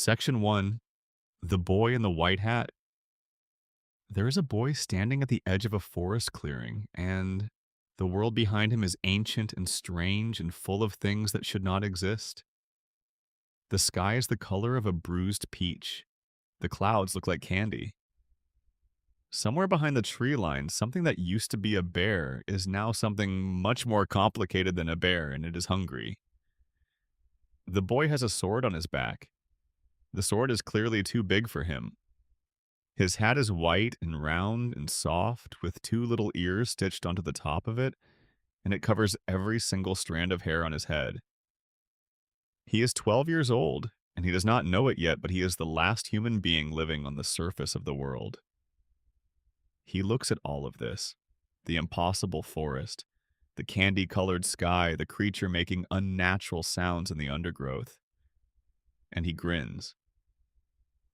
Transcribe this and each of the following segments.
Section 1. The Boy in the White Hat. There is a boy standing at the edge of a forest clearing, and the world behind him is ancient and strange and full of things that should not exist. The sky is the color of a bruised peach. The clouds look like candy. Somewhere behind the tree line, something that used to be a bear is now something much more complicated than a bear, and it is hungry. The boy has a sword on his back. The sword is clearly too big for him. His hat is white and round and soft, with two little ears stitched onto the top of it, and it covers every single strand of hair on his head. He is 12 years old, and he does not know it yet, but he is the last human being living on the surface of the world. He looks at all of this, the impossible forest, the candy-colored sky, the creature making unnatural sounds in the undergrowth, and he grins.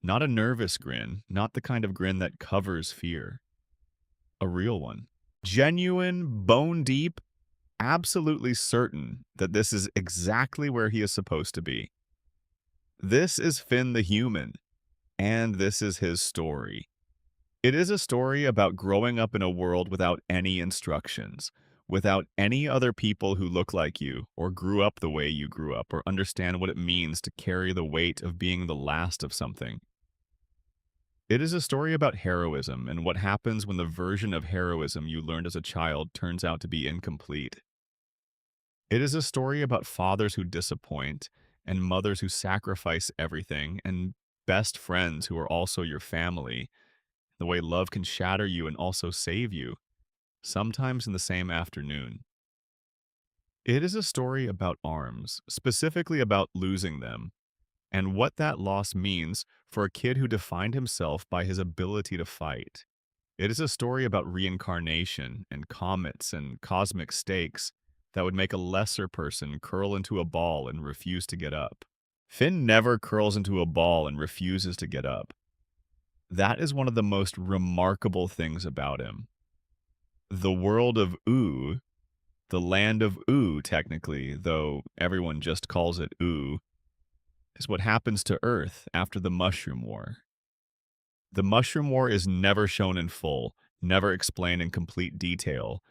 Not a nervous grin, not the kind of grin that covers fear. A real one. Genuine, bone deep, absolutely certain that this is exactly where he is supposed to be. This is Finn the human, and this is his story. It is a story about growing up in a world without any instructions, without any other people who look like you, or grew up the way you grew up, or understand what it means to carry the weight of being the last of something. It is a story about heroism and what happens when the version of heroism you learned as a child turns out to be incomplete. It is a story about fathers who disappoint, and mothers who sacrifice everything, and best friends who are also your family, the way love can shatter you and also save you, sometimes in the same afternoon. It is a story about arms, specifically about losing them, and what that loss means for a kid who defined himself by his ability to fight. It is a story about reincarnation and comets and cosmic stakes that would make a lesser person curl into a ball and refuse to get up. Finn never curls into a ball and refuses to get up. That is one of the most remarkable things about him. The world of Ooh, the land of Ooh, technically, though everyone just calls it Ooh, is what happens to Earth after the Mushroom War. The Mushroom War is never shown in full, never explained in complete detail,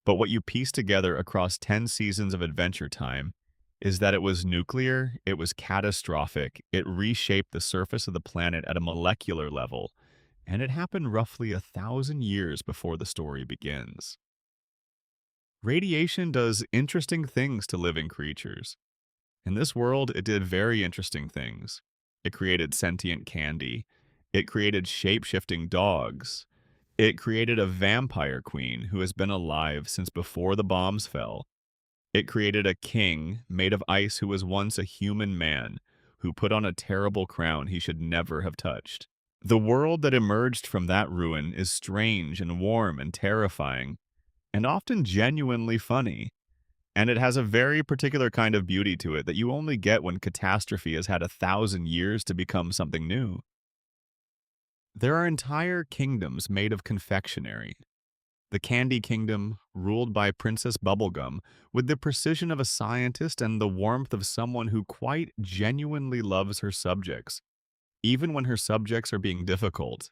but what you piece together across 10 seasons of Adventure Time is that it was nuclear, it was catastrophic, it reshaped the surface of the planet at a molecular level, and it happened roughly 1,000 years before the story begins. Radiation does interesting things to living creatures. In this world, it did very interesting things. It created sentient candy. It created shape-shifting dogs. It created a vampire queen who has been alive since before the bombs fell. It created a king made of ice who was once a human man, who put on a terrible crown he should never have touched. The world that emerged from that ruin is strange and warm and terrifying, and often genuinely funny. And it has a very particular kind of beauty to it that you only get when catastrophe has had 1,000 years to become something new. There are entire kingdoms made of confectionery. The Candy Kingdom, ruled by Princess Bubblegum, with the precision of a scientist and the warmth of someone who quite genuinely loves her subjects, even when her subjects are being difficult.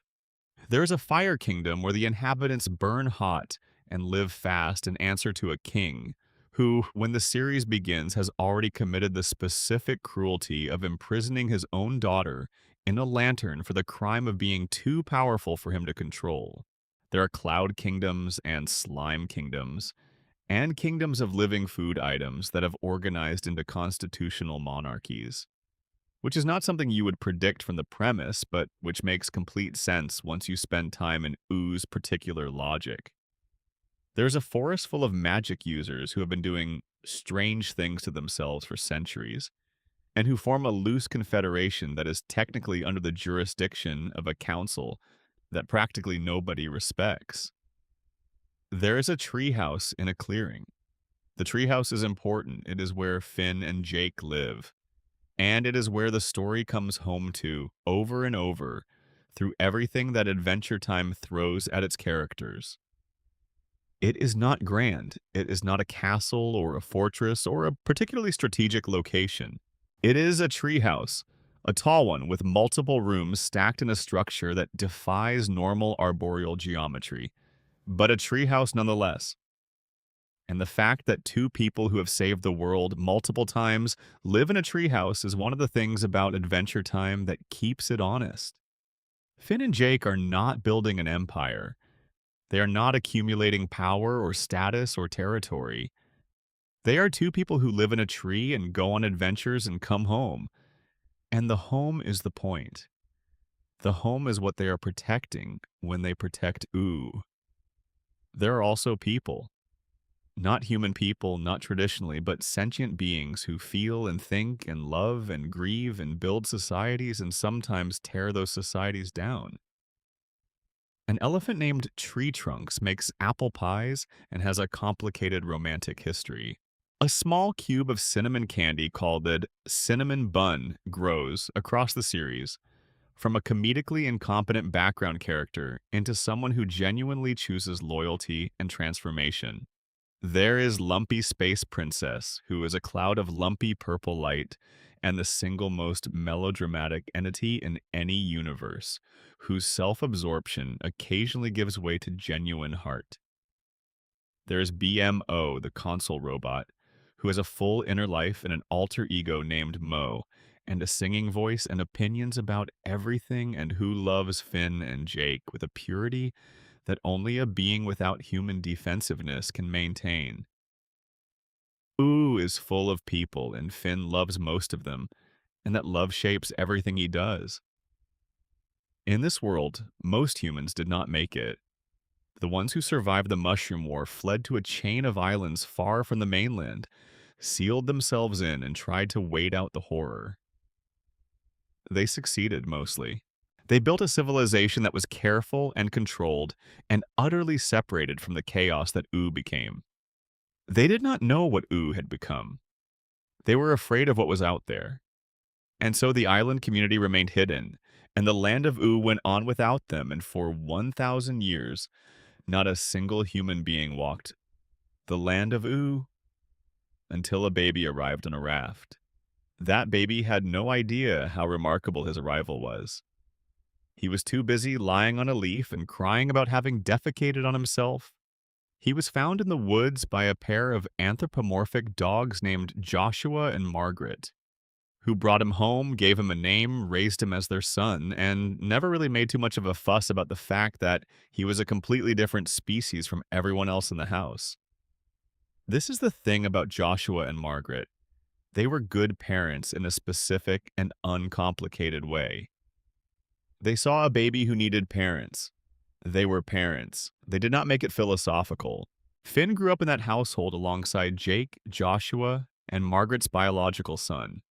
There is a Fire Kingdom where the inhabitants burn hot and live fast and answer to a king, who, when the series begins, has already committed the specific cruelty of imprisoning his own daughter in a lantern for the crime of being too powerful for him to control. There are Cloud Kingdoms and Slime Kingdoms, and kingdoms of living food items that have organized into constitutional monarchies, which is not something you would predict from the premise, but which makes complete sense once you spend time in Oo's particular logic. There's a forest full of magic users who have been doing strange things to themselves for centuries, and who form a loose confederation that is technically under the jurisdiction of a council that practically nobody respects. There is a treehouse in a clearing. The treehouse is important. It is where Finn and Jake live, and it is where the story comes home to over and over through everything that Adventure Time throws at its characters. It is not grand. It is not a castle or a fortress or a particularly strategic location. It is a treehouse, A tall one with multiple rooms stacked in a structure that defies normal arboreal geometry, but a treehouse nonetheless. And the fact that two people who have saved the world multiple times live in a treehouse is one of the things about Adventure Time that keeps it honest. Finn and Jake are not building an empire. They are not accumulating power or status or territory. They are two people who live in a tree and go on adventures and come home. And the home is the point. The home is what they are protecting when they protect Ooh. There are also people. Not human people, not traditionally, but sentient beings who feel and think and love and grieve and build societies and sometimes tear those societies down. An elephant named Tree Trunks makes apple pies and has a complicated romantic history. A small cube of cinnamon candy called the Cinnamon Bun grows across the series, from a comedically incompetent background character into someone who genuinely chooses loyalty and transformation. There is Lumpy Space Princess, who is a cloud of lumpy purple light and the single most melodramatic entity in any universe, whose self-absorption occasionally gives way to genuine heart. There is BMO, the console robot, who has a full inner life and an alter ego named Mo, and a singing voice and opinions about everything and who loves Finn and Jake with a purity that only a being without human defensiveness can maintain. Ooh is full of people, and Finn loves most of them, and that love shapes everything he does. In this world, most humans did not make it. The ones who survived the Mushroom War fled to a chain of islands far from the mainland, sealed themselves in, and tried to wait out the horror. They succeeded, mostly. They built a civilization that was careful and controlled and utterly separated from the chaos that Ooh became. They did not know what Ooh had become. They were afraid of what was out there. And so the island community remained hidden, and the land of Ooh went on without them, and for 1,000 years, not a single human being walked the land of Ooh until a baby arrived on a raft. That baby had no idea how remarkable his arrival was. He was too busy lying on a leaf and crying about having defecated on himself. He was found in the woods by a pair of anthropomorphic dogs named Joshua and Margaret, who brought him home, gave him a name, raised him as their son, and never really made too much of a fuss about the fact that he was a completely different species from everyone else in the house. This is the thing about Joshua and Margaret. They were good parents in a specific and uncomplicated way. They saw a baby who needed parents. They were parents. They did not make it philosophical. Finn grew up in that household alongside Jake, Joshua, and Margaret's biological son,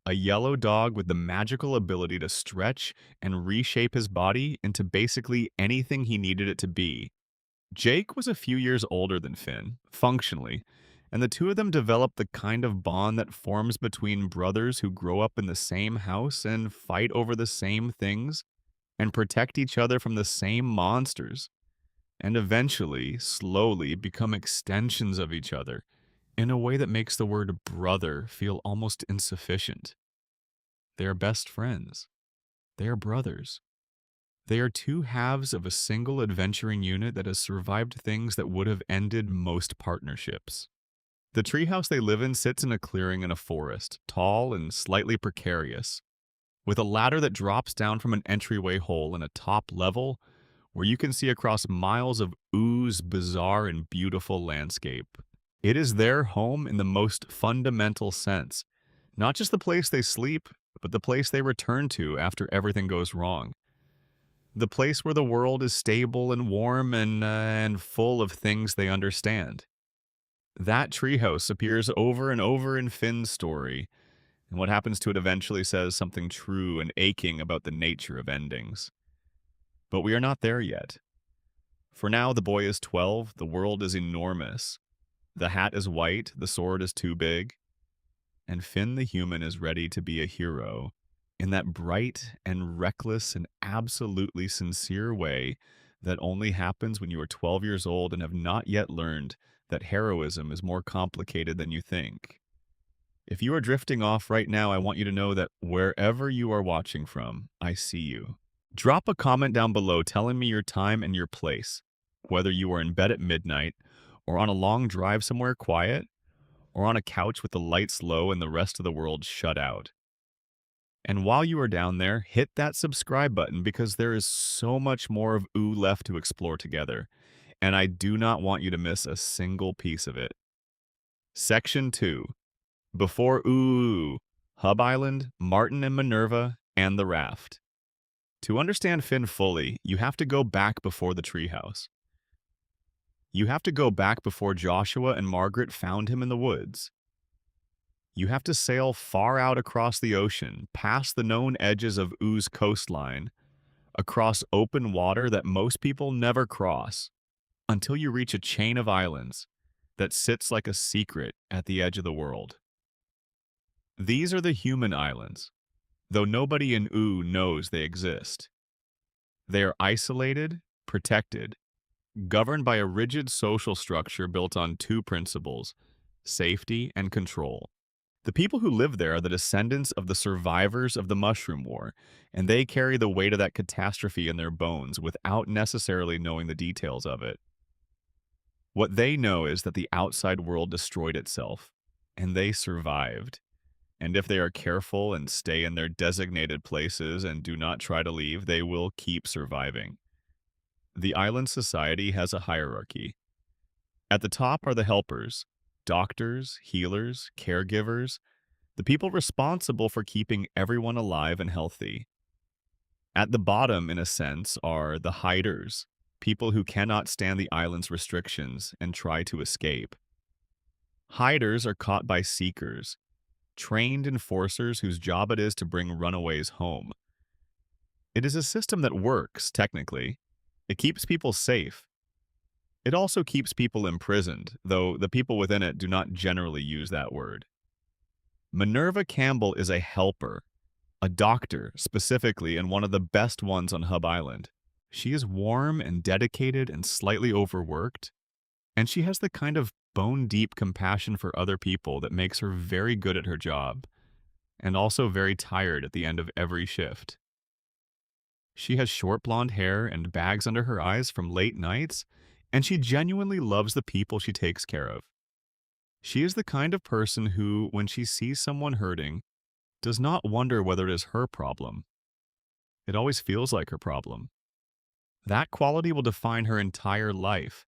a yellow dog with the magical ability to stretch and reshape his body into basically anything he needed it to be. Jake was a few years older than Finn, functionally, and the two of them developed the kind of bond that forms between brothers who grow up in the same house and fight over the same things and protect each other from the same monsters, and eventually, slowly, become extensions of each other in a way that makes the word brother feel almost insufficient. They are best friends. They are brothers. They are two halves of a single adventuring unit that has survived things that would have ended most partnerships. The treehouse they live in sits in a clearing in a forest, tall and slightly precarious, with a ladder that drops down from an entryway hole in a top level where you can see across miles of Ooh's bizarre and beautiful landscape. It is their home in the most fundamental sense, not just the place they sleep, but the place they return to after everything goes wrong. The place where the world is stable and warm and full of things they understand. That treehouse appears over and over in Finn's story, and what happens to it eventually says something true and aching about the nature of endings. But we are not there yet. For now, the boy is 12, the world is enormous. The hat is white, the sword is too big, and Finn the human is ready to be a hero in that bright and reckless and absolutely sincere way that only happens when you are 12 years old and have not yet learned that heroism is more complicated than you think. If you are drifting off right now, I want you to know that wherever you are watching from, I see you. Drop a comment down below telling me your time and your place, whether you are in bed at midnight, or on a long drive somewhere quiet, or on a couch with the lights low and the rest of the world shut out. And while you are down there, hit that subscribe button because there is so much more of Ooh left to explore together, and I do not want you to miss a single piece of it. Section 2. Before Ooh, Hub Island, Martin and Minerva, and the raft. To understand Finn fully, you have to go back before the treehouse. You have to go back before Joshua and Margaret found him in the woods. You have to sail far out across the ocean, past the known edges of Ooh's coastline, across open water that most people never cross, until you reach a chain of islands that sits like a secret at the edge of the world. These are the human islands, though nobody in Ooh knows they exist. They are isolated, protected, governed by a rigid social structure built on two principles: safety and control. The people who live there are the descendants of the survivors of the Mushroom War, and they carry the weight of that catastrophe in their bones without necessarily knowing the details of it. What they know is that the outside world destroyed itself, and they survived. And if they are careful and stay in their designated places and do not try to leave, they will keep surviving. The island society has a hierarchy. At the top are the helpers, doctors, healers, caregivers, the people responsible for keeping everyone alive and healthy. At the bottom, in a sense, are the hiders, people who cannot stand the island's restrictions and try to escape. Hiders are caught by seekers, trained enforcers whose job it is to bring runaways home. It is a system that works, technically. It keeps people safe. It also keeps people imprisoned, though the people within it do not generally use that word. Minerva Campbell is a helper, a doctor specifically, and one of the best ones on Hub Island. She is warm and dedicated and slightly overworked, and she has the kind of bone-deep compassion for other people that makes her very good at her job, and also very tired at the end of every shift. She has short blonde hair and bags under her eyes from late nights, and she genuinely loves the people she takes care of. She is the kind of person who, when she sees someone hurting, does not wonder whether it is her problem. It always feels like her problem. That quality will define her entire life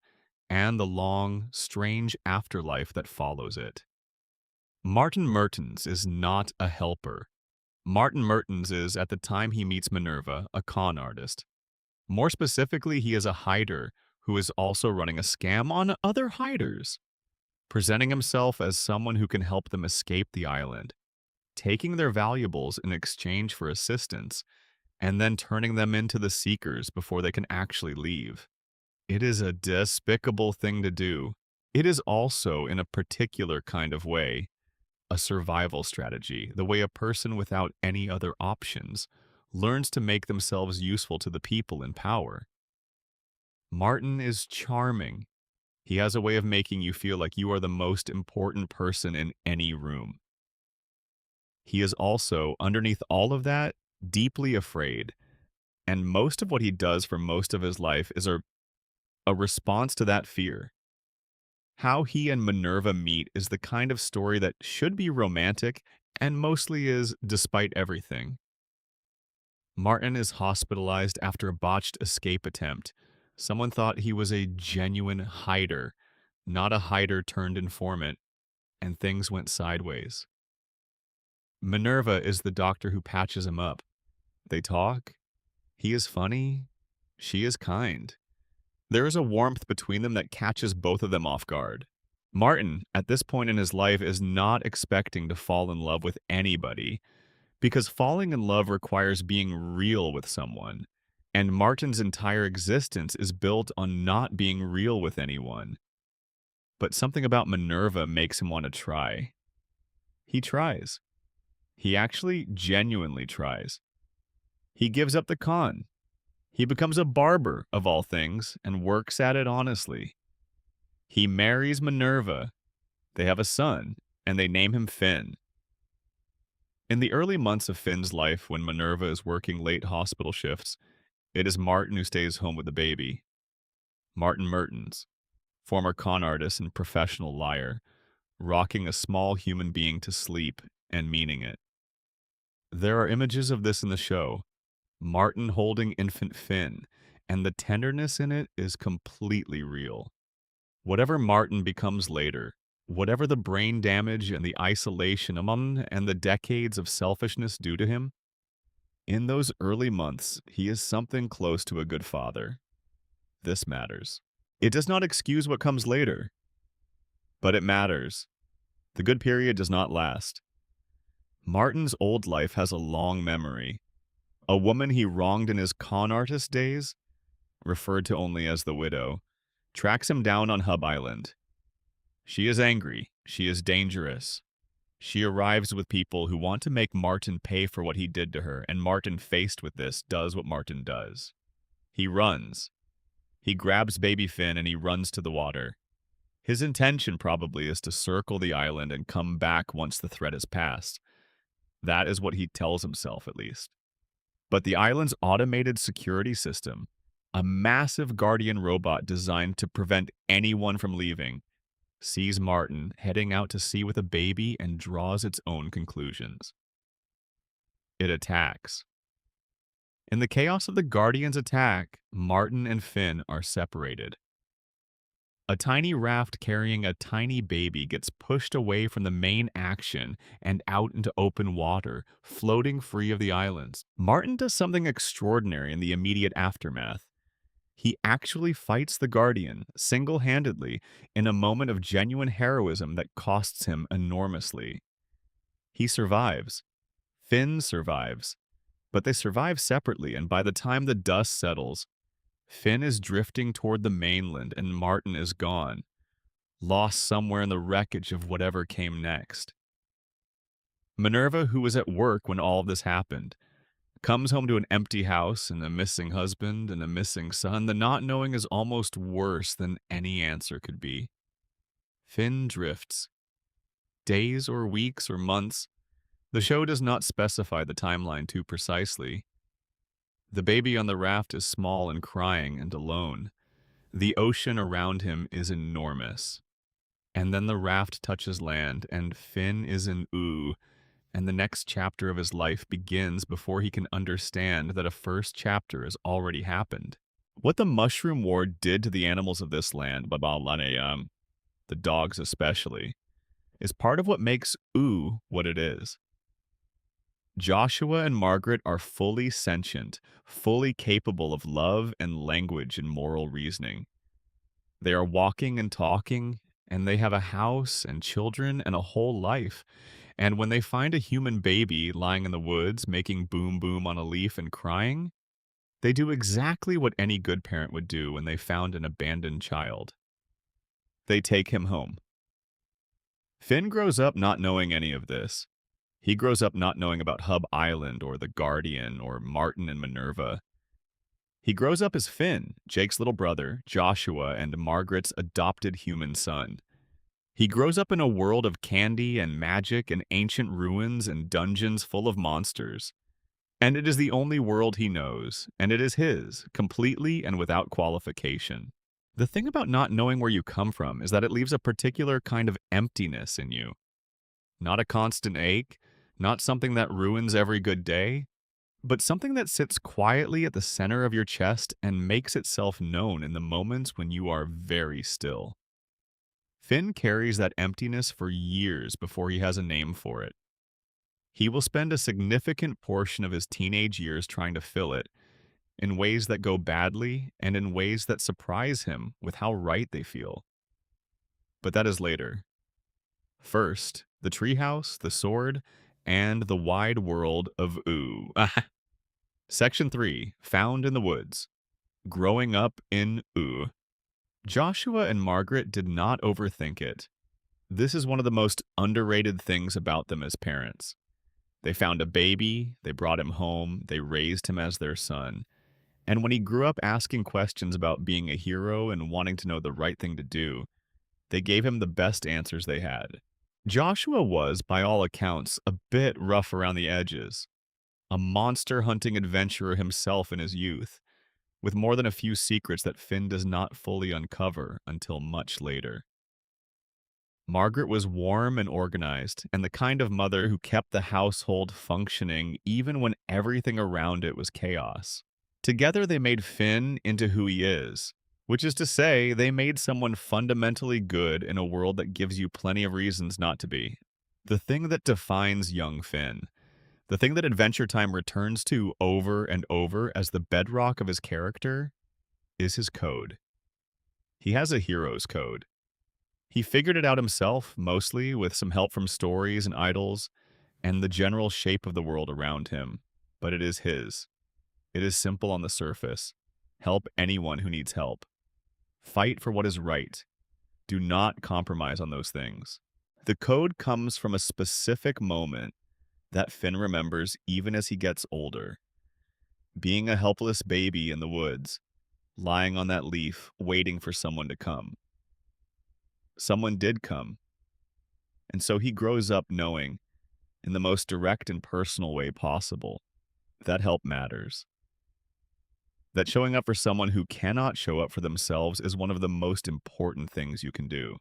and the long, strange afterlife that follows it. Martin Mertens is not a helper. Martin Mertens is, at the time he meets Minerva, a con artist. More specifically, he is a hider who is also running a scam on other hiders, presenting himself as someone who can help them escape the island, taking their valuables in exchange for assistance, and then turning them into the seekers before they can actually leave. It is a despicable thing to do. It is also, in a particular kind of way, a survival strategy, the way a person without any other options learns to make themselves useful to the people in power. Martin is charming. He has a way of making you feel like you are the most important person in any room. He is also, underneath all of that, deeply afraid, and most of what he does for most of his life is a response to that fear. How he and Minerva meet is the kind of story that should be romantic and mostly is despite everything. Martin is hospitalized after a botched escape attempt. Someone thought he was a genuine hider, not a hider turned informant, and things went sideways. Minerva is the doctor who patches him up. They talk. He is funny. She is kind. There is a warmth between them that catches both of them off guard. Martin, at this point in his life, is not expecting to fall in love with anybody, because falling in love requires being real with someone, and Martin's entire existence is built on not being real with anyone. But something about Minerva makes him want to try. He tries. He actually genuinely tries. He gives up the con. He becomes a barber, of all things, and works at it honestly. He marries Minerva. They have a son, and they name him Finn. In the early months of Finn's life, when Minerva is working late hospital shifts, it is Martin who stays home with the baby. Martin Mertens, former con artist and professional liar, rocking a small human being to sleep and meaning it. There are images of this in the show, Martin holding infant Finn, and the tenderness in it is completely real. Whatever Martin becomes later, whatever the brain damage and the isolation among and the decades of selfishness do to him, in those early months, he is something close to a good father. This matters. It does not excuse what comes later, but it matters. The good period does not last. Martin's old life has a long memory. A woman he wronged in his con artist days, referred to only as the widow, tracks him down on Hub Island. She is angry. She is dangerous. She arrives with people who want to make Martin pay for what he did to her, and Martin, faced with this, does what Martin does. He runs. He grabs baby Finn and he runs to the water. His intention probably is to circle the island and come back once the threat is passed. That is what he tells himself, at least. But the island's automated security system, a massive guardian robot designed to prevent anyone from leaving, sees Martin heading out to sea with a baby and draws its own conclusions. It attacks. In the chaos of the Guardian's attack, Martin and Finn are separated. A tiny raft carrying a tiny baby gets pushed away from the main action and out into open water, floating free of the islands. Martin does something extraordinary in the immediate aftermath. He actually fights the Guardian, single-handedly, in a moment of genuine heroism that costs him enormously. He survives. Finn survives. But they survive separately, and by the time the dust settles, Finn is drifting toward the mainland and Martin is gone, lost somewhere in the wreckage of whatever came next. Minerva, who was at work when all of this happened, comes home to an empty house and a missing husband and a missing son. The not knowing is almost worse than any answer could be. Finn drifts. Days or weeks or months. The show does not specify the timeline too precisely. The baby on the raft is small and crying and alone. The ocean around him is enormous. And then the raft touches land, and Finn is in ooh, and the next chapter of his life begins before he can understand that a first chapter has already happened. What the Mushroom War did to the animals of this land, the dogs especially, is part of what makes ooh what it is. Joshua and Margaret are fully sentient, fully capable of love and language and moral reasoning. They are walking and talking, and they have a house and children and a whole life. And when they find a human baby lying in the woods making boom boom on a leaf and crying, they do exactly what any good parent would do when they found an abandoned child. They take him home. Finn grows up not knowing any of this. He grows up not knowing about Hub Island or the Guardian or Martin and Minerva. He grows up as Finn, Jake's little brother, Joshua, and Margaret's adopted human son. He grows up in a world of candy and magic and ancient ruins and dungeons full of monsters. And it is the only world he knows, and it is his, completely and without qualification. The thing about not knowing where you come from is that it leaves a particular kind of emptiness in you. Not a constant ache, not something that ruins every good day, but something that sits quietly at the center of your chest and makes itself known in the moments when you are very still. Finn carries that emptiness for years before he has a name for it. He will spend a significant portion of his teenage years trying to fill it, in ways that go badly and in ways that surprise him with how right they feel. But that is later. First, the treehouse, the sword, and the wide world of ooh. Section 3, Found in the Woods. Growing up in ooh. Joshua and Margaret did not overthink it. This is one of the most underrated things about them as parents. They found a baby, they brought him home, they raised him as their son. And when he grew up asking questions about being a hero and wanting to know the right thing to do, they gave him the best answers they had. Joshua was, by all accounts, a bit rough around the edges, a monster hunting adventurer himself in his youth, with more than a few secrets that Finn does not fully uncover until much later. Margaret was warm and organized, and the kind of mother who kept the household functioning even when everything around it was chaos. Together, they made Finn into who he is, which is to say, they made someone fundamentally good in a world that gives you plenty of reasons not to be. The thing that defines young Finn, the thing that Adventure Time returns to over and over as the bedrock of his character, is his code. He has a hero's code. He figured it out himself, mostly with some help from stories and idols and the general shape of the world around him, but it is his. It is simple on the surface. Help anyone who needs help. Fight for what is right. Do not compromise on those things. The code comes from a specific moment that Finn remembers even as he gets older. Being a helpless baby in the woods, lying on that leaf, waiting for someone to come. Someone did come, and so he grows up knowing, in the most direct and personal way possible, that help matters. That showing up for someone who cannot show up for themselves is one of the most important things you can do.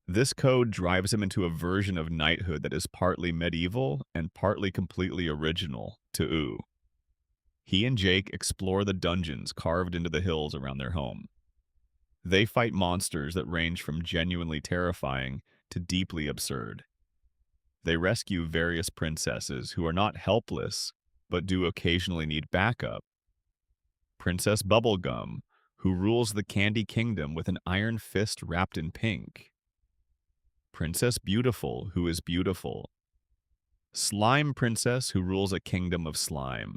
This code drives him into a version of knighthood that is partly medieval and partly completely original to Ooh. He and Jake explore the dungeons carved into the hills around their home. They fight monsters that range from genuinely terrifying to deeply absurd. They rescue various princesses who are not helpless, but do occasionally need backup. Princess Bubblegum, who rules the Candy Kingdom with an iron fist wrapped in pink. Princess Beautiful, who is beautiful. Slime Princess, who rules a kingdom of slime.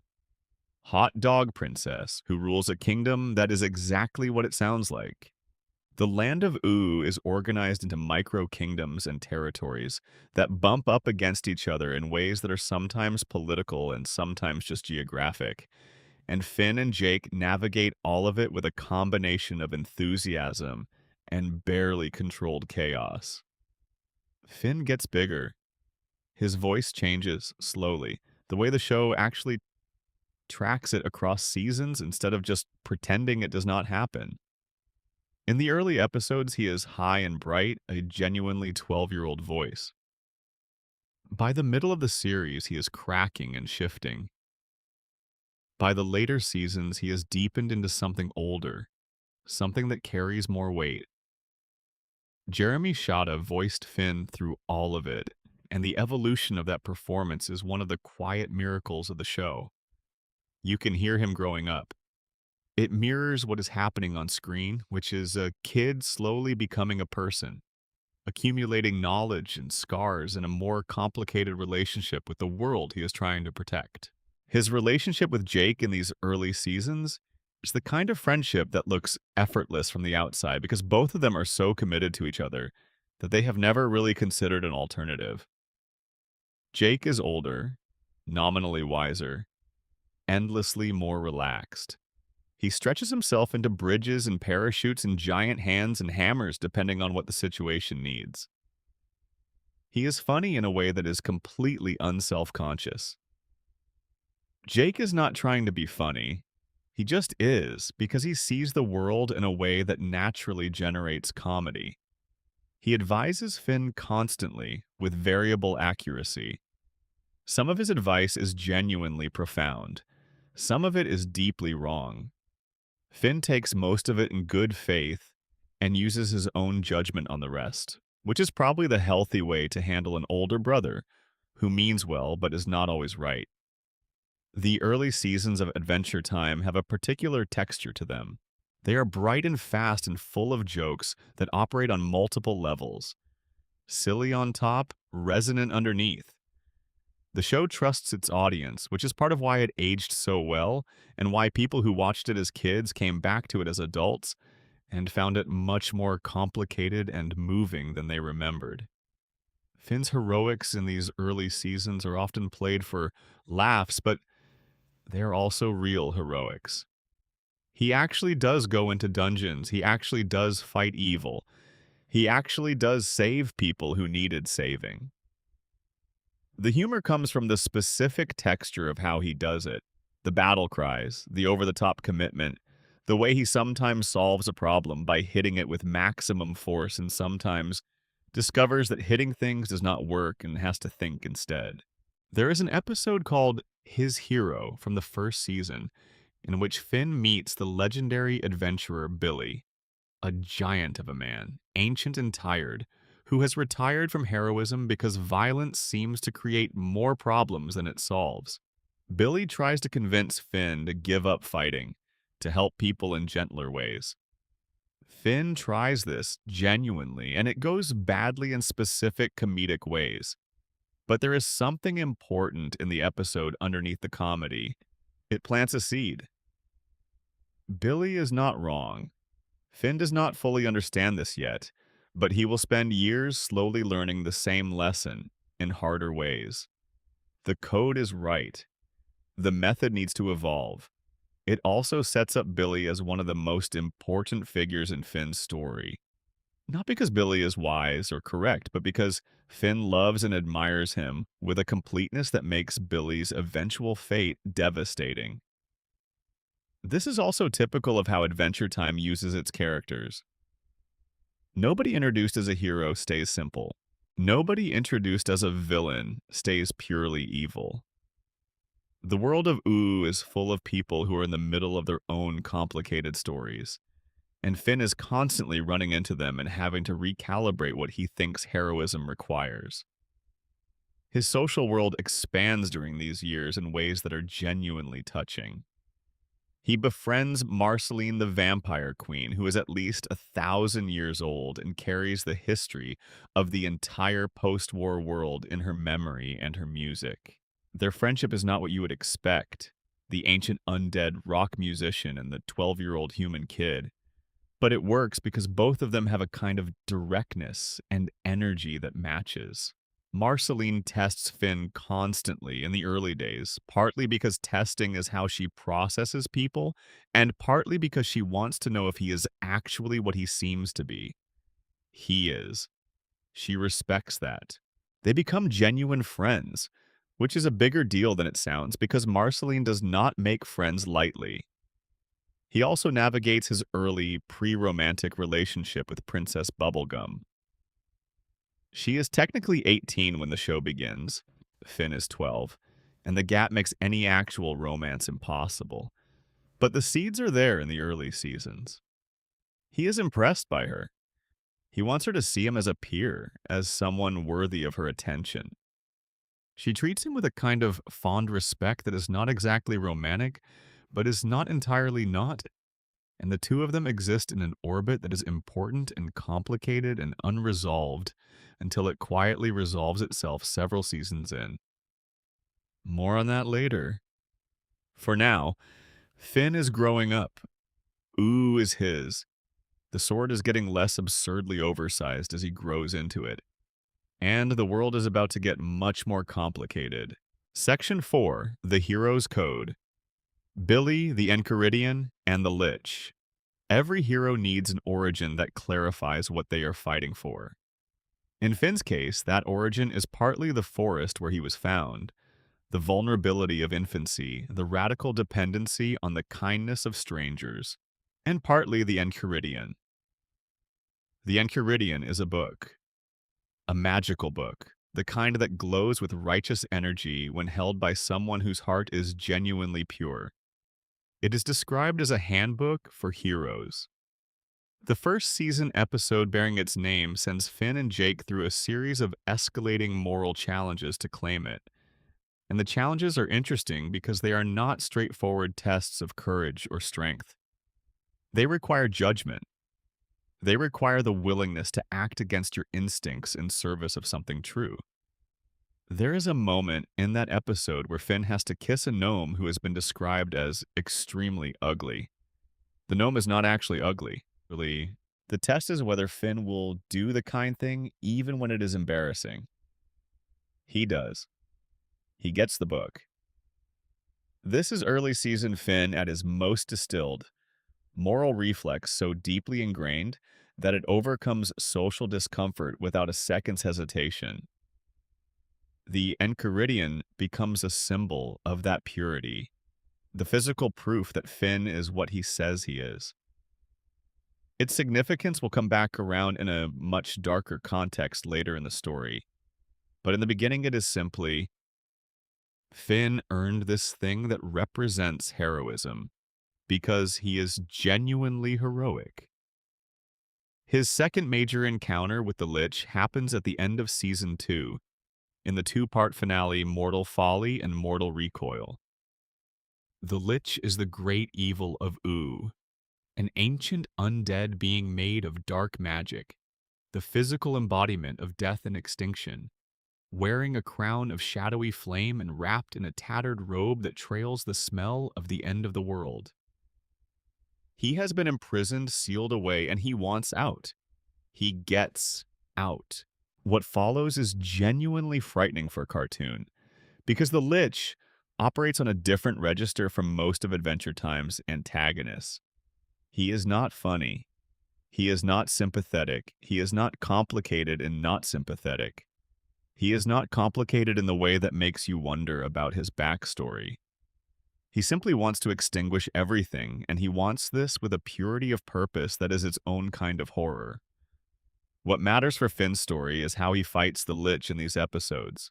Hot Dog Princess, who rules a kingdom that is exactly what it sounds like. The land of Ooh is organized into micro-kingdoms and territories that bump up against each other in ways that are sometimes political and sometimes just geographic. And Finn and Jake navigate all of it with a combination of enthusiasm and barely controlled chaos. Finn gets bigger. His voice changes slowly. The way the show actually tracks it across seasons instead of just pretending it does not happen. In the early episodes, he is high and bright, a genuinely 12-year-old voice. By the middle of the series, he is cracking and shifting. By the later seasons, he has deepened into something older, something that carries more weight. Jeremy Shada voiced Finn through all of it, and the evolution of that performance is one of the quiet miracles of the show. You can hear him growing up. It mirrors what is happening on screen, which is a kid slowly becoming a person, accumulating knowledge and scars in a more complicated relationship with the world he is trying to protect. His relationship with Jake in these early seasons is the kind of friendship that looks effortless from the outside because both of them are so committed to each other that they have never really considered an alternative. Jake is older, nominally wiser, endlessly more relaxed. He stretches himself into bridges and parachutes and giant hands and hammers depending on what the situation needs. He is funny in a way that is completely unself-conscious. Jake is not trying to be funny. He just is because he sees the world in a way that naturally generates comedy. He advises Finn constantly with variable accuracy. Some of his advice is genuinely profound. Some of it is deeply wrong. Finn takes most of it in good faith and uses his own judgment on the rest, which is probably the healthy way to handle an older brother who means well but is not always right. The early seasons of Adventure Time have a particular texture to them. They are bright and fast and full of jokes that operate on multiple levels. Silly on top, resonant underneath. The show trusts its audience, which is part of why it aged so well and why people who watched it as kids came back to it as adults and found it much more complicated and moving than they remembered. Finn's heroics in these early seasons are often played for laughs, but they are also real heroics. He actually does go into dungeons. He actually does fight evil. He actually does save people who needed saving. The humor comes from the specific texture of how he does it. The battle cries, the over-the-top commitment, the way he sometimes solves a problem by hitting it with maximum force and sometimes discovers that hitting things does not work and has to think instead. There is an episode called His Hero from the first season in which Finn meets the legendary adventurer Billy, a giant of a man, ancient and tired, who has retired from heroism because violence seems to create more problems than it solves. Billy tries to convince Finn to give up fighting, to help people in gentler ways. Finn tries this genuinely, and it goes badly in specific comedic ways. But there is something important in the episode underneath the comedy. It plants a seed. Billy is not wrong. Finn does not fully understand this yet, but he will spend years slowly learning the same lesson in harder ways. The code is right. The method needs to evolve. It also sets up Billy as one of the most important figures in Finn's story. Not because Billy is wise or correct, but because Finn loves and admires him with a completeness that makes Billy's eventual fate devastating. This is also typical of how Adventure Time uses its characters. Nobody introduced as a hero stays simple. Nobody introduced as a villain stays purely evil. The world of Ooh is full of people who are in the middle of their own complicated stories, and Finn is constantly running into them and having to recalibrate what he thinks heroism requires. His social world expands during these years in ways that are genuinely touching. He befriends Marceline the Vampire Queen, who is at least 1,000 years old and carries the history of the entire post-war world in her memory and her music. Their friendship is not what you would expect, the ancient undead rock musician and the 12-year-old human kid. But it works because both of them have a kind of directness and energy that matches. Marceline tests Finn constantly in the early days, partly because testing is how she processes people, and partly because she wants to know if he is actually what he seems to be. He is. She respects that. They become genuine friends, which is a bigger deal than it sounds because Marceline does not make friends lightly. He also navigates his early, pre-romantic relationship with Princess Bubblegum. She is technically 18 when the show begins. Finn is 12, and the gap makes any actual romance impossible. But the seeds are there in the early seasons. He is impressed by her. He wants her to see him as a peer, as someone worthy of her attention. She treats him with a kind of fond respect that is not exactly romantic, but is not entirely not. And the two of them exist in an orbit that is important and complicated and unresolved until it quietly resolves itself several seasons in. More on that later. For now, Finn is growing up. Ooh is his. The sword is getting less absurdly oversized as he grows into it. And the world is about to get much more complicated. Section 4, The Hero's Code. Billy, the Enchiridion, and the Lich. Every hero needs an origin that clarifies what they are fighting for. In Finn's case, that origin is partly the forest where he was found, the vulnerability of infancy, the radical dependency on the kindness of strangers, and partly the Enchiridion. The Enchiridion is a book, a magical book, the kind that glows with righteous energy when held by someone whose heart is genuinely pure. It is described as a handbook for heroes. The first season episode bearing its name sends Finn and Jake through a series of escalating moral challenges to claim it. And the challenges are interesting because they are not straightforward tests of courage or strength. They require judgment. They require the willingness to act against your instincts in service of something true. There is a moment in that episode where Finn has to kiss a gnome who has been described as extremely ugly. The gnome is not actually ugly. Really, the test is whether Finn will do the kind thing even when it is embarrassing. He does. He gets the book. This is early season Finn at his most distilled, moral reflex so deeply ingrained that it overcomes social discomfort without a second's hesitation. The Enchiridion becomes a symbol of that purity, the physical proof that Finn is what he says he is. Its significance will come back around in a much darker context later in the story, but in the beginning it is simply Finn earned this thing that represents heroism because he is genuinely heroic. His second major encounter with the Lich happens at the end of Season 2, in the two-part finale Mortal Folly and Mortal Recoil. The Lich is the great evil of Oo, an ancient undead being made of dark magic, the physical embodiment of death and extinction, wearing a crown of shadowy flame and wrapped in a tattered robe that trails the smell of the end of the world. He has been imprisoned, sealed away, and he wants out. He gets out. What follows is genuinely frightening for a cartoon, because the Lich operates on a different register from most of Adventure Time's antagonists. He is not funny. He is not sympathetic. He is not complicated and not sympathetic. He is not complicated in the way that makes you wonder about his backstory. He simply wants to extinguish everything, and he wants this with a purity of purpose that is its own kind of horror. What matters for Finn's story is how he fights the Lich in these episodes.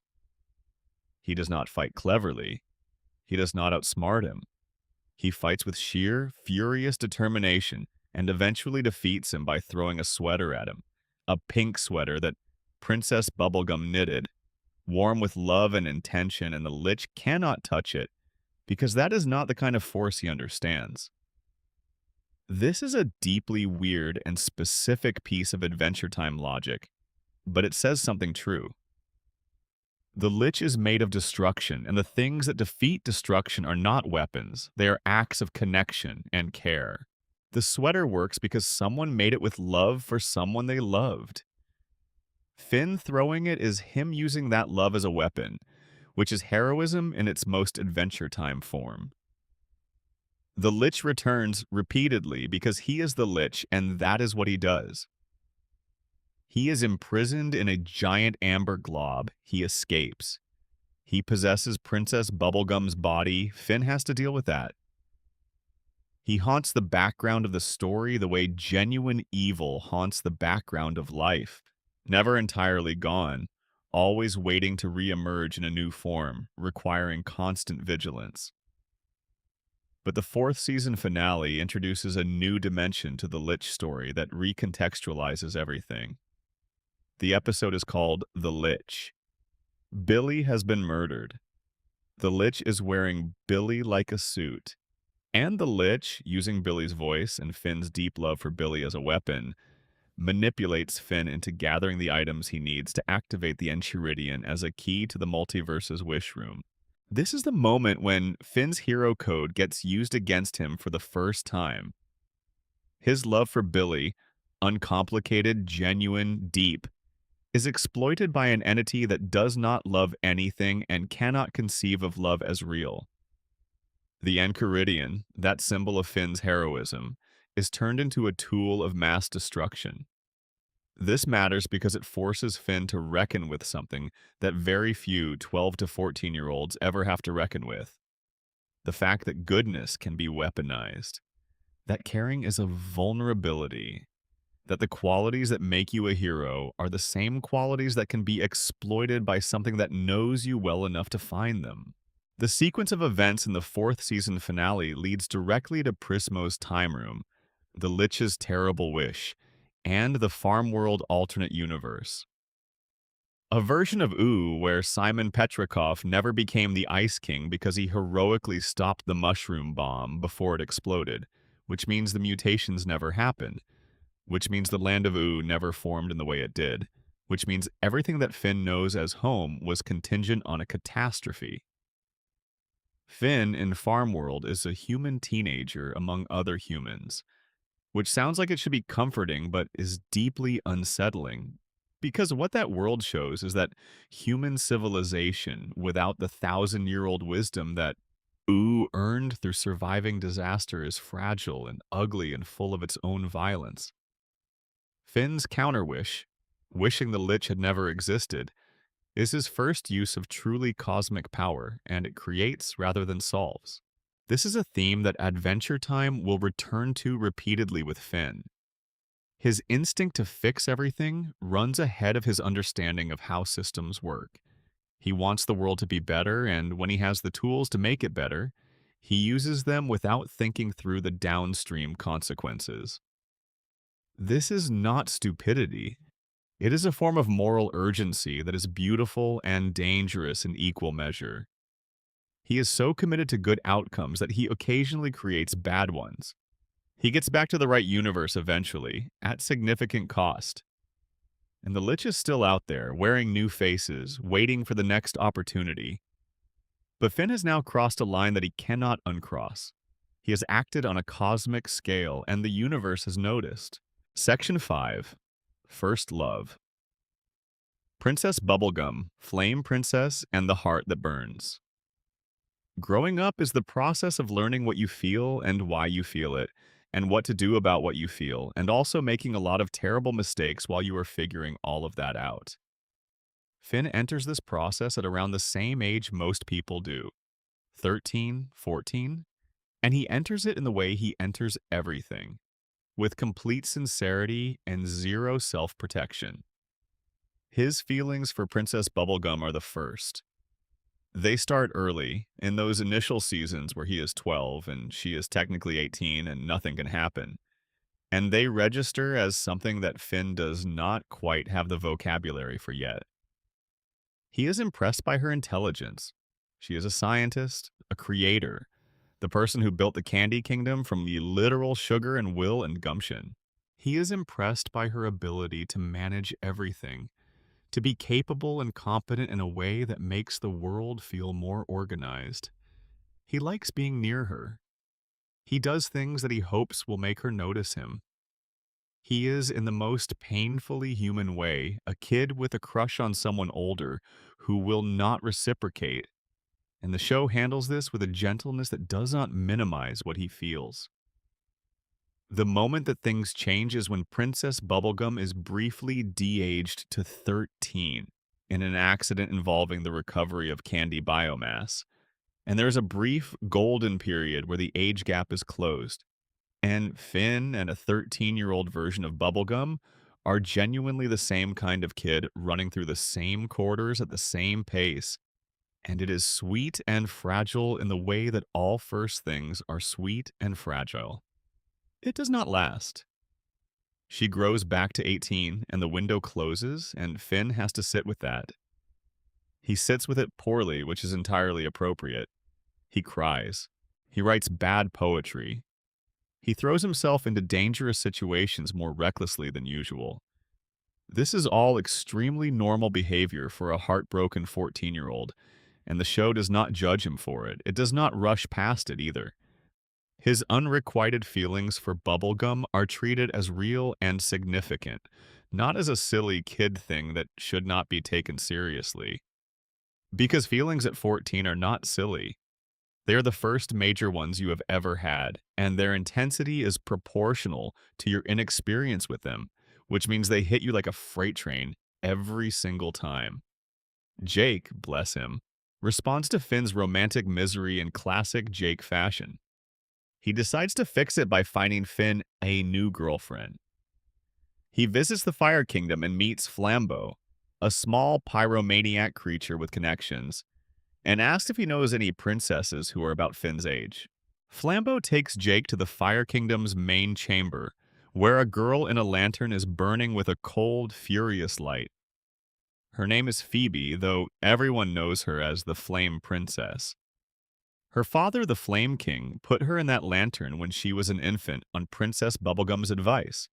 He does not fight cleverly. He does not outsmart him. He fights with sheer, furious determination and eventually defeats him by throwing a sweater at him, a pink sweater that Princess Bubblegum knitted, warm with love and intention, and the Lich cannot touch it because that is not the kind of force he understands. This is a deeply weird and specific piece of Adventure Time logic, but it says something true. The Lich is made of destruction, and the things that defeat destruction are not weapons. They are acts of connection and care. The sweater works because someone made it with love for someone they loved. Finn throwing it is him using that love as a weapon, which is heroism in its most Adventure Time form. The Lich returns repeatedly because he is the Lich, and that is what he does. He is imprisoned in a giant amber glob. He escapes. He possesses Princess Bubblegum's body. Finn has to deal with that. He haunts the background of the story the way genuine evil haunts the background of life. Never entirely gone, always waiting to re-emerge in a new form, requiring constant vigilance. But the fourth season finale introduces a new dimension to the Lich story that recontextualizes everything. The episode is called The Lich. Billy has been murdered. The Lich is wearing Billy like a suit. And the Lich, using Billy's voice and Finn's deep love for Billy as a weapon, manipulates Finn into gathering the items he needs to activate the Enchiridion as a key to the multiverse's wish room. This is the moment when Finn's hero code gets used against him for the first time. His love for Billy, uncomplicated, genuine, deep, is exploited by an entity that does not love anything and cannot conceive of love as real. The Enchiridion, that symbol of Finn's heroism, is turned into a tool of mass destruction. This matters because it forces Finn to reckon with something that very few 12 to 14-year-olds ever have to reckon with. The fact that goodness can be weaponized, that caring is a vulnerability, that the qualities that make you a hero are the same qualities that can be exploited by something that knows you well enough to find them. The sequence of events in the fourth season finale leads directly to Prismo's time room, the Lich's terrible wish, and the farm world alternate universe. A version of Oo where Simon Petrikov never became the Ice King because he heroically stopped the mushroom bomb before it exploded, which means the mutations never happened, which means the land of Oo never formed in the way it did, which means everything that Finn knows as home was contingent on a catastrophe. Finn in Farm World is a human teenager among other humans, which sounds like it should be comforting but is deeply unsettling, because what that world shows is that human civilization without the 1,000-year-old wisdom that Oo earned through surviving disaster is fragile and ugly and full of its own violence. Finn's counter wish, wishing the Lich had never existed, is his first use of truly cosmic power, and it creates rather than solves. This is a theme that Adventure Time will return to repeatedly with Finn. His instinct to fix everything runs ahead of his understanding of how systems work. He wants the world to be better, and when he has the tools to make it better, he uses them without thinking through the downstream consequences. This is not stupidity. It is a form of moral urgency that is beautiful and dangerous in equal measure. He is so committed to good outcomes that he occasionally creates bad ones. He gets back to the right universe eventually, at significant cost. And the Lich is still out there, wearing new faces, waiting for the next opportunity. But Finn has now crossed a line that he cannot uncross. He has acted on a cosmic scale, and the universe has noticed. Section 5. First Love. Princess Bubblegum, Flame Princess, and the Heart That Burns. Growing up is the process of learning what you feel and why you feel it, and what to do about what you feel, and also making a lot of terrible mistakes while you are figuring all of that out. Finn enters this process at around the same age most people do, 13, 14, and he enters it in the way he enters everything, with complete sincerity and zero self-protection. His feelings for Princess Bubblegum are the first. They start early, in those initial seasons where he is 12 and she is technically 18 and nothing can happen. And they register as something that Finn does not quite have the vocabulary for yet. He is impressed by her intelligence. She is a scientist, a creator, the person who built the Candy Kingdom from the literal sugar and will and gumption. He is impressed by her ability to manage everything, to be capable and competent in a way that makes the world feel more organized. He likes being near her. He does things that he hopes will make her notice him. He is, in the most painfully human way, a kid with a crush on someone older who will not reciprocate, and the show handles this with a gentleness that does not minimize what he feels. The moment that things change is when Princess Bubblegum is briefly de-aged to 13 in an accident involving the recovery of candy biomass. And there is a brief golden period where the age gap is closed. And Finn and a 13-year-old version of Bubblegum are genuinely the same kind of kid running through the same corridors at the same pace. And it is sweet and fragile in the way that all first things are sweet and fragile. It does not last. She grows back to 18, and the window closes, and Finn has to sit with that. He sits with it poorly, which is entirely appropriate. He cries. He writes bad poetry. He throws himself into dangerous situations more recklessly than usual. This is all extremely normal behavior for a heartbroken 14-year-old, and the show does not judge him for it. It does not rush past it either. His unrequited feelings for Bubblegum are treated as real and significant, not as a silly kid thing that should not be taken seriously. Because feelings at 14 are not silly. They are the first major ones you have ever had, and their intensity is proportional to your inexperience with them, which means they hit you like a freight train every single time. Jake, bless him, responds to Finn's romantic misery in classic Jake fashion. He decides to fix it by finding Finn a new girlfriend. He visits the Fire Kingdom and meets Flambeau, a small pyromaniac creature with connections, and asks if he knows any princesses who are about Finn's age. Flambeau takes Jake to the Fire Kingdom's main chamber, where a girl in a lantern is burning with a cold, furious light. Her name is Phoebe, though everyone knows her as the Flame Princess. Her father, the Flame King, put her in that lantern when she was an infant on Princess Bubblegum's advice,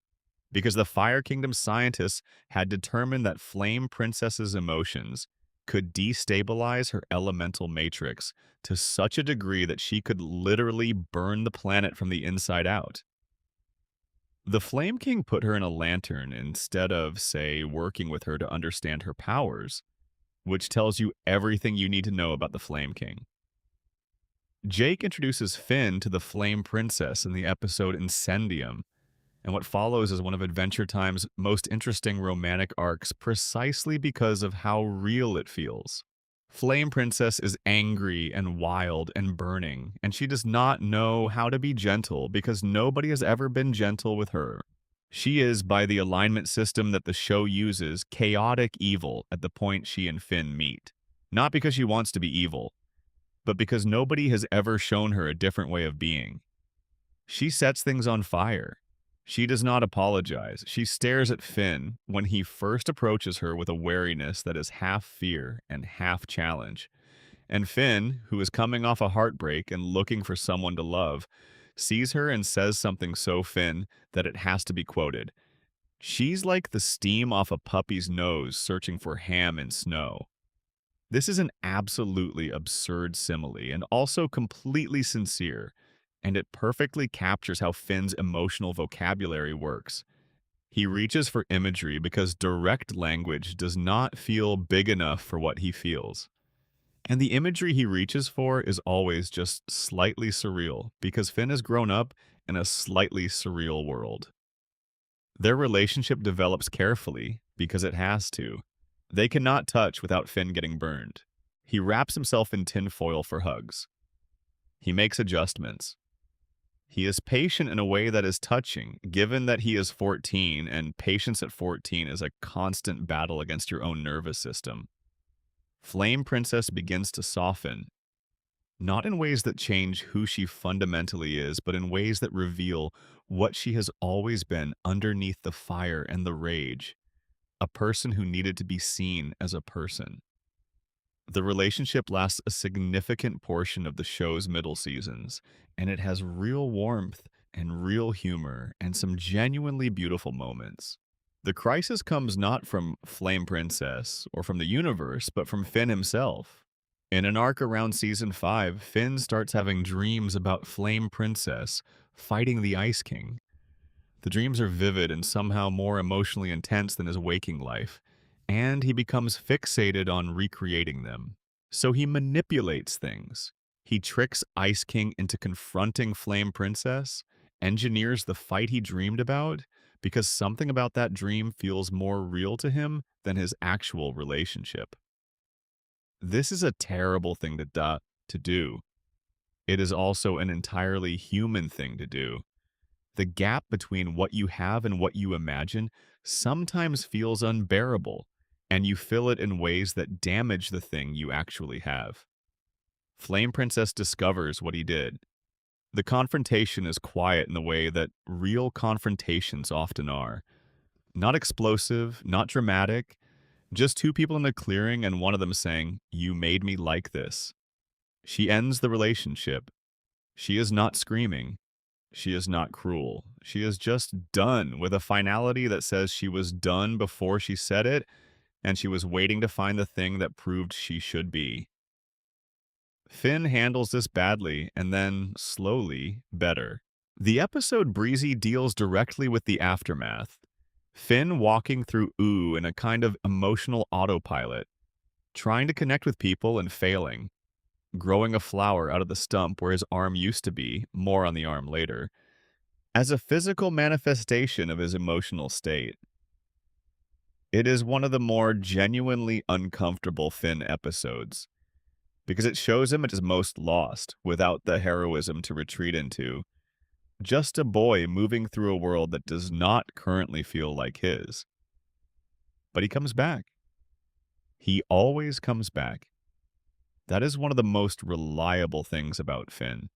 because the Fire Kingdom scientists had determined that Flame Princess's emotions could destabilize her elemental matrix to such a degree that she could literally burn the planet from the inside out. The Flame King put her in a lantern instead of, say, working with her to understand her powers, which tells you everything you need to know about the Flame King. Jake introduces Finn to the Flame Princess in the episode Incendium, and what follows is one of Adventure Time's most interesting romantic arcs precisely because of how real it feels. Flame Princess is angry and wild and burning, and she does not know how to be gentle because nobody has ever been gentle with her. She is, by the alignment system that the show uses, chaotic evil at the point she and Finn meet. Not because she wants to be evil, but because nobody has ever shown her a different way of being. She sets things on fire. She does not apologize. She stares at Finn when he first approaches her with a wariness that is half fear and half challenge. And Finn, who is coming off a heartbreak and looking for someone to love, sees her and says something so Finn that it has to be quoted. She's like the steam off a puppy's nose searching for ham in snow. This is an absolutely absurd simile and also completely sincere, and it perfectly captures how Finn's emotional vocabulary works. He reaches for imagery because direct language does not feel big enough for what he feels. And the imagery he reaches for is always just slightly surreal because Finn has grown up in a slightly surreal world. Their relationship develops carefully because it has to. They cannot touch without Finn getting burned. He wraps himself in tinfoil for hugs. He makes adjustments. He is patient in a way that is touching, given that he is 14, and patience at 14 is a constant battle against your own nervous system. Flame Princess begins to soften, not in ways that change who she fundamentally is, but in ways that reveal what she has always been underneath the fire and the rage, a person who needed to be seen as a person. The relationship lasts a significant portion of the show's middle seasons, and it has real warmth and real humor and some genuinely beautiful moments. The crisis comes not from Flame Princess or from the universe, but from Finn himself. In an arc around season 5, Finn starts having dreams about Flame Princess fighting the Ice King. The dreams are vivid and somehow more emotionally intense than his waking life, and he becomes fixated on recreating them. So he manipulates things. He tricks Ice King into confronting Flame Princess, engineers the fight he dreamed about, because something about that dream feels more real to him than his actual relationship. This is a terrible thing to do. It is also an entirely human thing to do. The gap between what you have and what you imagine sometimes feels unbearable, and you fill it in ways that damage the thing you actually have. Flame Princess discovers what he did. The confrontation is quiet in the way that real confrontations often are. Not explosive, not dramatic, just two people in a clearing and one of them saying, "You made me like this." She ends the relationship. She is not screaming. She is not cruel. She is just done with a finality that says she was done before she said it, and she was waiting to find the thing that proved she should be. Finn handles this badly, and then, slowly, better. The episode Breezy deals directly with the aftermath. Finn walking through Ooh in a kind of emotional autopilot, trying to connect with people and failing, growing a flower out of the stump where his arm used to be, more on the arm later, as a physical manifestation of his emotional state. It is one of the more genuinely uncomfortable Finn episodes, because it shows him at his most lost, without the heroism to retreat into. Just a boy moving through a world that does not currently feel like his. But he comes back. He always comes back. That is one of the most reliable things about Finn.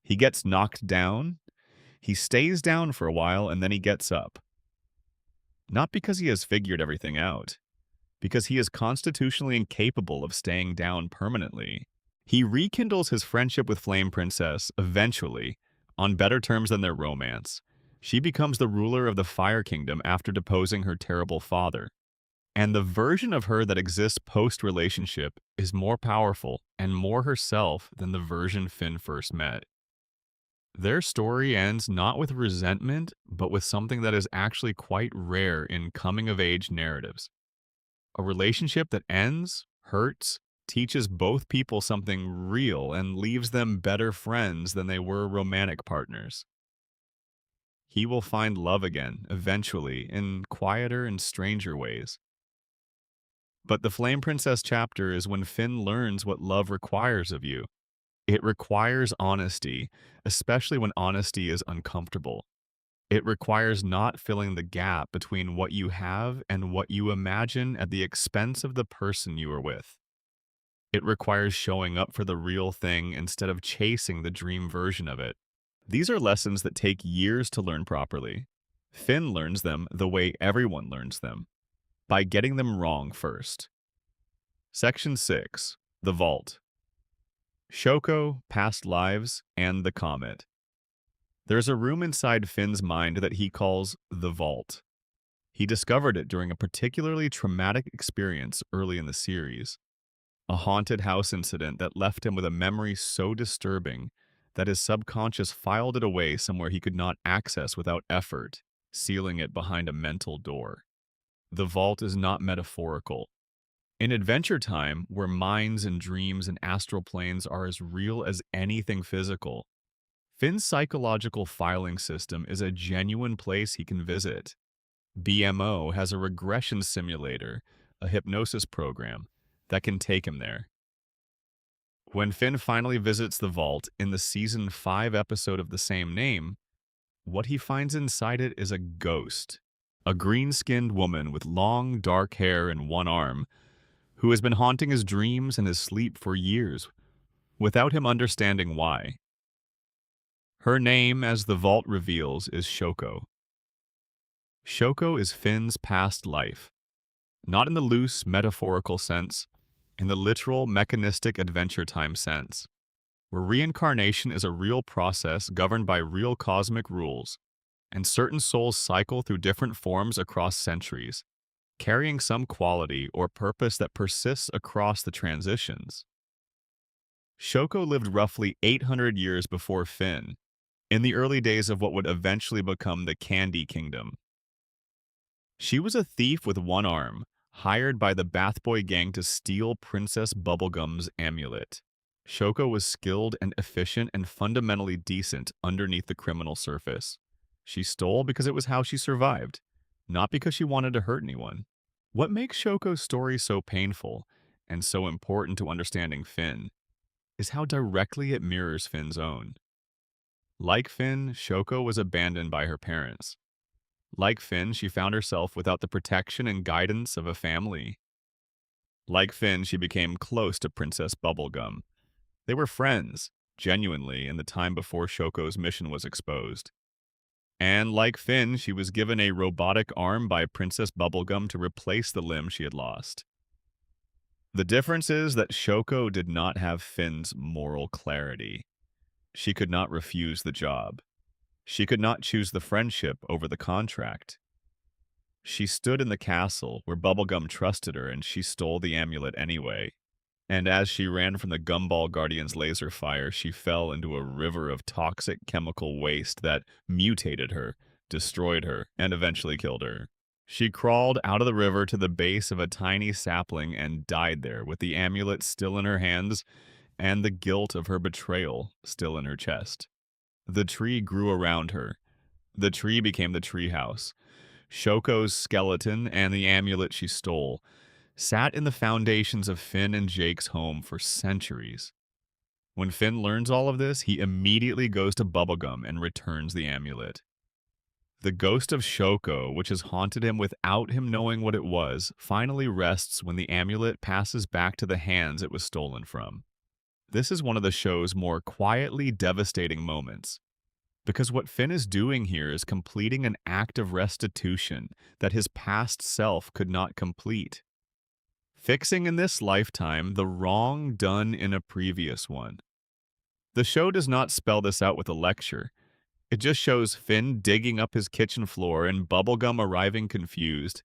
He gets knocked down, he stays down for a while, and then he gets up. Not because he has figured everything out, because he is constitutionally incapable of staying down permanently. He rekindles his friendship with Flame Princess, eventually, on better terms than their romance. She becomes the ruler of the Fire Kingdom after deposing her terrible father. And the version of her that exists post-relationship is more powerful and more herself than the version Finn first met. Their story ends not with resentment, but with something that is actually quite rare in coming-of-age narratives. A relationship that ends, hurts, teaches both people something real and leaves them better friends than they were romantic partners. He will find love again, eventually, in quieter and stranger ways. But the Flame Princess chapter is when Finn learns what love requires of you. It requires honesty, especially when honesty is uncomfortable. It requires not filling the gap between what you have and what you imagine at the expense of the person you are with. It requires showing up for the real thing instead of chasing the dream version of it. These are lessons that take years to learn properly. Finn learns them the way everyone learns them, by getting them wrong first. Section 6. The Vault. Shoko, Past Lives, and the Comet. There's a room inside Finn's mind that he calls the Vault. He discovered it during a particularly traumatic experience early in the series, a haunted house incident that left him with a memory so disturbing that his subconscious filed it away somewhere he could not access without effort, sealing it behind a mental door. The Vault is not metaphorical. In Adventure Time, where minds and dreams and astral planes are as real as anything physical, Finn's psychological filing system is a genuine place he can visit. BMO has a regression simulator, a hypnosis program, that can take him there. When Finn finally visits the vault in the Season 5 episode of the same name, what he finds inside it is a ghost, a green-skinned woman with long, dark hair and one arm, who has been haunting his dreams and his sleep for years, without him understanding why. Her name, as the vault reveals, is Shoko. Shoko is Finn's past life, not in the loose, metaphorical sense, in the literal, mechanistic Adventure Time sense, where reincarnation is a real process governed by real cosmic rules, and certain souls cycle through different forms across centuries, carrying some quality or purpose that persists across the transitions. Shoko lived roughly 800 years before Finn, in the early days of what would eventually become the Candy Kingdom. She was a thief with one arm, hired by the Bathboy gang to steal Princess Bubblegum's amulet. Shoko was skilled and efficient and fundamentally decent underneath the criminal surface. She stole because it was how she survived, not because she wanted to hurt anyone. What makes Shoko's story so painful and so important to understanding Finn is how directly it mirrors Finn's own. Like Finn, Shoko was abandoned by her parents. Like Finn, she found herself without the protection and guidance of a family. Like Finn, she became close to Princess Bubblegum. They were friends, genuinely, in the time before Shoko's mission was exposed. And like Finn, she was given a robotic arm by Princess Bubblegum to replace the limb she had lost. The difference is that Shoko did not have Finn's moral clarity. She could not refuse the job. She could not choose the friendship over the contract. She stood in the castle where Bubblegum trusted her, and she stole the amulet anyway. And as she ran from the Gumball Guardian's laser fire, she fell into a river of toxic chemical waste that mutated her, destroyed her, and eventually killed her. She crawled out of the river to the base of a tiny sapling and died there with the amulet still in her hands and the guilt of her betrayal still in her chest. The tree grew around her. The tree became the treehouse. Shoko's skeleton and the amulet she stole sat in the foundations of Finn and Jake's home for centuries. When Finn learns all of this, he immediately goes to Bubblegum and returns the amulet. The ghost of Shoko, which has haunted him without him knowing what it was, finally rests when the amulet passes back to the hands it was stolen from. This is one of the show's more quietly devastating moments, because what Finn is doing here is completing an act of restitution that his past self could not complete. Fixing in this lifetime the wrong done in a previous one. The show does not spell this out with a lecture. It just shows Finn digging up his kitchen floor and Bubblegum arriving confused,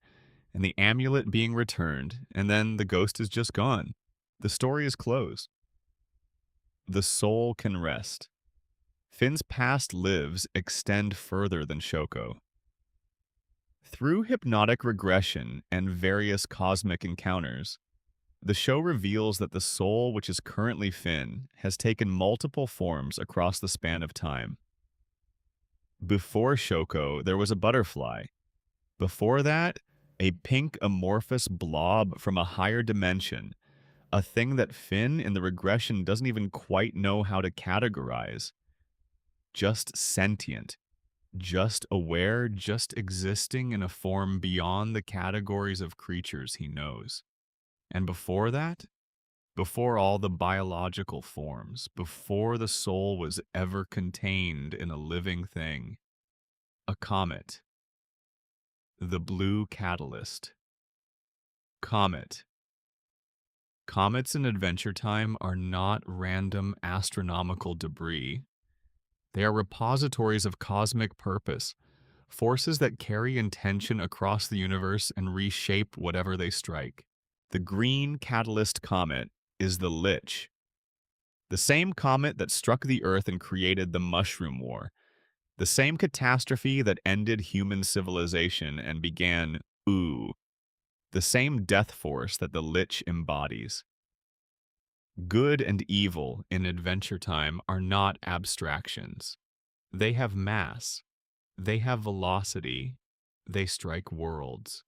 and the amulet being returned, and then the ghost is just gone. The story is closed. The soul can rest. Finn's past lives extend further than Shoko. Through hypnotic regression and various cosmic encounters, the show reveals that the soul which is currently Finn has taken multiple forms across the span of time. Before Shoko, there was a butterfly. Before that, a pink amorphous blob from a higher dimension, a thing that Finn in the regression doesn't even quite know how to categorize. Just sentient, just aware, just existing in a form beyond the categories of creatures he knows. And before that, before all the biological forms, before the soul was ever contained in a living thing, a comet, the blue catalyst. Comet. Comets in Adventure Time are not random astronomical debris. They are repositories of cosmic purpose, forces that carry intention across the universe and reshape whatever they strike. The green catalyst comet is the Lich, the same comet that struck the Earth and created the Mushroom War, the same catastrophe that ended human civilization and began Ooh, the same death force that the Lich embodies. Good and evil in Adventure Time are not abstractions. They have mass. They have velocity. They strike worlds.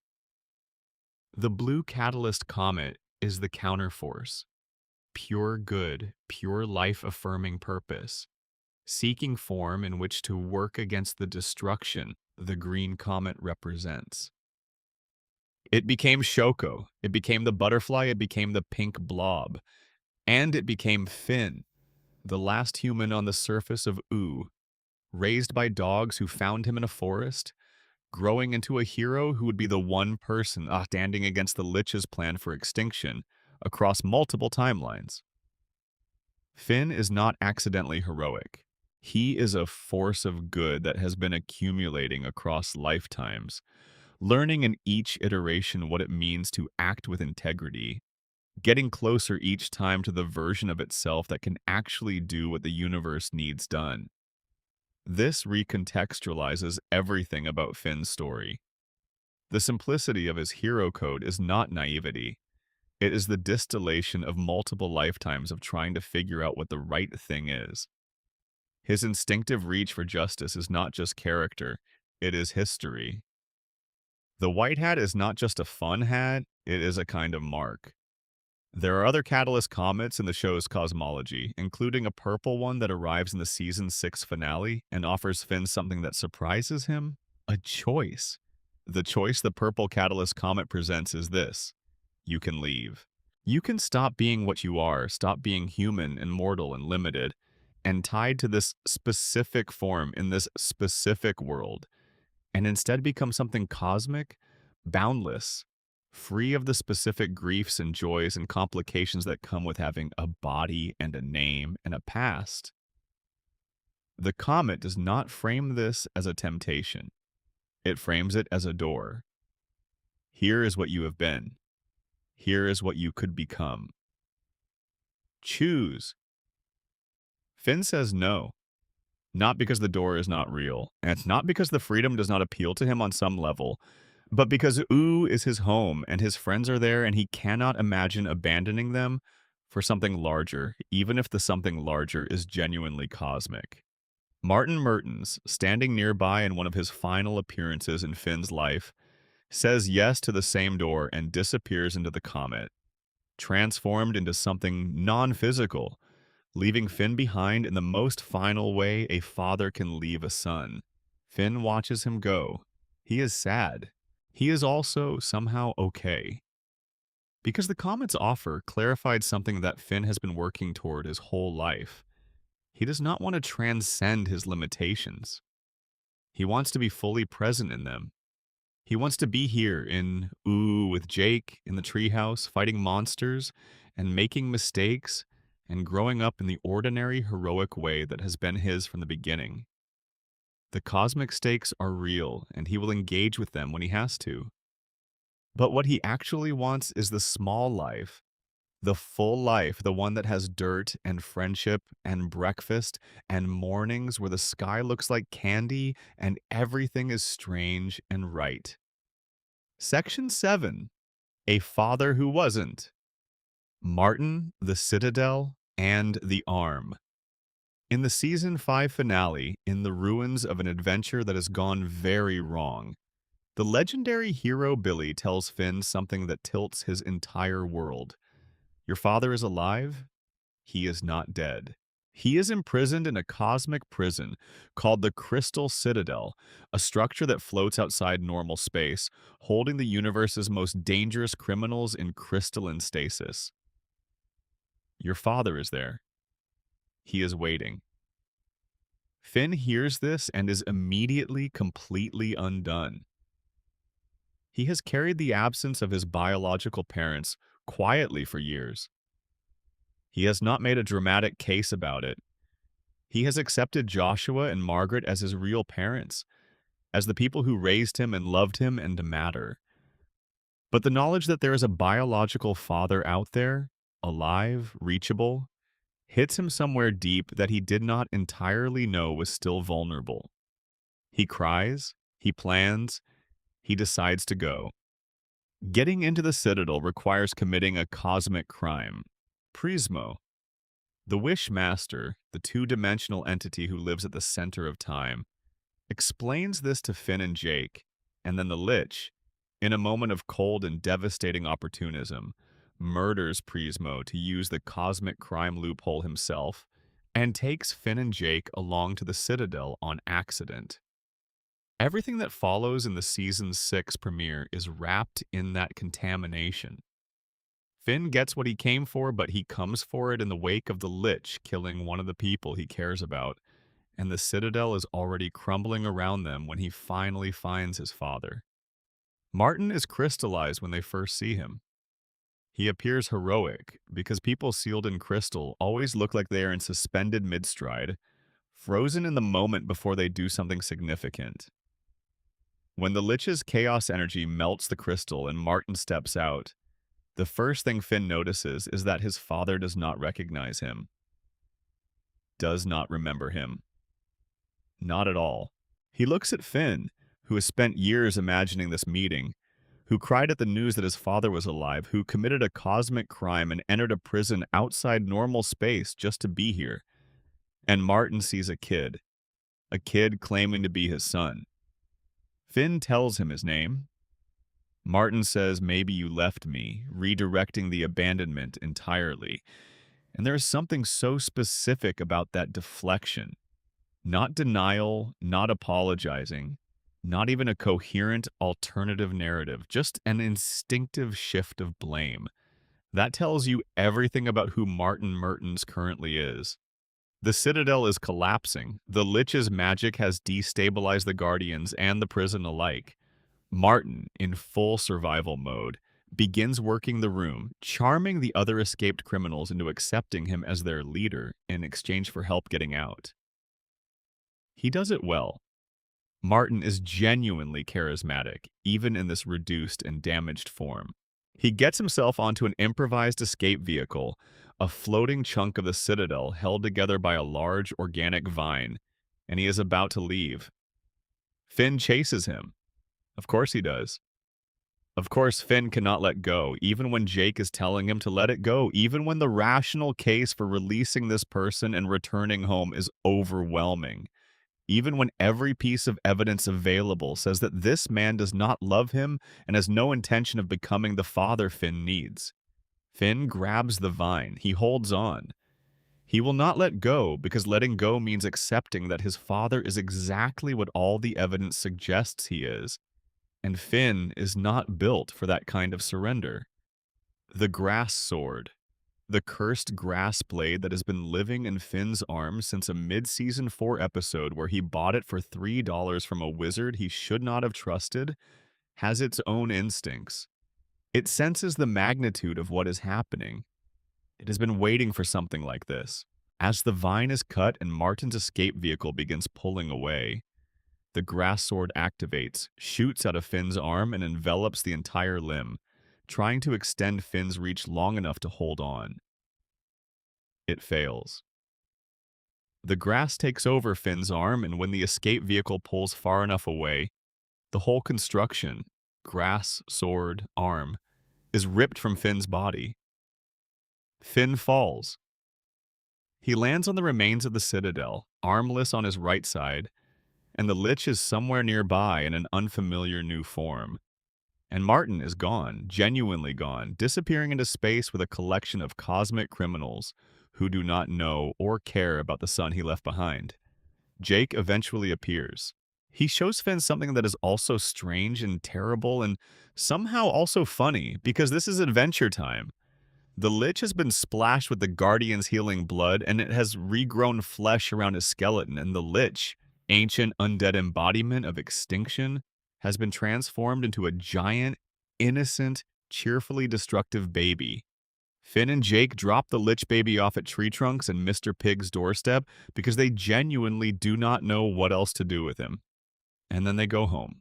The blue catalyst comet is the counterforce. Pure good, pure life-affirming purpose, seeking form in which to work against the destruction the green comet represents. It became Shoko. It became the butterfly. It became the pink blob. And it became Finn, the last human on the surface of Ooh, raised by dogs who found him in a forest, growing into a hero who would be the one person standing against the Lich's plan for extinction across multiple timelines. Finn is not accidentally heroic. He is a force of good that has been accumulating across lifetimes, learning in each iteration what it means to act with integrity, getting closer each time to the version of itself that can actually do what the universe needs done. This recontextualizes everything about Finn's story. The simplicity of his hero code is not naivety. It is the distillation of multiple lifetimes of trying to figure out what the right thing is. His instinctive reach for justice is not just character, it is history. The white hat is not just a fun hat, it is a kind of mark. There are other Catalyst comets in the show's cosmology, including a purple one that arrives in the season 6 finale and offers Finn something that surprises him: a choice. The choice the purple Catalyst comet presents is this: you can leave. You can stop being what you are, stop being human and mortal and limited, and tied to this specific form in this specific world, and instead become something cosmic, boundless, free of the specific griefs and joys and complications that come with having a body and a name and a past. The comet does not frame this as a temptation. It frames it as a door. Here is what you have been. Here is what you could become. Choose. Finn says no. Not because the door is not real, and it's not because the freedom does not appeal to him on some level, but because Ooh is his home and his friends are there and he cannot imagine abandoning them for something larger, even if the something larger is genuinely cosmic. Martin Mertens, standing nearby in one of his final appearances in Finn's life, says yes to the same door and disappears into the comet, transformed into something non-physical, leaving Finn behind in the most final way a father can leave a son. Finn watches him go. He is sad. He is also somehow okay. Because the comet's offer clarified something that Finn has been working toward his whole life. He does not want to transcend his limitations. He wants to be fully present in them. He wants to be here in Ooh with Jake in the treehouse, fighting monsters and making mistakes and growing up in the ordinary heroic way that has been his from the beginning. The cosmic stakes are real, and he will engage with them when he has to. But what he actually wants is the small life, the full life, the one that has dirt and friendship and breakfast and mornings where the sky looks like candy and everything is strange and right. Section 7. A Father Who Wasn't. Martin, the Citadel, and the Arm. In the season 5 finale, in the ruins of an adventure that has gone very wrong, the legendary hero Billy tells Finn something that tilts his entire world. Your father is alive? He is not dead. He is imprisoned in a cosmic prison called the Crystal Citadel, a structure that floats outside normal space, holding the universe's most dangerous criminals in crystalline stasis. Your father is there. He is waiting. Finn hears this and is immediately completely undone. He has carried the absence of his biological parents quietly for years. He has not made a dramatic case about it. He has accepted Joshua and Margaret as his real parents, as the people who raised him and loved him and matter. But the knowledge that there is a biological father out there, alive, reachable, hits him somewhere deep that he did not entirely know was still vulnerable. He cries, he plans, he decides to go. Getting into the Citadel requires committing a cosmic crime. Prismo, the Wish Master, the two-dimensional entity who lives at the center of time, explains this to Finn and Jake, and then the Lich, in a moment of cold and devastating opportunism, murders Prismo to use the cosmic crime loophole himself, and takes Finn and Jake along to the Citadel on accident. Everything that follows in the Season 6 premiere is wrapped in that contamination. Finn gets what he came for, but he comes for it in the wake of the Lich killing one of the people he cares about, and the Citadel is already crumbling around them when he finally finds his father. Martin is crystallized when they first see him. He appears heroic, because people sealed in crystal always look like they are in suspended mid-stride, frozen in the moment before they do something significant. When the Lich's chaos energy melts the crystal and Martin steps out, the first thing Finn notices is that his father does not recognize him. Does not remember him. Not at all. He looks at Finn, who has spent years imagining this meeting, who cried at the news that his father was alive, who committed a cosmic crime and entered a prison outside normal space just to be here. And Martin sees a kid claiming to be his son. Finn tells him his name. Martin says, "Maybe you left me," redirecting the abandonment entirely. And there is something so specific about that deflection. Not denial, not apologizing, not even a coherent alternative narrative, just an instinctive shift of blame. That tells you everything about who Martin Mertens currently is. The Citadel is collapsing. The Lich's magic has destabilized the Guardians and the prison alike. Martin, in full survival mode, begins working the room, charming the other escaped criminals into accepting him as their leader in exchange for help getting out. He does it well. Martin is genuinely charismatic, even in this reduced and damaged form. He gets himself onto an improvised escape vehicle, a floating chunk of the Citadel held together by a large organic vine, and he is about to leave. Finn chases him. Of course he does. Of course, Finn cannot let go, even when Jake is telling him to let it go, even when the rational case for releasing this person and returning home is overwhelming. Even when every piece of evidence available says that this man does not love him and has no intention of becoming the father Finn needs. Finn grabs the vine. He holds on. He will not let go because letting go means accepting that his father is exactly what all the evidence suggests he is. And Finn is not built for that kind of surrender. The grass sword. The cursed grass blade that has been living in Finn's arms since a mid-season 4 episode where he bought it for $3 from a wizard he should not have trusted, has its own instincts. It senses the magnitude of what is happening. It has been waiting for something like this. As the vine is cut and Martin's escape vehicle begins pulling away, the grass sword activates, shoots out of Finn's arm, and envelops the entire limb, trying to extend Finn's reach long enough to hold on. It fails. The grass takes over Finn's arm, and when the escape vehicle pulls far enough away, the whole construction, grass, sword, arm, is ripped from Finn's body. Finn falls. He lands on the remains of the citadel, armless on his right side, and the Lich is somewhere nearby in an unfamiliar new form. And Martin is gone, genuinely gone, disappearing into space with a collection of cosmic criminals who do not know or care about the son he left behind. Jake eventually appears. He shows Finn something that is also strange and terrible and somehow also funny, because this is adventure time. The Lich has been splashed with the Guardian's healing blood, and it has regrown flesh around his skeleton, and the Lich, ancient undead embodiment of extinction, has been transformed into a giant, innocent, cheerfully destructive baby. Finn and Jake drop the Lich baby off at Tree Trunks and Mr. Pig's doorstep because they genuinely do not know what else to do with him. And then they go home.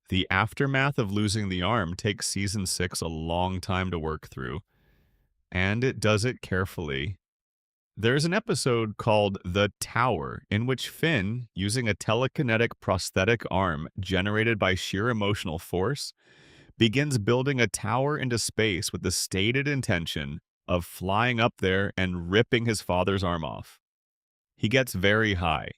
The aftermath of losing the arm takes Season 6 a long time to work through, and it does it carefully. There's an episode called The Tower, in which Finn, using a telekinetic prosthetic arm generated by sheer emotional force, begins building a tower into space with the stated intention of flying up there and ripping his father's arm off. He gets very high.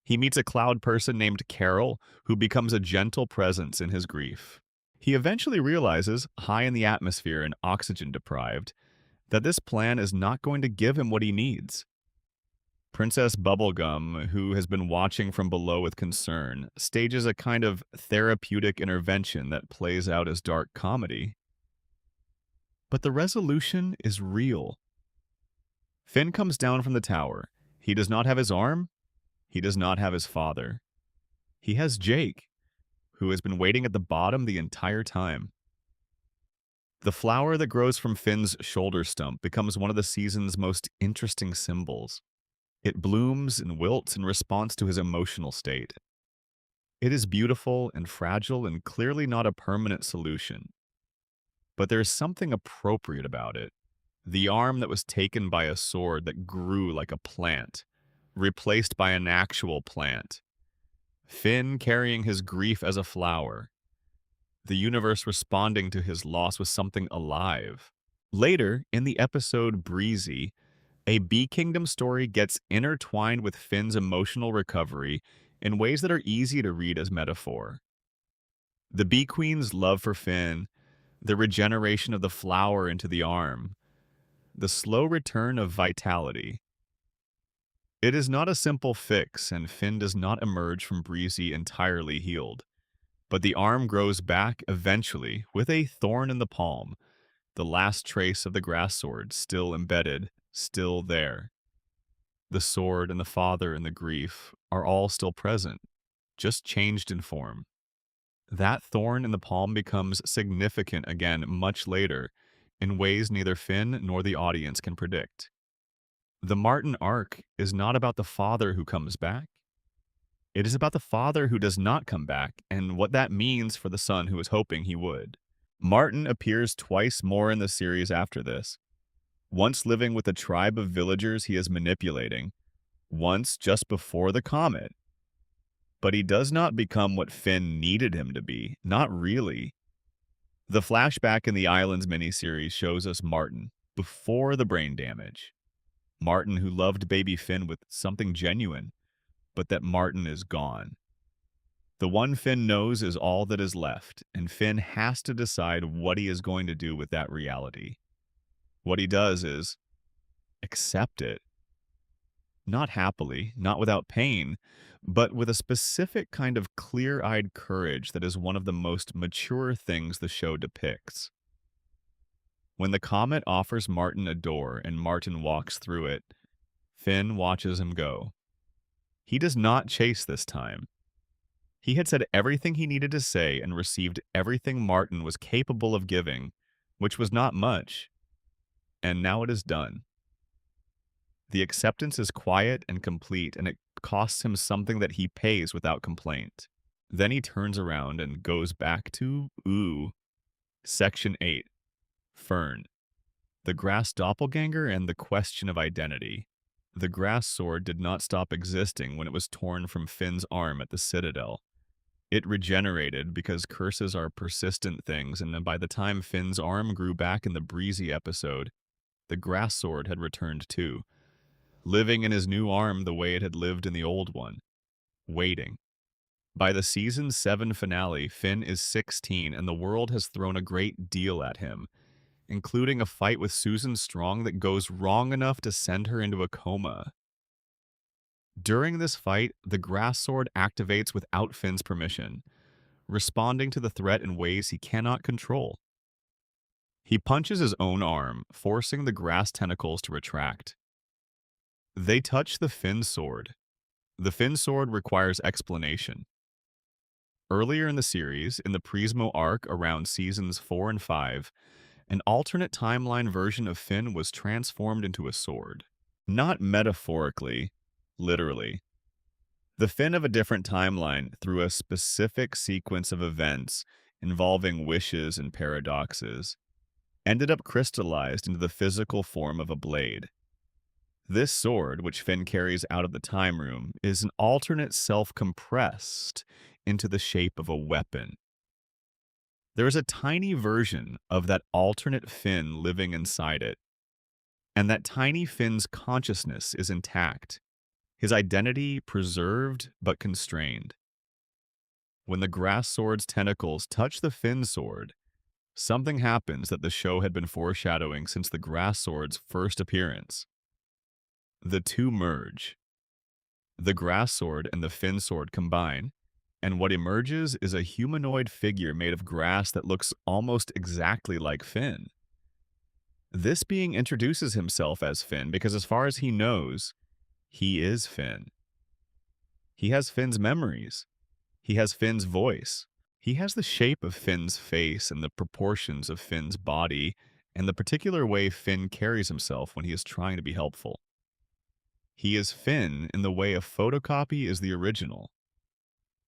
He meets a cloud person named Carol, who becomes a gentle presence in his grief. He eventually realizes, high in the atmosphere and oxygen deprived, that this plan is not going to give him what he needs. Princess Bubblegum, who has been watching from below with concern, stages a kind of therapeutic intervention that plays out as dark comedy. But the resolution is real. Finn comes down from the tower. He does not have his arm. He does not have his father. He has Jake, who has been waiting at the bottom the entire time. The flower that grows from Finn's shoulder stump becomes one of the season's most interesting symbols. It blooms and wilts in response to his emotional state. It is beautiful and fragile and clearly not a permanent solution. But there is something appropriate about it. The arm that was taken by a sword that grew like a plant, replaced by an actual plant. Finn carrying his grief as a flower. The universe responding to his loss with something alive. Later, in the episode Breezy, a Bee Kingdom story gets intertwined with Finn's emotional recovery in ways that are easy to read as metaphor. The Bee Queen's love for Finn, the regeneration of the flower into the arm, the slow return of vitality. It is not a simple fix, and Finn does not emerge from Breezy entirely healed. But the arm grows back eventually with a thorn in the palm, the last trace of the grass sword still embedded, still there. The sword and the father and the grief are all still present, just changed in form. That thorn in the palm becomes significant again much later, in ways neither Finn nor the audience can predict. The Martin arc is not about the father who comes back. It is about the father who does not come back and what that means for the son who was hoping he would. Martin appears twice more in the series after this. Once living with a tribe of villagers he is manipulating, once just before the comet. But he does not become what Finn needed him to be, not really. The flashback in the Islands miniseries shows us Martin, before the brain damage. Martin who loved baby Finn with something genuine, but that Martin is gone. The one Finn knows is all that is left, and Finn has to decide what he is going to do with that reality. What he does is accept it. Not happily, not without pain, but with a specific kind of clear-eyed courage that is one of the most mature things the show depicts. When the comet offers Martin a door and Martin walks through it, Finn watches him go. He does not chase this time. He had said everything he needed to say and received everything Martin was capable of giving, which was not much. And now it is done. The acceptance is quiet and complete, and it costs him something that he pays without complaint. Then he turns around and goes back to, Section 8, Fern. The grass doppelganger and the question of identity. The grass sword did not stop existing when it was torn from Finn's arm at the Citadel. It regenerated because curses are persistent things, and by the time Finn's arm grew back in the Breezy episode, the grass sword had returned too. living in his new arm the way it had lived in the old one, waiting. By the season 7 finale, Finn is 16 and the world has thrown a great deal at him, including a fight with Susan Strong that goes wrong enough to send her into a coma. During this fight, the grass sword activates without Finn's permission, responding to the threat in ways he cannot control. He punches his own arm, forcing the grass tentacles to retract. They touch the Finn sword. The Finn sword requires explanation. Earlier in the series, in the Prismo arc around seasons 4 and 5, an alternate timeline version of Finn was transformed into a sword. Not metaphorically, literally. The Finn of a different timeline, through a specific sequence of events involving wishes and paradoxes, ended up crystallized into the physical form of a blade. This sword, which Finn carries out of the time room, is an alternate self compressed into the shape of a weapon. There is a tiny version of that alternate Finn living inside it, and that tiny Finn's consciousness is intact, his identity preserved but constrained. When the grass sword's tentacles touch the Finn sword, something happens that the show had been foreshadowing since the grass sword's first appearance. The two merge. The grass sword and the Finn sword combine, and what emerges is a humanoid figure made of grass that looks almost exactly like Finn. This being introduces himself as Finn because, as far as he knows, he is Finn. He has Finn's memories. He has Finn's voice. He has the shape of Finn's face and the proportions of Finn's body and the particular way Finn carries himself when he is trying to be helpful. He is Finn in the way a photocopy is the original.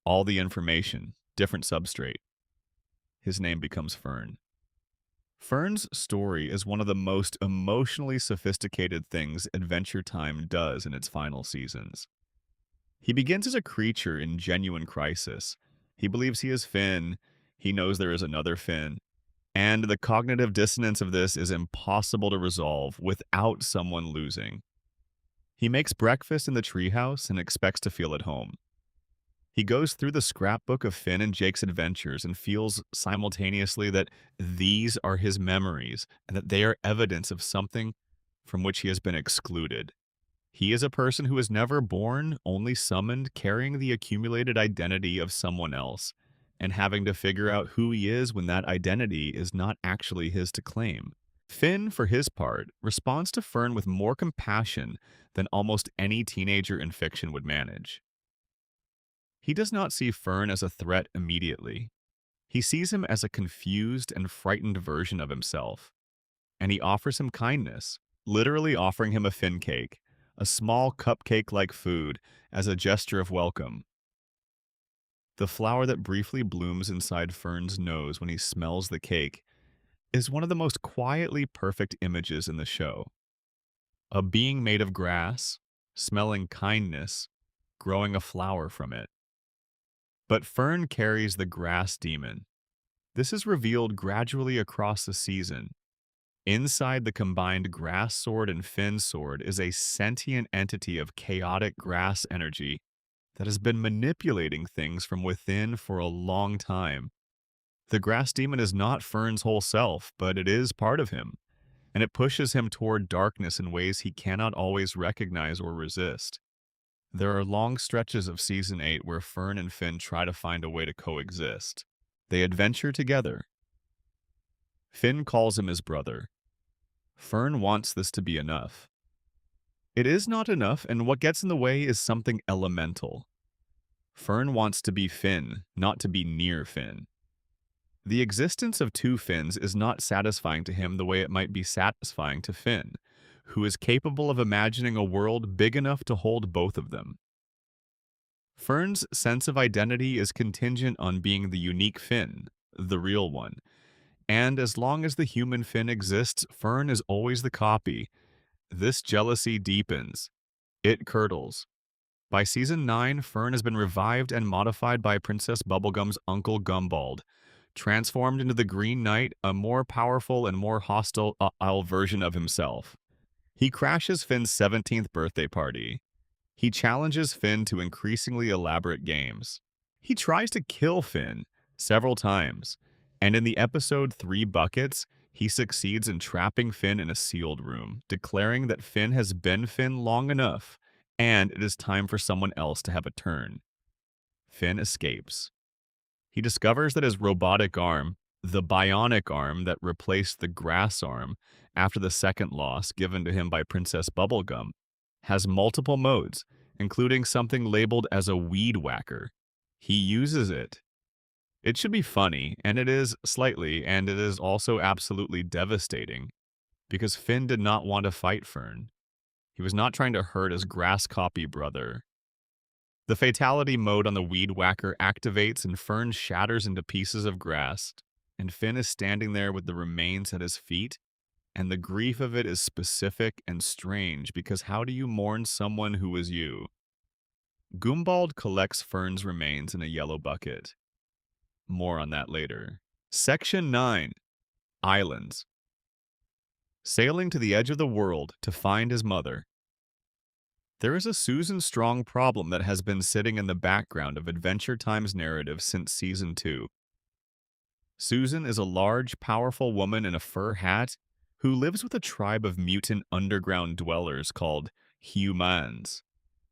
All the information, different substrate. His name becomes Fern. Fern's story is one of the most emotionally sophisticated things Adventure Time does in its final seasons. He begins as a creature in genuine crisis. He believes he is Finn, he knows there is another Finn, and the cognitive dissonance of this is impossible to resolve without someone losing. He makes breakfast in the treehouse and expects to feel at home. He goes through the scrapbook of Finn and Jake's adventures and feels simultaneously that these are his memories and that they are evidence of something from which he has been excluded. He is a person who is never born, only summoned, carrying the accumulated identity of someone else, and having to figure out who he is when that identity is not actually his to claim. Finn, for his part, responds to Fern with more compassion than almost any teenager in fiction would manage. He does not see Fern as a threat immediately. He sees him as a confused and frightened version of himself, and he offers him kindness, literally offering him a Finn cake, a small cupcake-like food, as a gesture of welcome. The flower that briefly blooms inside Fern's nose when he smells the cake is one of the most quietly perfect images in the show. A being made of grass, smelling kindness, growing a flower from it. But Fern carries the grass demon. This is revealed gradually across the season. Inside the combined grass sword and Finn sword is a sentient entity of chaotic grass energy that has been manipulating things from within for a long time. The grass demon is not Fern's whole self, but it is part of him, and it pushes him toward darkness in ways he cannot always recognize or resist. There are long stretches of Season 8 where Fern and Finn try to find a way to coexist. They adventure together. Finn calls him his brother. Fern wants this to be enough. It is not enough, and what gets in the way is something elemental. Fern wants to be Finn, not to be near Finn. The existence of two Finns is not satisfying to him the way it might be satisfying to Finn, who is capable of imagining a world big enough to hold both of them. Fern's sense of identity is contingent on being the unique Finn, the real one, and as long as the human Finn exists, Fern is always the copy. This jealousy deepens. It curdles. By Season 9, Fern has been revived and modified by Princess Bubblegum's Uncle Gumbald, transformed into the Green Knight, a more powerful and more hostile version of himself. He crashes Finn's 17th birthday party. He challenges Finn to increasingly elaborate games. He tries to kill Finn several times, and in the episode 3 Buckets, he succeeds in trapping Finn in a sealed room, declaring that Finn has been Finn long enough, and it is time for someone else to have a turn. Finn escapes. He discovers that his robotic arm, the bionic arm that replaced the grass arm after the second loss given to him by Princess Bubblegum, has multiple modes, including something labeled as a weed whacker. He uses it. It should be funny, and it is slightly, and it is also absolutely devastating, because Finn did not want to fight Fern. He was not trying to hurt his grass copy brother. The fatality mode on the weed whacker activates and Fern shatters into pieces of grass, and Finn is standing there with the remains at his feet, and the grief of it is specific and strange because how do you mourn someone who was you? Gumbald collects Fern's remains in a yellow bucket. More on that later. Section 9. Islands. Sailing to the edge of the world to find his mother. There is a Susan Strong problem that has been sitting in the background of Adventure Time's narrative since Season 2. Susan is a large, powerful woman in a fur hat who lives with a tribe of mutant underground dwellers called humans.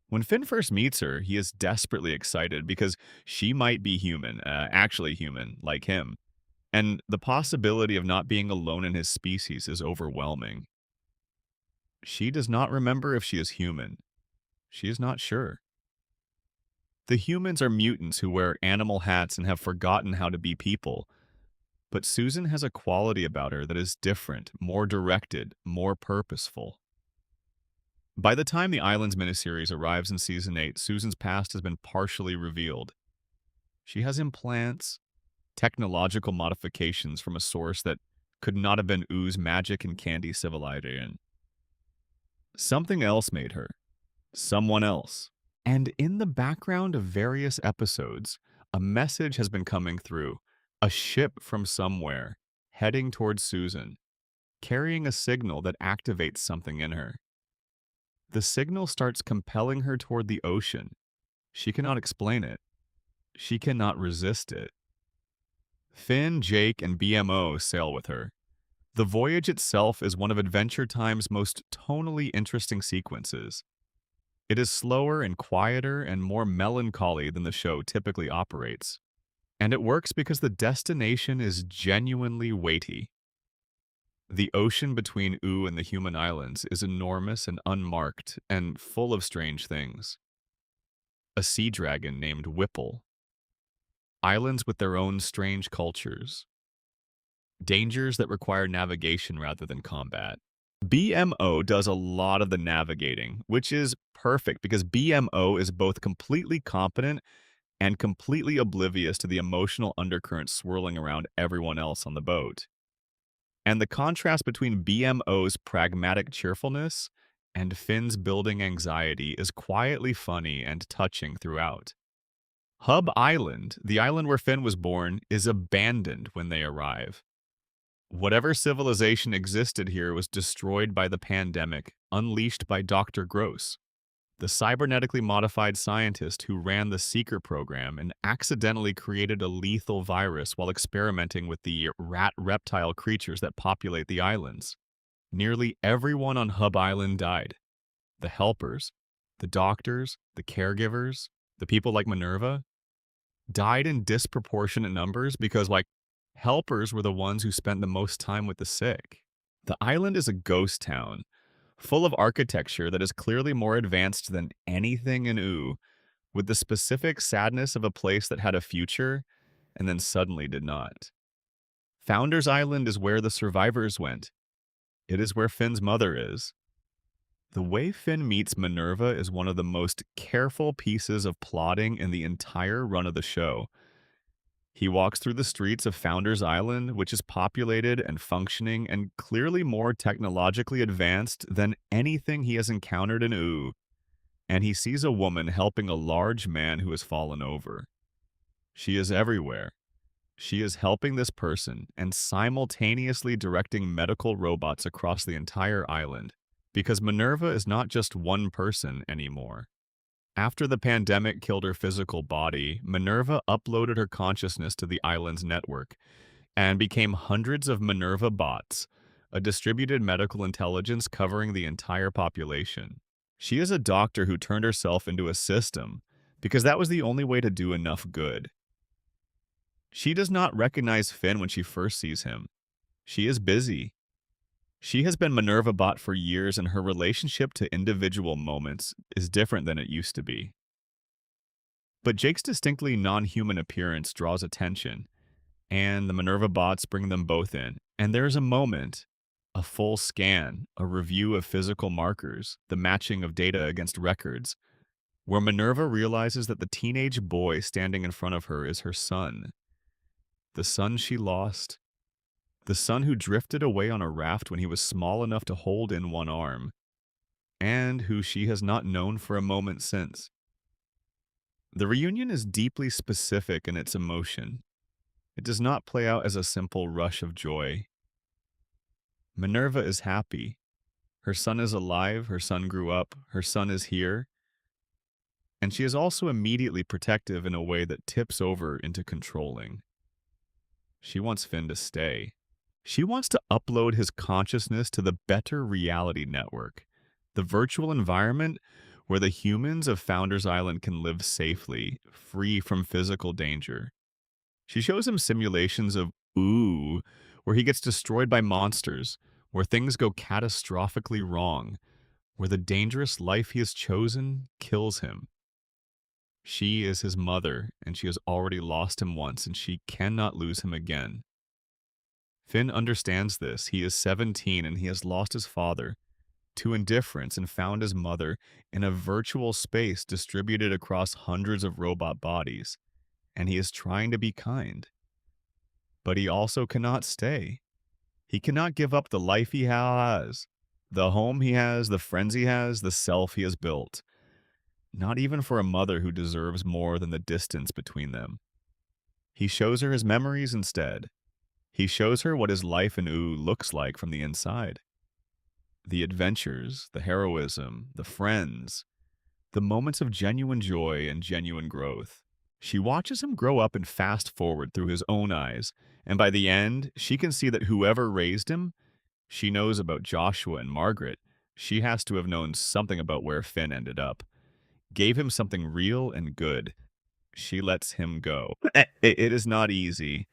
When Finn first meets her, he is desperately excited because she might be human, actually human, like him, and the possibility of not being alone in his species is overwhelming. She does not remember if she is human. She is not sure. The humans are mutants who wear animal hats and have forgotten how to be people. But Susan has a quality about her that is different, more directed, more purposeful. By the time the Islands miniseries arrives in Season 8, Susan's past has been partially revealed. She has implants, technological modifications from a source that could not have been ooze magic and candy civilization. Something else made her. Someone else. And in the background of various episodes, a message has been coming through. A ship from somewhere, heading towards Susan, carrying a signal that activates something in her. The signal starts compelling her toward the ocean. She cannot explain it. She cannot resist it. Finn, Jake, and BMO sail with her. The voyage itself is one of Adventure Time's most tonally interesting sequences. It is slower and quieter and more melancholy than the show typically operates. And it works because the destination is genuinely weighty. The ocean between Ooh and the human islands is enormous and unmarked and full of strange things. A sea dragon named Whipple. Islands with their own strange cultures. Dangers that require navigation rather than combat. BMO does a lot of the navigating, which is perfect because BMO is both completely competent and completely oblivious to the emotional undercurrent swirling around everyone else on the boat. And the contrast between BMO's pragmatic cheerfulness and Finn's building anxiety is quietly funny and touching throughout. Hub Island, the island where Finn was born, is abandoned when they arrive. Whatever civilization existed here was destroyed by the pandemic, unleashed by Dr. Gross, the cybernetically modified scientist who ran the Seeker program and accidentally created a lethal virus while experimenting with the rat reptile creatures that populate the islands. Nearly everyone on Hub Island died. The helpers, the doctors, the caregivers, the people like Minerva, died in disproportionate numbers because, helpers were the ones who spent the most time with the sick. The island is a ghost town, full of architecture that is clearly more advanced than anything in Ooh, with the specific sadness of a place that had a future and then suddenly did not. Founders Island is where the survivors went. It is where Finn's mother is. The way Finn meets Minerva is one of the most careful pieces of plotting in the entire run of the show. He walks through the streets of Founders Island, which is populated and functioning and clearly more technologically advanced than anything he has encountered in Ooh, and he sees a woman helping a large man who has fallen over. She is everywhere. She is helping this person and simultaneously directing medical robots across the entire island, because Minerva is not just one person anymore. After the pandemic killed her physical body, Minerva uploaded her consciousness to the island's network and became hundreds of Minerva bots, a distributed medical intelligence covering the entire population. She is a doctor who turned herself into a system because that was the only way to do enough good. She does not recognize Finn when she first sees him. She is busy. She has been Minerva bot for years, and her relationship to individual moments is different than it used to be. But Jake's distinctly non-human appearance draws attention, and the Minerva bots bring them both in. And there's a moment, a full scan, a review of physical markers, the matching of data against records, where Minerva realizes that the teenage boy standing in front of her is her son. The son she lost. The son who drifted away on a raft when he was small enough to hold in one arm, and who she has not known for a moment since. The reunion is deeply specific in its emotion. It does not play out as a simple rush of joy. Minerva is happy. Her son is alive, her son grew up, her son is here, and she is also immediately protective in a way that tips over into controlling. She wants Finn to stay. She wants to upload his consciousness to the Better Reality Network, the virtual environment where the humans of Founders Island can live safely, free from physical danger. She shows him simulations of Ooh, where he gets destroyed by monsters, where things go catastrophically wrong, where the dangerous life he has chosen kills him. She is his mother, and she has already lost him once, and she cannot lose him again. Finn understands this. He is 17 and he has lost his father to indifference and found his mother in a virtual space distributed across hundreds of robot bodies, and he is trying to be kind. But he also cannot stay. He cannot give up the life he has, the home he has, the friends he has, the self he has built. Not even for a mother who deserves more than the distance between them. He shows her his memories instead. He shows her what his life in Ooh looks like from the inside. The adventures, the heroism, the friends, the moments of genuine joy and genuine growth. She watches him grow up and fast forward through his own eyes, and by the end, she can see that whoever raised him, she knows about Joshua and Margaret. She has to have known something about where Finn ended up. Gave him something real and good. She lets him go. It is not easy.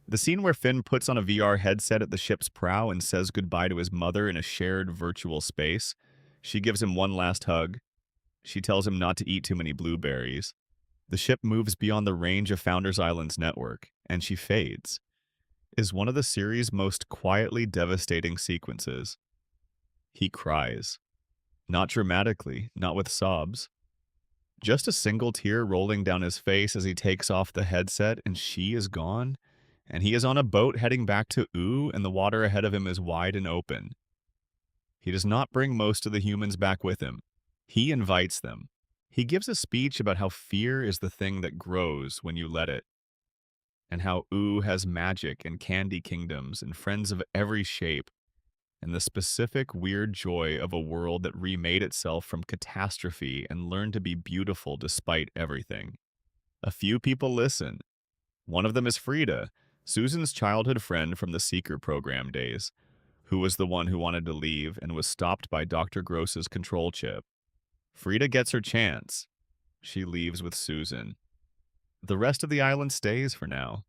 The scene where Finn puts on a VR headset at the ship's prow and says goodbye to his mother in a shared virtual space. She gives him one last hug. She tells him not to eat too many blueberries. The ship moves beyond the range of Founders Island's network, and she fades. Is one of the series' most quietly devastating sequences. He cries. Not dramatically, not with sobs. Just a single tear rolling down his face as he takes off the headset and she is gone, and he is on a boat heading back to Ooh, and the water ahead of him is wide and open. He does not bring most of the humans back with him. He invites them. He gives a speech about how fear is the thing that grows when you let it, and how Ooh has magic and candy kingdoms and friends of every shape, and the specific weird joy of a world that remade itself from catastrophe and learned to be beautiful despite everything. A few people listen. One of them is Frida, Susan's childhood friend from the Seeker program days, who was the one who wanted to leave and was stopped by Dr. Gross's control chip. Frida gets her chance. She leaves with Susan. The rest of the island stays for now.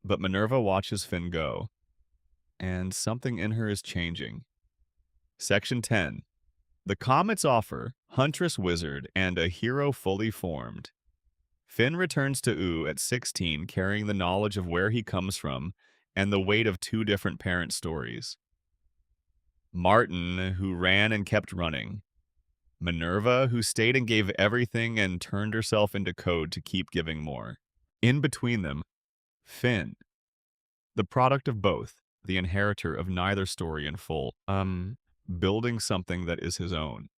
But Minerva watches Finn go, and something in her is changing. Section 10. The Comets offer Huntress Wizard and a hero fully formed. Finn returns to Ooh at 16, carrying the knowledge of where he comes from and the weight of two different parent stories. Martin, who ran and kept running. Minerva, who stayed and gave everything and turned herself into code to keep giving more. In between them, Finn, the product of both, the inheritor of neither story in full, building something that is his own.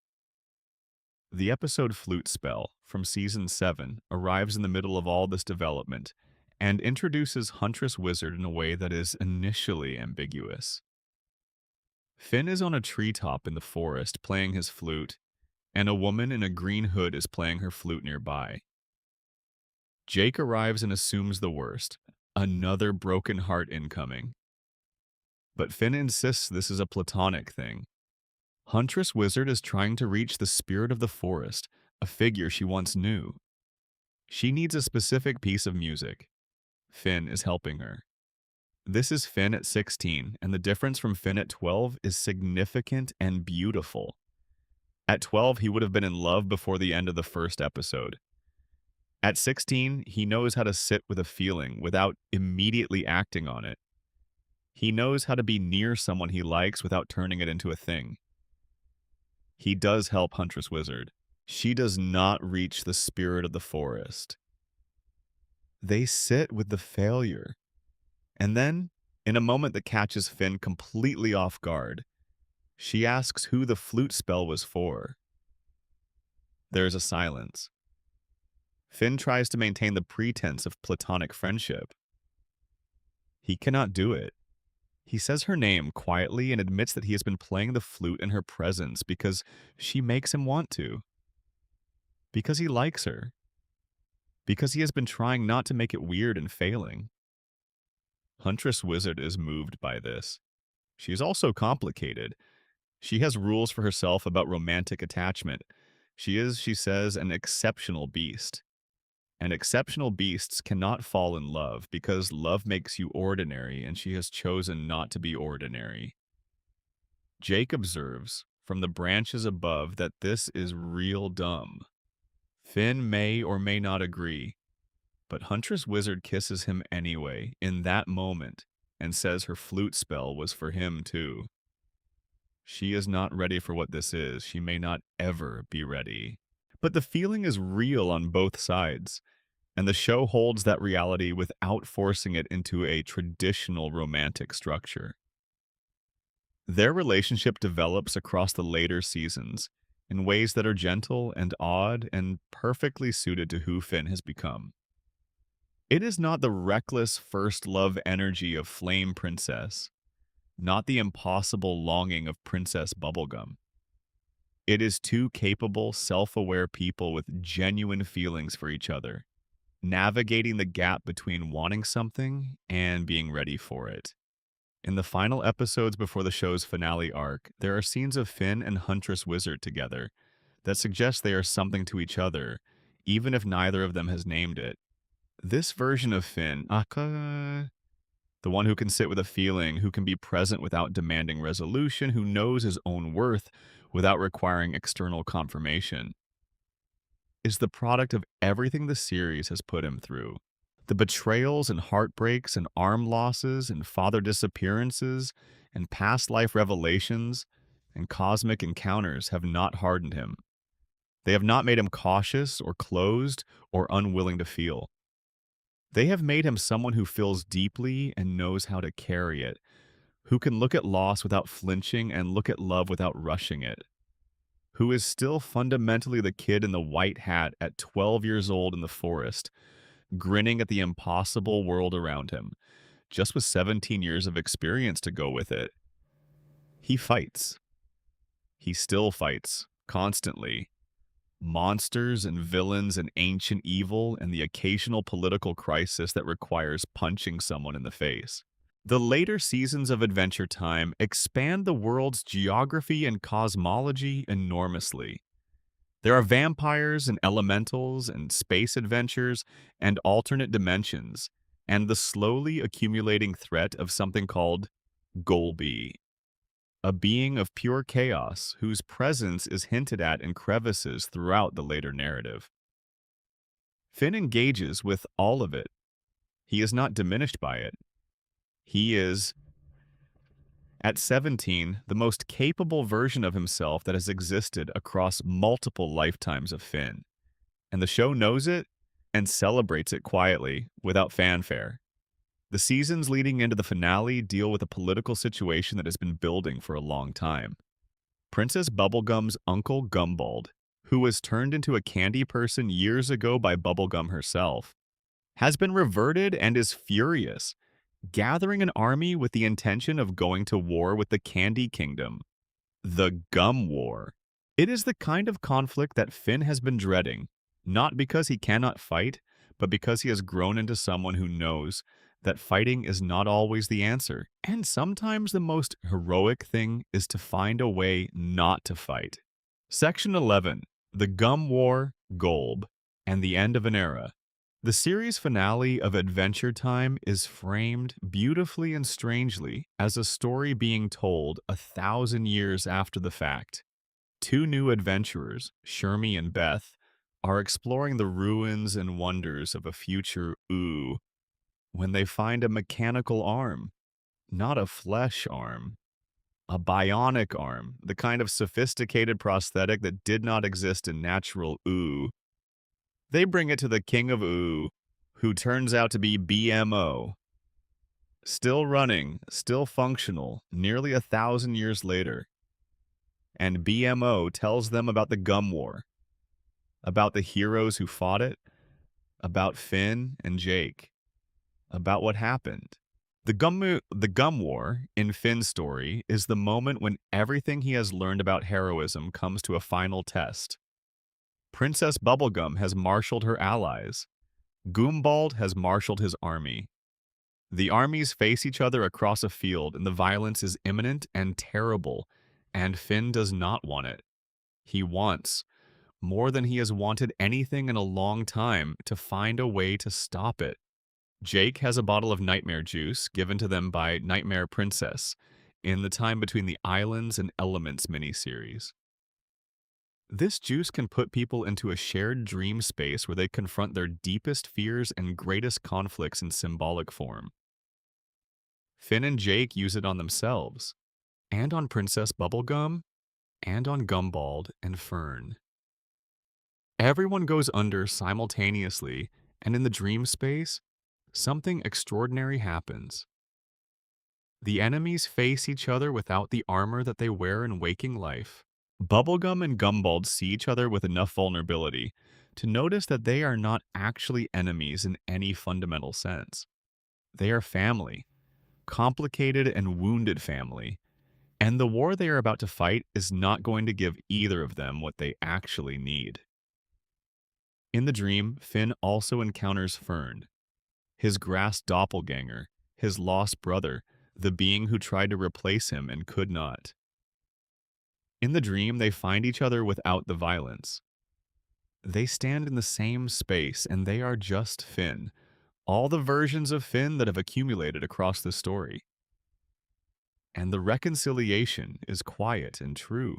The episode Flute Spell from Season 7 arrives in the middle of all this development and introduces Huntress Wizard in a way that is initially ambiguous. Finn is on a treetop in the forest playing his flute, and a woman in a green hood is playing her flute nearby. Jake arrives and assumes the worst. Another broken heart incoming. But Finn insists this is a platonic thing. Huntress Wizard is trying to reach the spirit of the forest, a figure she once knew. She needs a specific piece of music. Finn is helping her. This is Finn at 16, and the difference from Finn at 12 is significant and beautiful. At 12, he would have been in love before the end of the first episode. At 16, he knows how to sit with a feeling without immediately acting on it. He knows how to be near someone he likes without turning it into a thing. He does help Huntress Wizard. She does not reach the spirit of the forest. They sit with the failure. And then, in a moment that catches Finn completely off guard, she asks who the flute spell was for. There is a silence. Finn tries to maintain the pretense of platonic friendship. He cannot do it. He says her name quietly and admits that he has been playing the flute in her presence because she makes him want to. Because he likes her. Because he has been trying not to make it weird and failing. Huntress Wizard is moved by this. She is also complicated. She has rules for herself about romantic attachment. She is, she says, an exceptional beast. And exceptional beasts cannot fall in love because love makes you ordinary, and she has chosen not to be ordinary. Jake observes from the branches above that this is real dumb. Finn may or may not agree, but Huntress Wizard kisses him anyway in that moment and says her flute spell was for him too. She is not ready for what this is. She may not ever be ready. But the feeling is real on both sides, and the show holds that reality without forcing it into a traditional romantic structure. Their relationship develops across the later seasons in ways that are gentle and odd and perfectly suited to who Finn has become. It is not the reckless first love energy of Flame Princess, not the impossible longing of Princess Bubblegum. It is two capable, self-aware people with genuine feelings for each other, navigating the gap between wanting something and being ready for it. In the final episodes before the show's finale arc, there are scenes of Finn and Huntress Wizard together that suggest they are something to each other, even if neither of them has named it. This version of Finn, the one who can sit with a feeling, who can be present without demanding resolution, who knows his own worth without requiring external confirmation, is the product of everything the series has put him through. The betrayals and heartbreaks and arm losses and father disappearances and past life revelations and cosmic encounters have not hardened him. They have not made him cautious or closed or unwilling to feel. They have made him someone who feels deeply and knows how to carry it, who can look at loss without flinching and look at love without rushing it, who is still fundamentally the kid in the white hat at 12 years old in the forest, grinning at the impossible world around him, just with 17 years of experience to go with it. He fights. He still fights, constantly. Monsters and villains and ancient evil and the occasional political crisis that requires punching someone in the face. The later seasons of Adventure Time expand the world's geography and cosmology enormously. There are vampires and elementals and space adventures and alternate dimensions, and the slowly accumulating threat of something called Golby, a being of pure chaos whose presence is hinted at in crevices throughout the later narrative. Finn engages with all of it. He is not diminished by it. He is, at 17, the most capable version of himself that has existed across multiple lifetimes of Finn. And the show knows it and celebrates it quietly, without fanfare. The seasons leading into the finale deal with a political situation that has been building for a long time. Princess Bubblegum's Uncle Gumbald, who was turned into a candy person years ago by Bubblegum herself, has been reverted and is furious, gathering an army with the intention of going to war with the Candy Kingdom, the Gum War. It is the kind of conflict that Finn has been dreading, not because he cannot fight, but because he has grown into someone who knows that fighting is not always the answer, and sometimes the most heroic thing is to find a way not to fight. Section 11, The Gum War, Golb, and the End of an Era. The series finale of Adventure Time is framed beautifully and strangely as a story being told 1,000 years after the fact. Two new adventurers, Shermie and Beth, are exploring the ruins and wonders of a future ooh when they find a mechanical arm, not a flesh arm, a bionic arm, the kind of sophisticated prosthetic that did not exist in natural ooh. They bring it to the King of Ooh, who turns out to be BMO. Still running, still functional, nearly 1,000 years later. And BMO tells them about the Gum War, about the heroes who fought it, about Finn and Jake, about what happened. The Gum War, in Finn's story, is the moment when everything he has learned about heroism comes to a final test. Princess Bubblegum has marshaled her allies. Goombald has marshaled his army. The armies face each other across a field, and the violence is imminent and terrible, and Finn does not want it. He wants, more than he has wanted anything in a long time, to find a way to stop it. Jake has a bottle of nightmare juice given to them by Nightmare Princess in the time between the Islands and Elements miniseries. This juice can put people into a shared dream space where they confront their deepest fears and greatest conflicts in symbolic form. Finn and Jake use it on themselves, and on Princess Bubblegum, and on Gumbald and Fern. Everyone goes under simultaneously, and in the dream space, something extraordinary happens. The enemies face each other without the armor that they wear in waking life. Bubblegum and Gumbald see each other with enough vulnerability to notice that they are not actually enemies in any fundamental sense. They are family, complicated and wounded family, and the war they are about to fight is not going to give either of them what they actually need. In the dream, Finn also encounters Fern, his grass doppelganger, his lost brother, the being who tried to replace him and could not. In the dream, they find each other without the violence. They stand in the same space, and they are just Finn, all the versions of Finn that have accumulated across the story. And the reconciliation is quiet and true.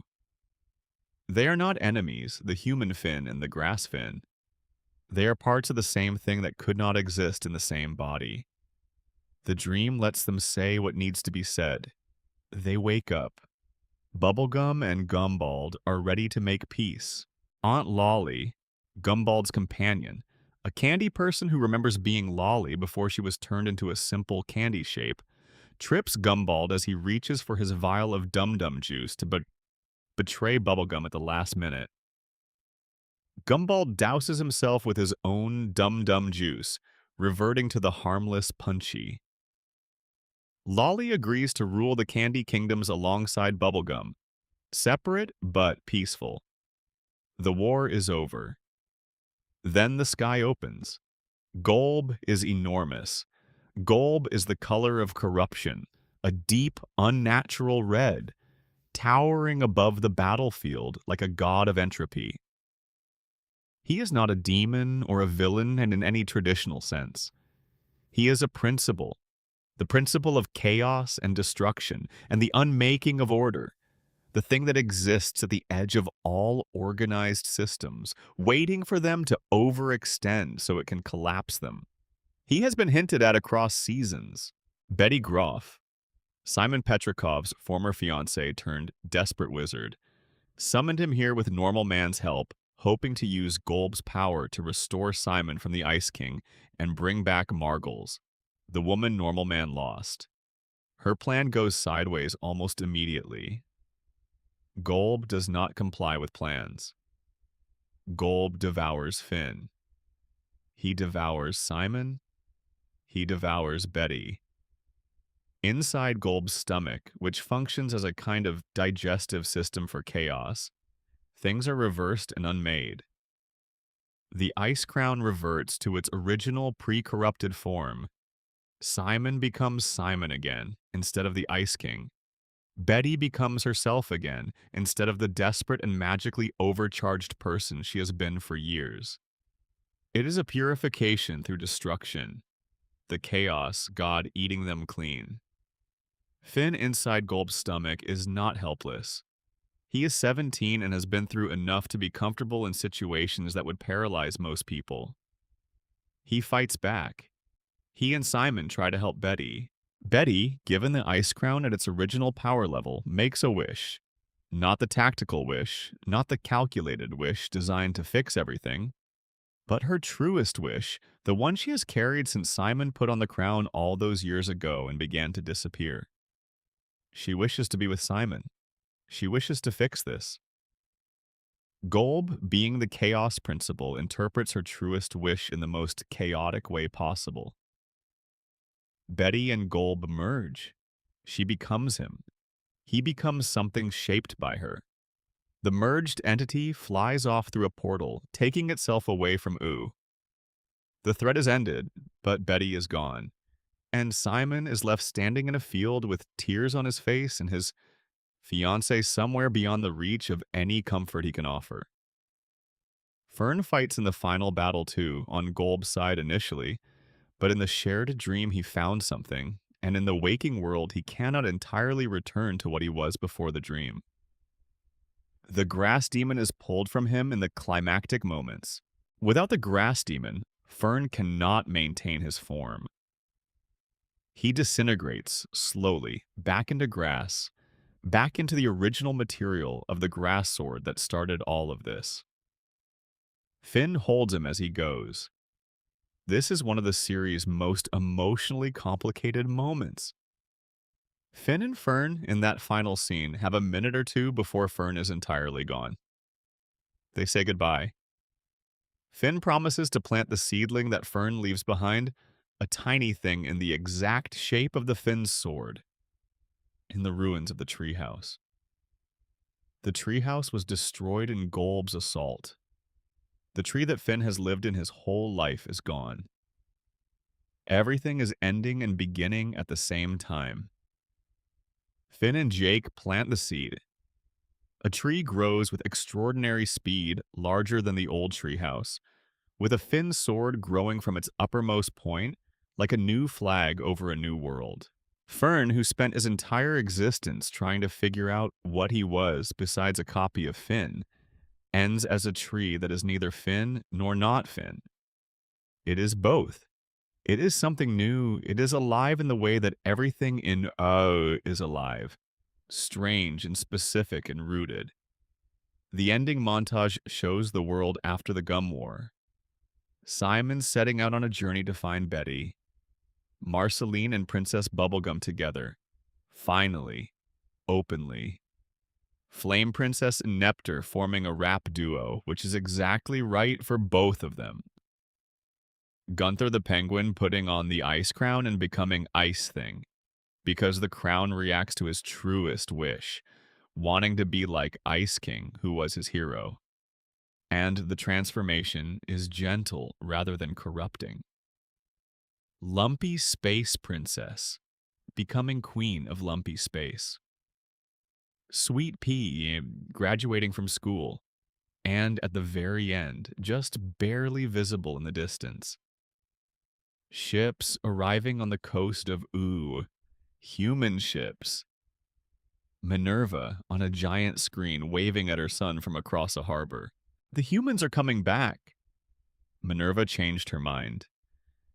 They are not enemies, the human Finn and the grass Finn. They are parts of the same thing that could not exist in the same body. The dream lets them say what needs to be said. They wake up. Bubblegum and Gumbald are ready to make peace. Aunt Lolly, Gumbald's companion, a candy person who remembers being Lolly before she was turned into a simple candy shape, trips Gumbald as he reaches for his vial of dum-dum juice to betray Bubblegum at the last minute. Gumbald douses himself with his own dum-dum juice, reverting to the harmless Punchy. Lolly agrees to rule the Candy Kingdoms alongside Bubblegum, separate but peaceful. The war is over. Then the sky opens. Golb is enormous. Golb is the color of corruption, a deep, unnatural red, towering above the battlefield like a god of entropy. He is not a demon or a villain and in any traditional sense. He is a principle, the principle of chaos and destruction and the unmaking of order, the thing that exists at the edge of all organized systems, waiting for them to overextend so it can collapse them. He has been hinted at across seasons. Betty Groff, Simon Petrikov's former fiancée turned desperate wizard, summoned him here with normal man's help, hoping to use Golb's power to restore Simon from the Ice King and bring back Margles, the woman normal man lost. Her plan goes sideways almost immediately. Golb does not comply with plans. Golb devours Finn. He devours Simon. He devours Betty. Inside Golb's stomach, which functions as a kind of digestive system for chaos, things are reversed and unmade. The ice crown reverts to its original pre-corrupted form. Simon becomes Simon again, instead of the Ice King. Betty becomes herself again, instead of the desperate and magically overcharged person she has been for years. It is a purification through destruction, the chaos, God eating them clean. Finn inside Golb's stomach is not helpless. He is 17 and has been through enough to be comfortable in situations that would paralyze most people. He fights back. He and Simon try to help Betty. Betty, given the ice crown at its original power level, makes a wish. Not the tactical wish, not the calculated wish designed to fix everything, but her truest wish, the one she has carried since Simon put on the crown all those years ago and began to disappear. She wishes to be with Simon. She wishes to fix this. Golb, being the chaos principle, interprets her truest wish in the most chaotic way possible. Betty and Golb merge. She becomes him. He becomes something shaped by her. The merged entity flies off through a portal, taking itself away from Ooh. The threat is ended, but Betty is gone, and Simon is left standing in a field with tears on his face and his fiancée somewhere beyond the reach of any comfort he can offer. Fern fights in the final battle too, on Golb's side initially, but in the shared dream he found something, and in the waking world he cannot entirely return to what he was before the dream. The grass demon is pulled from him in the climactic moments. Without the grass demon, Fern cannot maintain his form. He disintegrates slowly back into grass, back into the original material of the grass sword that started all of this. Finn holds him as he goes. This is one of the series' most emotionally complicated moments. Finn and Fern, in that final scene, have a minute or two before Fern is entirely gone. They say goodbye. Finn promises to plant the seedling that Fern leaves behind, a tiny thing in the exact shape of the Finn's sword, in the ruins of the treehouse. The treehouse was destroyed in Golb's assault. The tree that Finn has lived in his whole life is gone. Everything is ending and beginning at the same time. Finn and Jake plant the seed. A tree grows with extraordinary speed, larger than the old treehouse, with a Finn sword growing from its uppermost point like a new flag over a new world. Fern, who spent his entire existence trying to figure out what he was besides a copy of Finn, ends as a tree that is neither Finn nor not Finn. It is both. It is something new. It is alive in the way that everything in is alive, strange and specific and rooted. The ending montage shows the world after the Gum War. Simon setting out on a journey to find Betty. Marceline and Princess Bubblegum together. Finally. Openly. Flame Princess and Nectar forming a rap duo, which is exactly right for both of them. Gunther the Penguin putting on the ice crown and becoming Ice Thing, because the crown reacts to his truest wish, wanting to be like Ice King, who was his hero. And the transformation is gentle rather than corrupting. Lumpy Space Princess, becoming Queen of Lumpy Space. Sweet Pea graduating from school, and at the very end, just barely visible in the distance. Ships arriving on the coast of Ooh, human ships. Minerva on a giant screen waving at her son from across a harbor. The humans are coming back. Minerva changed her mind.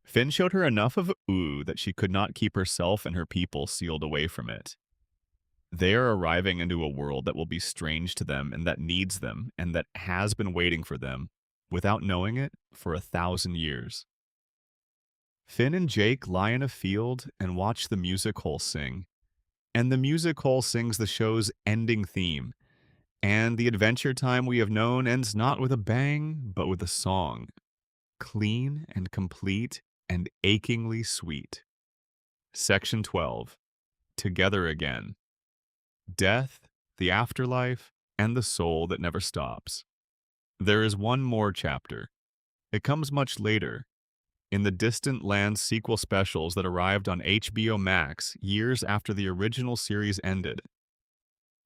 Finn showed her enough of Ooh that she could not keep herself and her people sealed away from it. They are arriving into a world that will be strange to them and that needs them and that has been waiting for them, without knowing it, for 1,000 years. Finn and Jake lie in a field and watch the music hole sing. And the music hole sings the show's ending theme. And the adventure time we have known ends not with a bang, but with a song. Clean and complete and achingly sweet. Section 12. together again. Death, the afterlife, and the soul that never stops. There is one more chapter. It comes much later, in the Distant Lands sequel specials that arrived on HBO Max years after the original series ended.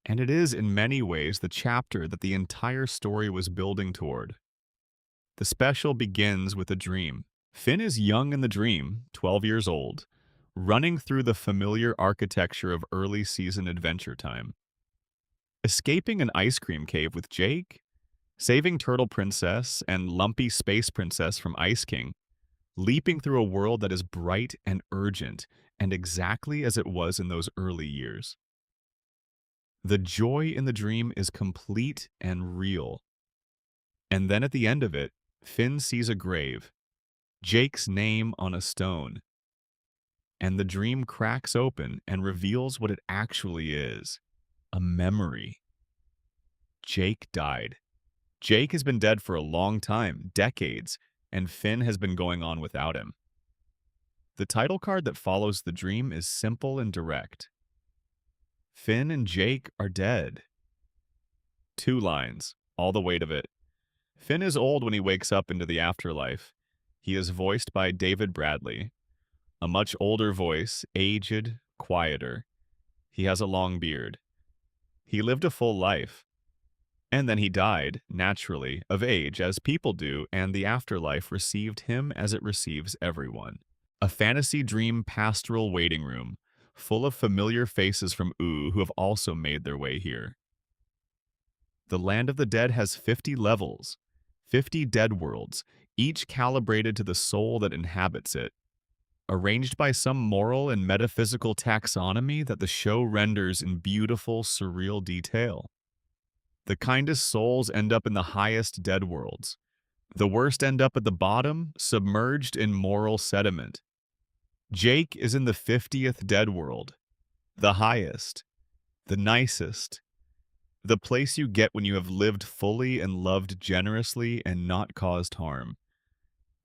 And it is, in many ways, the chapter that the entire story was building toward. The special begins with a dream. Finn is young in the dream, 12 years old, running through the familiar architecture of early season Adventure Time. Escaping an ice cream cave with Jake, saving Turtle Princess and Lumpy Space Princess from Ice King, leaping through a world that is bright and urgent, and exactly as it was in those early years. The joy in the dream is complete and real. And then at the end of it, Finn sees a grave, Jake's name on a stone, and the dream cracks open and reveals what it actually is, a memory. Jake died. Jake has been dead for a long time, decades, and Finn has been going on without him. The title card that follows the dream is simple and direct. Finn and Jake are dead. 2 lines, all the weight of it. Finn is old when he wakes up into the afterlife. He is voiced by David Bradley, a much older voice, aged, quieter. He has a long beard. He lived a full life. And then he died, naturally, of age, as people do, and the afterlife received him as it receives everyone. A fantasy dream pastoral waiting room, full of familiar faces from Ooh who have also made their way here. The Land of the Dead has 50 levels, 50 dead worlds, each calibrated to the soul that inhabits it, arranged by some moral and metaphysical taxonomy that the show renders in beautiful, surreal detail. The kindest souls end up in the highest dead worlds. The worst end up at the bottom, submerged in moral sediment. Jake is in the 50th dead world, the highest, the nicest, the place you get when you have lived fully and loved generously and not caused harm.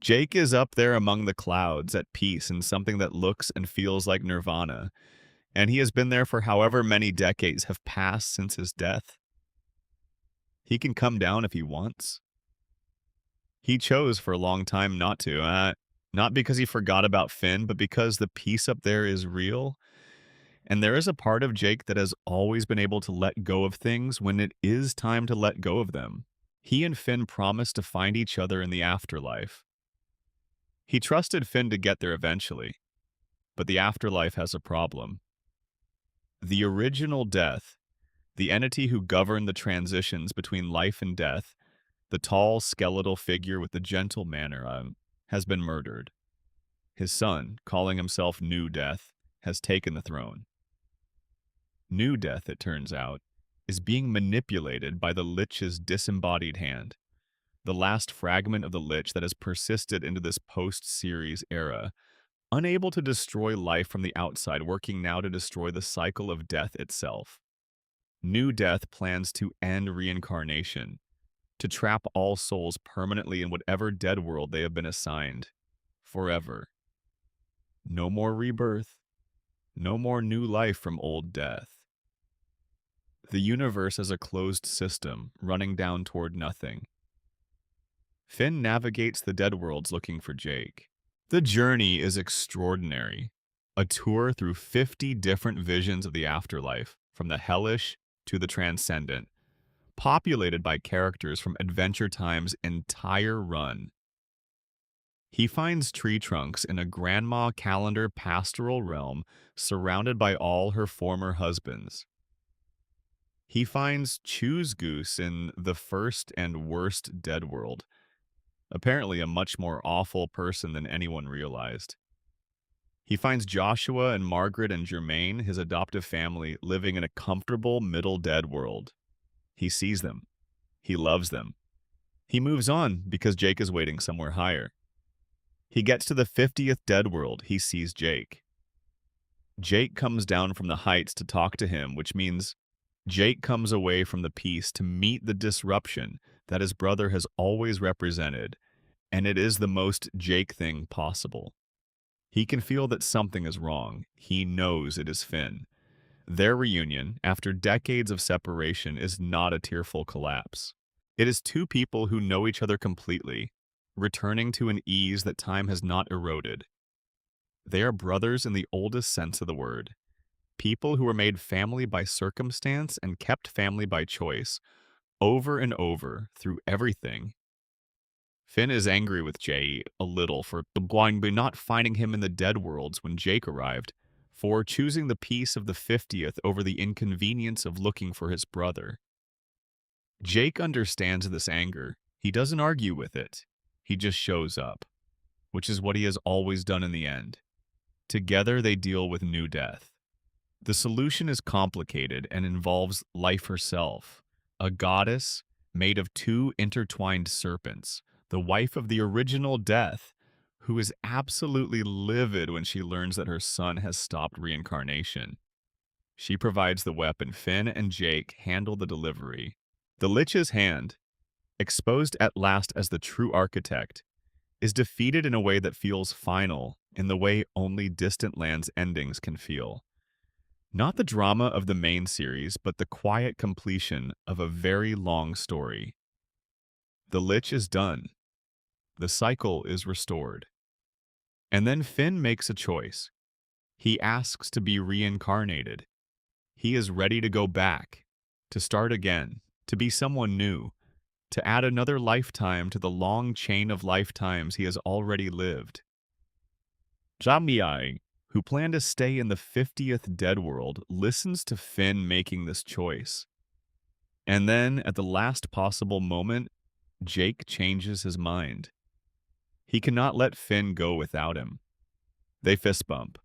Jake is up there among the clouds at peace in something that looks and feels like nirvana, and he has been there for however many decades have passed since his death. He can come down if he wants. He chose for a long time not to, not because he forgot about Finn, but because the peace up there is real. And there is a part of Jake that has always been able to let go of things when it is time to let go of them. He and Finn promised to find each other in the afterlife. He trusted Finn to get there eventually, but the afterlife has a problem. The original death, the entity who governed the transitions between life and death, the tall, skeletal figure with the gentle manner, has been murdered. His son, calling himself New Death, has taken the throne. New Death, it turns out, is being manipulated by the Lich's disembodied hand, the last fragment of the Lich that has persisted into this post-series era, unable to destroy life from the outside, working now to destroy the cycle of death itself. New Death plans to end reincarnation, to trap all souls permanently in whatever dead world they have been assigned, forever. No more rebirth, no more new life from old death. The universe is a closed system, running down toward nothing. Finn navigates the dead worlds looking for Jake. The journey is extraordinary. A tour through 50 different visions of the afterlife, from the hellish to the transcendent, populated by characters from Adventure Time's entire run. He finds tree trunks in a grandma calendar pastoral realm surrounded by all her former husbands. He finds Choose Goose in the first and worst dead world, apparently a much more awful person than anyone realized. He finds Joshua and Margaret and Jermaine, his adoptive family, living in a comfortable middle dead world. He sees them. He loves them. He moves on because Jake is waiting somewhere higher. He gets to the 50th dead world. He sees Jake. Jake comes down from the heights to talk to him, which means Jake comes away from the peace to meet the disruption that his brother has always represented, and it is the most Jake thing possible. He can feel that something is wrong. He knows it is Finn. Their reunion, after decades of separation, is not a tearful collapse. It is two people who know each other completely, returning to an ease that time has not eroded. They are brothers in the oldest sense of the word, people who were made family by circumstance and kept family by choice, over and over through everything. Finn is angry with Jay a little for Bubblegum by not finding him in the dead worlds when Jake arrived, for choosing the peace of the 50th over the inconvenience of looking for his brother. Jake understands this anger. He doesn't argue with it. He just shows up, which is what he has always done in the end. Together they deal with new death. The solution is complicated and involves life herself, a goddess made of two intertwined serpents, the wife of the original Death, who is absolutely livid when she learns that her son has stopped reincarnation. She provides the weapon. Finn and Jake handle the delivery. The Lich's hand, exposed at last as the true architect, is defeated in a way that feels final, in the way only Distant Lands endings can feel. Not the drama of the main series, but the quiet completion of a very long story. The Lich is done. The cycle is restored. And then Finn makes a choice. He asks to be reincarnated. He is ready to go back, to start again, to be someone new, to add another lifetime to the long chain of lifetimes he has already lived. Jamiai, who planned to stay in the 50th Dead World, listens to Finn making this choice. And then, at the last possible moment, Jake changes his mind. He cannot let Finn go without him. They fist bump.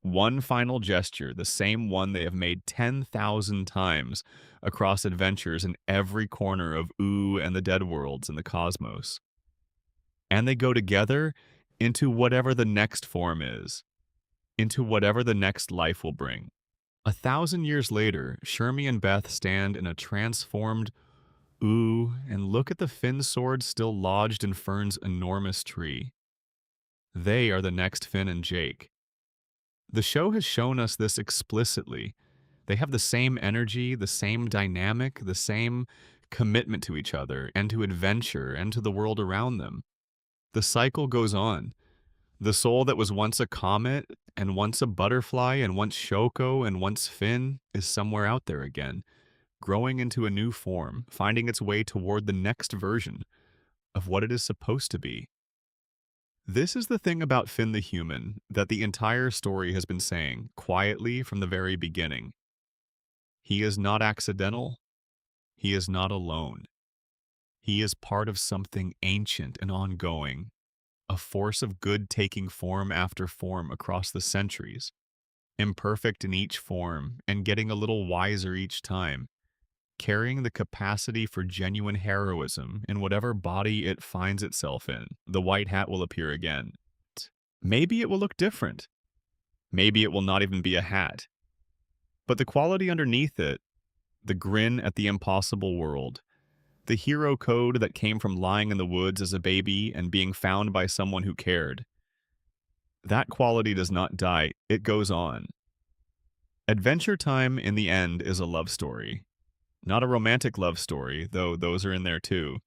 One final gesture, the same one they have made 10,000 times across adventures in every corner of Ooh and the Dead Worlds and the cosmos. And they go together into whatever the next form is, into whatever the next life will bring. 1,000 years later, Shermie and Beth stand in a transformed Ooh and look at the Finn sword still lodged in Fern's enormous tree. They are the next Finn and Jake. The show has shown us this explicitly. They have the same energy, the same dynamic, the same commitment to each other and to adventure and to the world around them. The cycle goes on. The soul that was once a comet and once a butterfly and once Shoko and once Finn is somewhere out there again, growing into a new form, finding its way toward the next version of what it is supposed to be. This is the thing about Finn the human that the entire story has been saying, quietly from the very beginning. He is not accidental. He is not alone. He is part of something ancient and ongoing, a force of good taking form after form across the centuries, imperfect in each form and getting a little wiser each time, carrying the capacity for genuine heroism in whatever body it finds itself in. The white hat will appear again. Maybe it will look different. Maybe it will not even be a hat. But the quality underneath it, the grin at the impossible world, the hero code that came from lying in the woods as a baby and being found by someone who cared, that quality does not die, it goes on. Adventure Time, in the end, is a love story. Not a romantic love story, though those are in there too.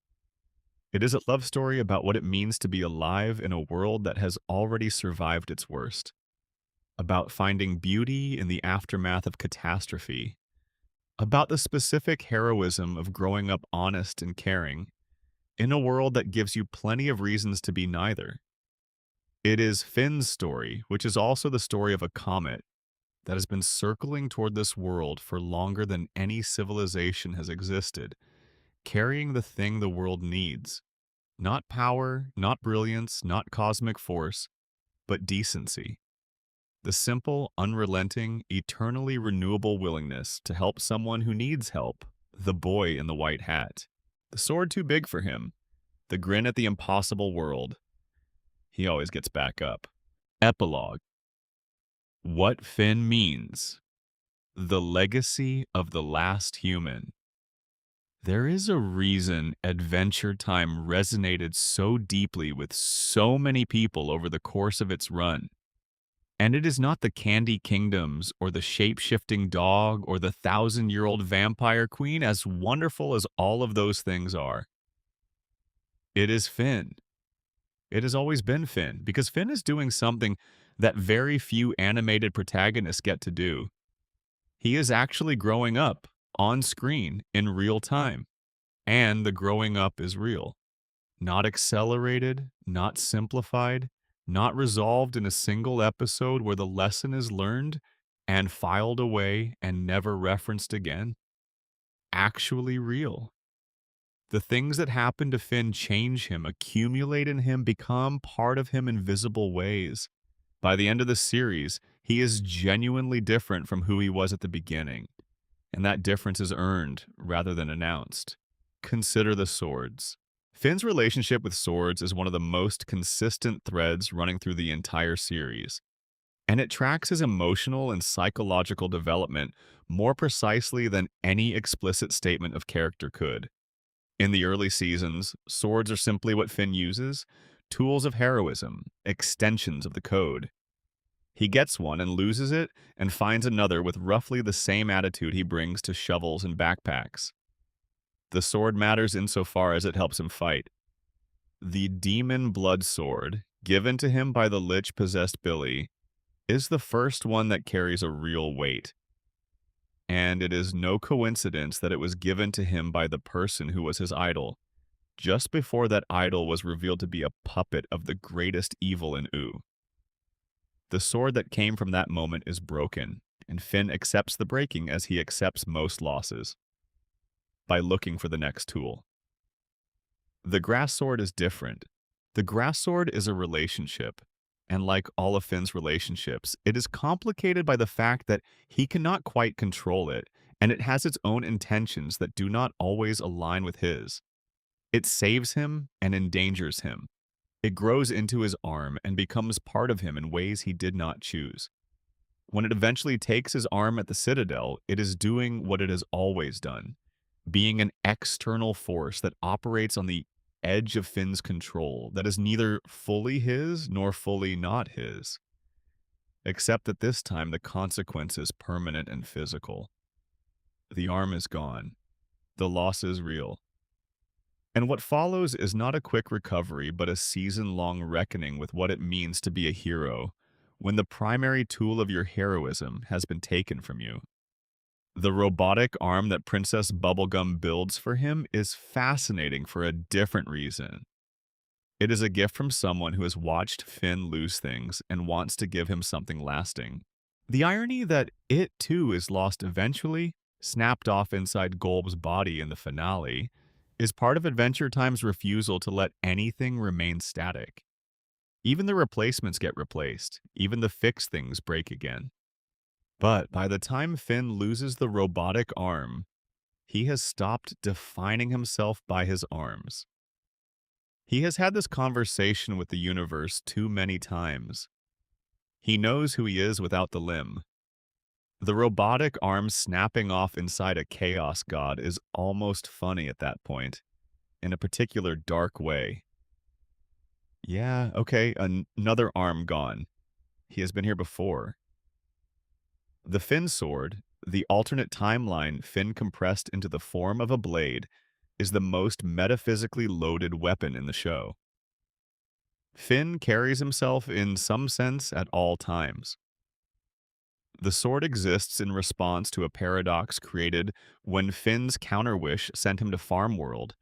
It is a love story about what it means to be alive in a world that has already survived its worst. About finding beauty in the aftermath of catastrophe. About the specific heroism of growing up honest and caring, in a world that gives you plenty of reasons to be neither. It is Finn's story, which is also the story of a comet that has been circling toward this world for longer than any civilization has existed, carrying the thing the world needs. Not power, not brilliance, not cosmic force, but decency. The simple, unrelenting, eternally renewable willingness to help someone who needs help, the boy in the white hat. The sword too big for him, the grin at the impossible world. He always gets back up. Epilogue. What Finn means. The legacy of the last human. There is a reason Adventure Time resonated so deeply with so many people over the course of its run. And it is not the candy kingdoms or the shape-shifting dog or the thousand-year-old vampire queen, as wonderful as all of those things are. It is Finn. It has always been Finn, because Finn is doing something that very few animated protagonists get to do. He is actually growing up on screen in real time, and the growing up is real. Not accelerated, not simplified, not resolved in a single episode where the lesson is learned and filed away and never referenced again. Actually real. The things that happen to Finn change him, accumulate in him, become part of him in visible ways. By the end of the series, he is genuinely different from who he was at the beginning, and that difference is earned rather than announced. Consider the swords. Finn's relationship with swords is one of the most consistent threads running through the entire series, and it tracks his emotional and psychological development more precisely than any explicit statement of character could. In the early seasons, swords are simply what Finn uses, tools of heroism, extensions of the code. He gets one and loses it and finds another with roughly the same attitude he brings to shovels and backpacks. The sword matters insofar as it helps him fight. The demon blood sword, given to him by the lich-possessed Billy, is the first one that carries a real weight. And it is no coincidence that it was given to him by the person who was his idol, just before that idol was revealed to be a puppet of the greatest evil in Oo. The sword that came from that moment is broken, and Finn accepts the breaking as he accepts most losses, by looking for the next tool. The grass sword is different. The grass sword is a relationship, and like all of Finn's relationships, it is complicated by the fact that he cannot quite control it, and it has its own intentions that do not always align with his. It saves him and endangers him. It grows into his arm and becomes part of him in ways he did not choose. When it eventually takes his arm at the Citadel, it is doing what it has always done, being an external force that operates on the edge of Finn's control, that is neither fully his nor fully not his. Except that this time the consequence is permanent and physical. The arm is gone. The loss is real. And what follows is not a quick recovery, but a season-long reckoning with what it means to be a hero, when the primary tool of your heroism has been taken from you. The robotic arm that Princess Bubblegum builds for him is fascinating for a different reason. It is a gift from someone who has watched Finn lose things and wants to give him something lasting. The irony that it too is lost eventually, snapped off inside Golb's body in the finale, is part of Adventure Time's refusal to let anything remain static. Even the replacements get replaced, even the fixed things break again. But by the time Finn loses the robotic arm, he has stopped defining himself by his arms. He has had this conversation with the universe too many times. He knows who he is without the limb. The robotic arm snapping off inside a chaos god is almost funny at that point, in a particular dark way. Yeah, okay, another arm gone. He has been here before. The Finn sword, the alternate timeline Finn compressed into the form of a blade, is the most metaphysically loaded weapon in the show. Finn carries himself in some sense at all times. The sword exists in response to a paradox created when Finn's counter-wish sent him to Farm World,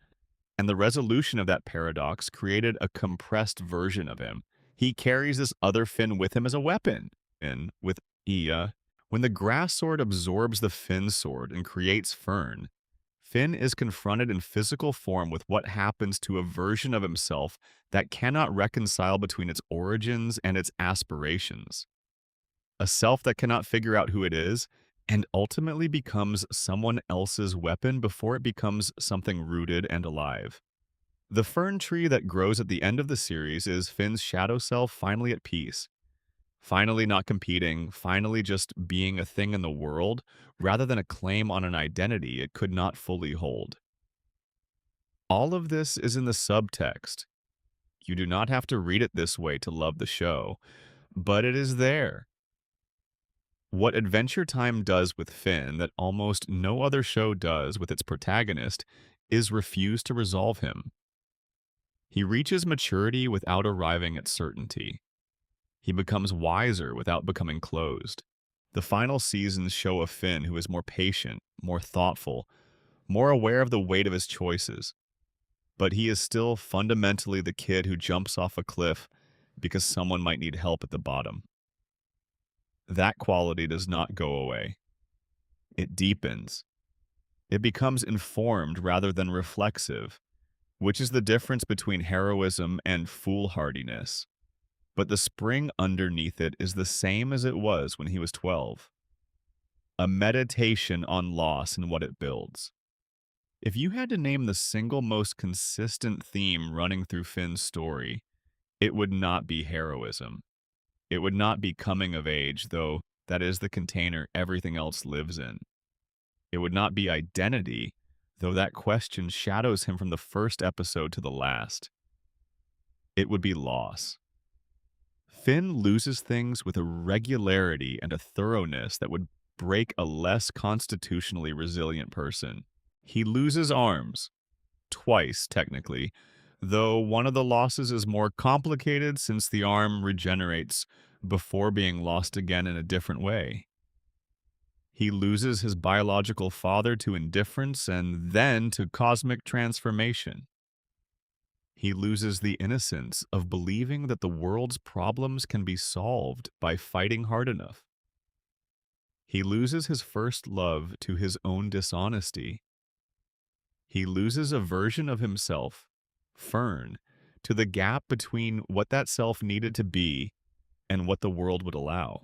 and the resolution of that paradox created a compressed version of him. He carries this other Finn with him as a weapon, and with Ia. When the grass sword absorbs the Finn sword and creates Fern, Finn is confronted in physical form with what happens to a version of himself that cannot reconcile between its origins and its aspirations. A self that cannot figure out who it is and ultimately becomes someone else's weapon before it becomes something rooted and alive. The fern tree that grows at the end of the series is Finn's shadow self finally at peace. Finally not competing, finally just being a thing in the world, rather than a claim on an identity it could not fully hold. All of this is in the subtext. You do not have to read it this way to love the show, but it is there, What Adventure Time does with Finn that almost no other show does with its protagonist is refuse to resolve him. He reaches maturity without arriving at certainty. He becomes wiser without becoming closed. The final seasons show a Finn who is more patient, more thoughtful, more aware of the weight of his choices. But he is still fundamentally the kid who jumps off a cliff because someone might need help at the bottom. That quality does not go away. It deepens. It becomes informed rather than reflexive, which is the difference between heroism and foolhardiness. But the spring underneath it is the same as it was when he was 12. A meditation on loss and what it builds. If you had to name the single most consistent theme running through Finn's story, it would not be heroism. It would not be coming of age, though that is the container everything else lives in. It would not be identity, though that question shadows him from the first episode to the last. It would be loss. Finn loses things with a regularity and a thoroughness that would break a less constitutionally resilient person. He loses arms, twice technically, though one of the losses is more complicated since the arm regenerates before being lost again in a different way. He loses his biological father to indifference and then to cosmic transformation. He loses the innocence of believing that the world's problems can be solved by fighting hard enough. He loses his first love to his own dishonesty. He loses a version of himself, Fern, to the gap between what that self needed to be and what the world would allow.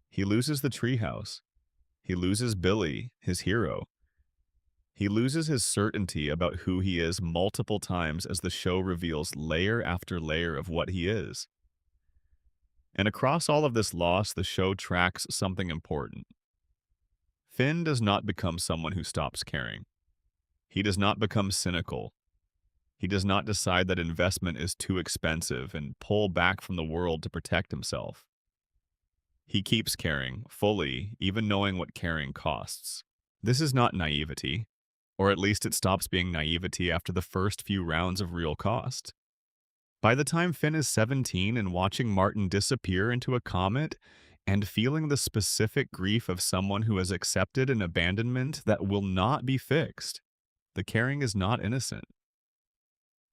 He loses the treehouse. He loses Billy, his hero. He loses his certainty about who he is multiple times as the show reveals layer after layer of what he is. And across all of this loss, the show tracks something important. Finn does not become someone who stops caring. He does not become cynical. He does not decide that investment is too expensive and pull back from the world to protect himself. He keeps caring, fully, even knowing what caring costs. This is not naivety, or at least it stops being naivety after the first few rounds of real cost. By the time Finn is 17 and watching Martin disappear into a comet and feeling the specific grief of someone who has accepted an abandonment that will not be fixed, the caring is not innocent.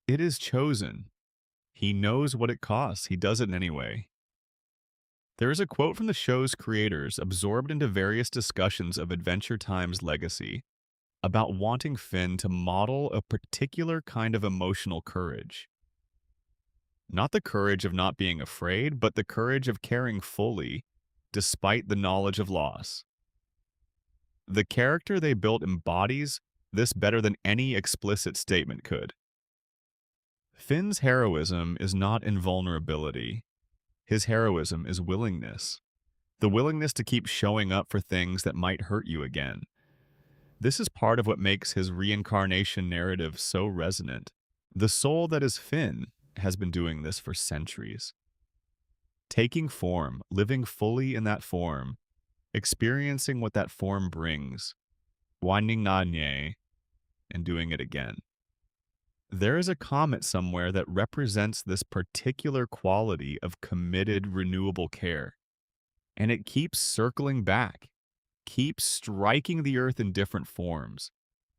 It is chosen. He knows what it costs. He does it anyway. There is a quote from the show's creators absorbed into various discussions of Adventure Time's legacy about wanting Finn to model a particular kind of emotional courage. Not the courage of not being afraid, but the courage of caring fully, despite the knowledge of loss. The character they built embodies this better than any explicit statement could. Finn's heroism is not invulnerability. His heroism is willingness. The willingness to keep showing up for things that might hurt you again. This is part of what makes his reincarnation narrative so resonant. The soul that is Finn has been doing this for centuries. Taking form, living fully in that form, experiencing what that form brings, winding nanye, and doing it again. There is a comet somewhere that represents this particular quality of committed, renewable care. And it keeps circling back, keeps striking the earth in different forms,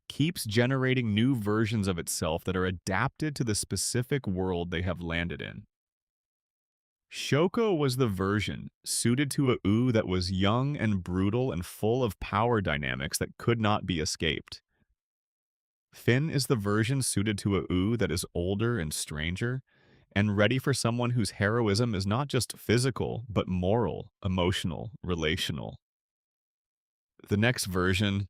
keeps generating new versions of itself that are adapted to the specific world they have landed in. Shoko was the version suited to a ooh that was young and brutal and full of power dynamics that could not be escaped. Finn is the version suited to a ooh that is older and stranger, and ready for someone whose heroism is not just physical, but moral, emotional, relational. The next version,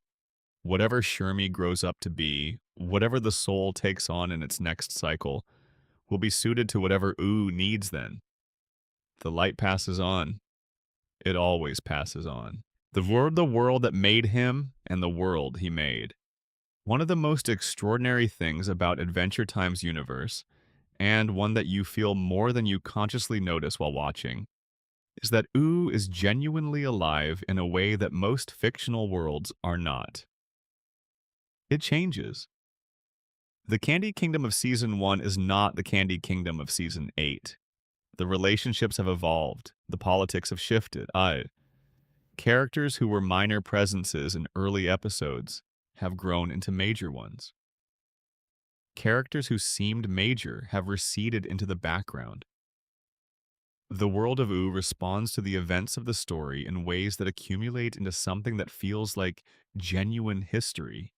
whatever Shermie grows up to be, whatever the soul takes on in its next cycle, will be suited to whatever ooh needs then. The light passes on. It always passes on. The world that made him and the world he made. One of the most extraordinary things about Adventure Time's universe, and one that you feel more than you consciously notice while watching, is that Ooh is genuinely alive in a way that most fictional worlds are not. It changes. The Candy Kingdom of Season 1 is not the Candy Kingdom of Season 8. The relationships have evolved. The politics have shifted. Characters who were minor presences in early episodes have grown into major ones. Characters who seemed major have receded into the background. The world of Ooh responds to the events of the story in ways that accumulate into something that feels like genuine history.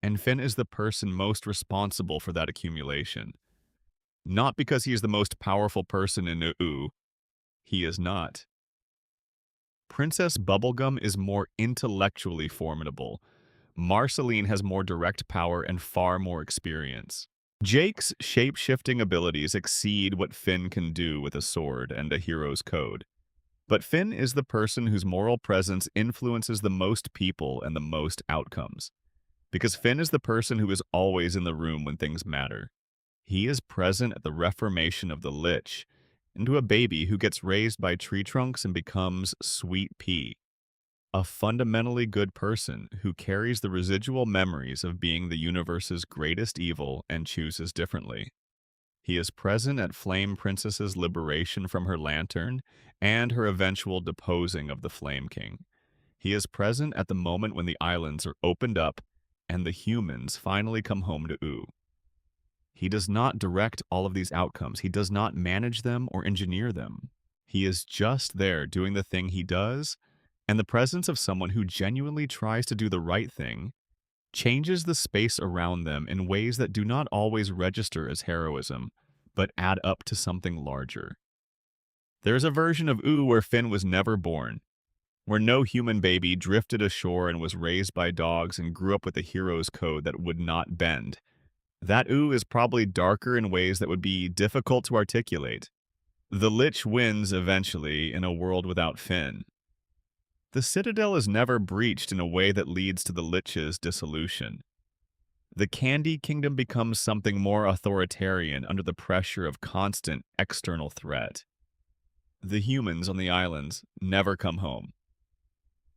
And Finn is the person most responsible for that accumulation. Not because he is the most powerful person in Ooh. He is not. Princess Bubblegum is more intellectually formidable. Marceline has more direct power and far more experience. Jake's shape-shifting abilities exceed what Finn can do with a sword and a hero's code. But Finn is the person whose moral presence influences the most people and the most outcomes. Because Finn is the person who is always in the room when things matter. He is present at the reformation of the Lich, into a baby who gets raised by tree trunks and becomes Sweet Pea, a fundamentally good person who carries the residual memories of being the universe's greatest evil and chooses differently. He is present at Flame Princess's liberation from her lantern and her eventual deposing of the Flame King. He is present at the moment when the islands are opened up and the humans finally come home to Ooh. He does not direct all of these outcomes. He does not manage them or engineer them. He is just there doing the thing he does, and the presence of someone who genuinely tries to do the right thing changes the space around them in ways that do not always register as heroism, but add up to something larger. There is a version of Ooh where Finn was never born, where no human baby drifted ashore and was raised by dogs and grew up with a hero's code that would not bend. That Ooh is probably darker in ways that would be difficult to articulate. The Lich wins eventually in a world without Finn. The Citadel is never breached in a way that leads to the Lich's dissolution. The Candy Kingdom becomes something more authoritarian under the pressure of constant external threat. The humans on the islands never come home.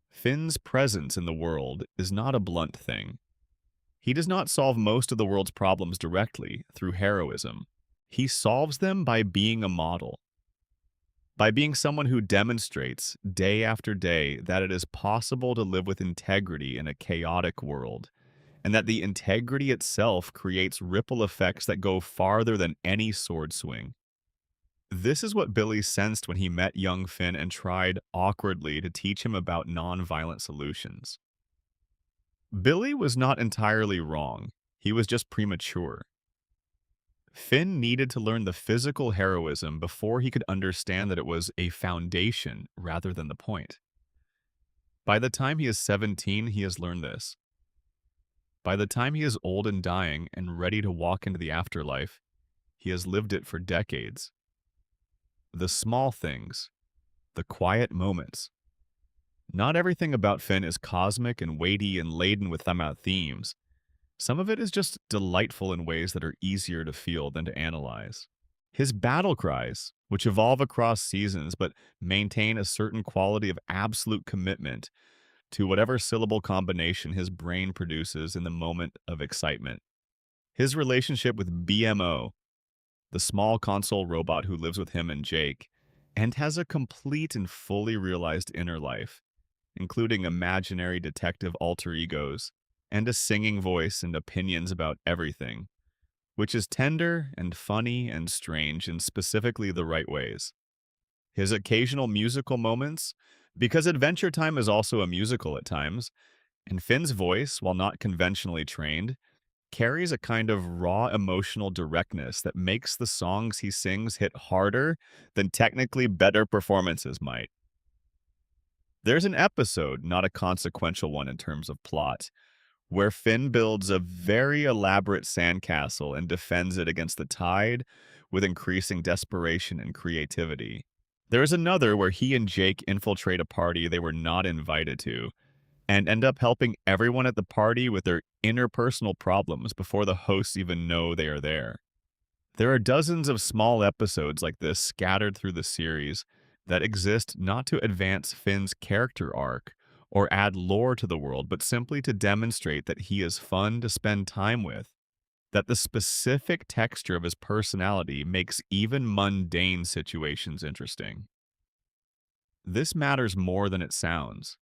Finn's presence in the world is not a blunt thing. He does not solve most of the world's problems directly through heroism. He solves them by being a model. By being someone who demonstrates day after day that it is possible to live with integrity in a chaotic world, and that the integrity itself creates ripple effects that go farther than any sword swing. This is what Billy sensed when he met young Finn and tried awkwardly to teach him about non-violent solutions. Billy was not entirely wrong. He was just premature. Finn needed to learn the physical heroism before he could understand that it was a foundation rather than the point. By the time he is 17, he has learned this. By the time he is old and dying and ready to walk into the afterlife, he has lived it for decades. The small things, the quiet moments. Not everything about Finn is cosmic and weighty and laden with thematic themes. Some of it is just delightful in ways that are easier to feel than to analyze. His battle cries, which evolve across seasons but maintain a certain quality of absolute commitment to whatever syllable combination his brain produces in the moment of excitement. His relationship with BMO, the small console robot who lives with him and Jake, and has a complete and fully realized inner life, including imaginary detective alter egos, and a singing voice and opinions about everything, which is tender and funny and strange in specifically the right ways. His occasional musical moments, because Adventure Time is also a musical at times, and Finn's voice, while not conventionally trained, carries a kind of raw emotional directness that makes the songs he sings hit harder than technically better performances might. There's an episode, not a consequential one in terms of plot, where Finn builds a very elaborate sandcastle and defends it against the tide with increasing desperation and creativity. There is another where he and Jake infiltrate a party they were not invited to and end up helping everyone at the party with their interpersonal problems before the hosts even know they are there. There are dozens of small episodes like this scattered through the series, that exist not to advance Finn's character arc or add lore to the world, but simply to demonstrate that he is fun to spend time with, that the specific texture of his personality makes even mundane situations interesting. This matters more than it sounds.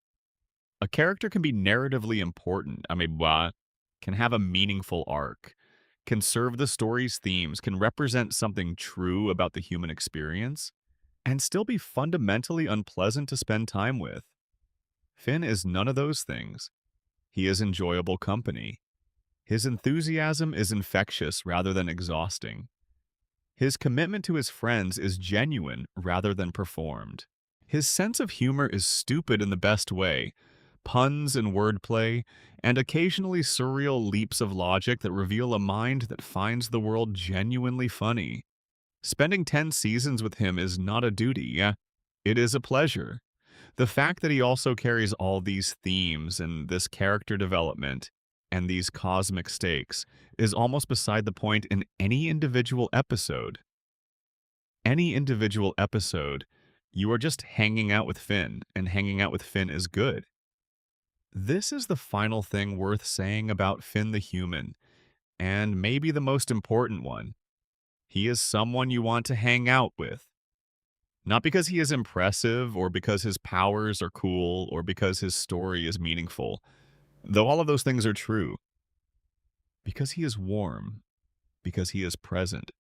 A character can be narratively important, can have a meaningful arc, can serve the story's themes, can represent something true about the human experience, and still be fundamentally unpleasant to spend time with. Finn is none of those things. He is enjoyable company. His enthusiasm is infectious rather than exhausting. His commitment to his friends is genuine rather than performed. His sense of humor is stupid in the best way, puns and wordplay, and occasionally surreal leaps of logic that reveal a mind that finds the world genuinely funny. Spending 10 seasons with him is not a duty, it is a pleasure. The fact that he also carries all these themes and this character development and these cosmic stakes is almost beside the point in any individual episode. Any individual episode, you are just hanging out with Finn, and hanging out with Finn is good. This is the final thing worth saying about Finn the human, and maybe the most important one. He is someone you want to hang out with. Not because he is impressive, or because his powers are cool, or because his story is meaningful, though all of those things are true. Because he is warm, because he is present.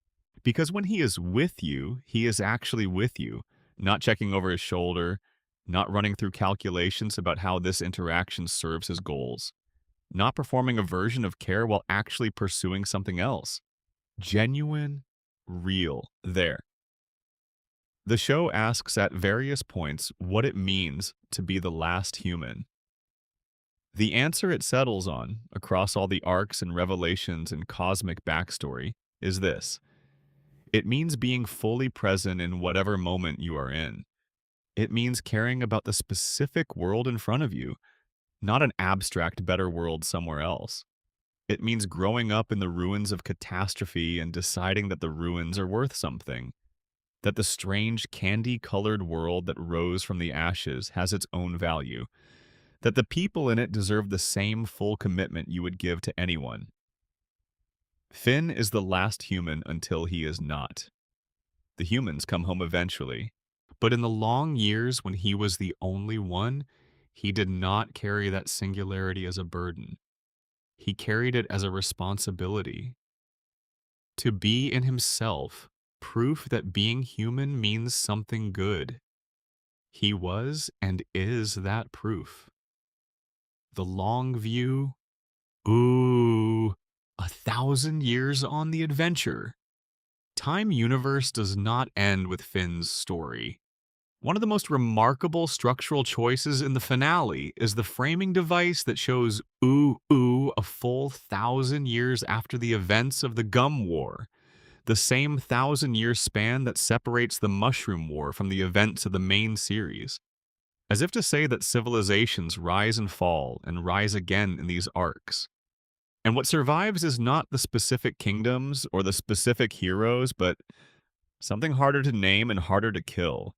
Because when he is with you, he is actually with you, not checking over his shoulder, not running through calculations about how this interaction serves his goals, not performing a version of care while actually pursuing something else. Genuine, real, there. The show asks at various points what it means to be the last human. The answer it settles on, across all the arcs and revelations and cosmic backstory, is this. It means being fully present in whatever moment you are in. It means caring about the specific world in front of you, not an abstract better world somewhere else. It means growing up in the ruins of catastrophe and deciding that the ruins are worth something, that the strange candy-colored world that rose from the ashes has its own value, that the people in it deserve the same full commitment you would give to anyone. Finn is the last human until he is not. The humans come home eventually, but in the long years when he was the only one, he did not carry that singularity as a burden. He carried it as a responsibility. To be in himself, proof that being human means something good. He was and is that proof. The long view, ooh, 1,000 years on the adventure. Time Universe does not end with Finn's story. One of the most remarkable structural choices in the finale is the framing device that shows a full 1,000 years after the events of the Gum War, the same 1,000-year span that separates the Mushroom War from the events of the main series, as if to say that civilizations rise and fall and rise again in these arcs. And what survives is not the specific kingdoms or the specific heroes, but something harder to name and harder to kill.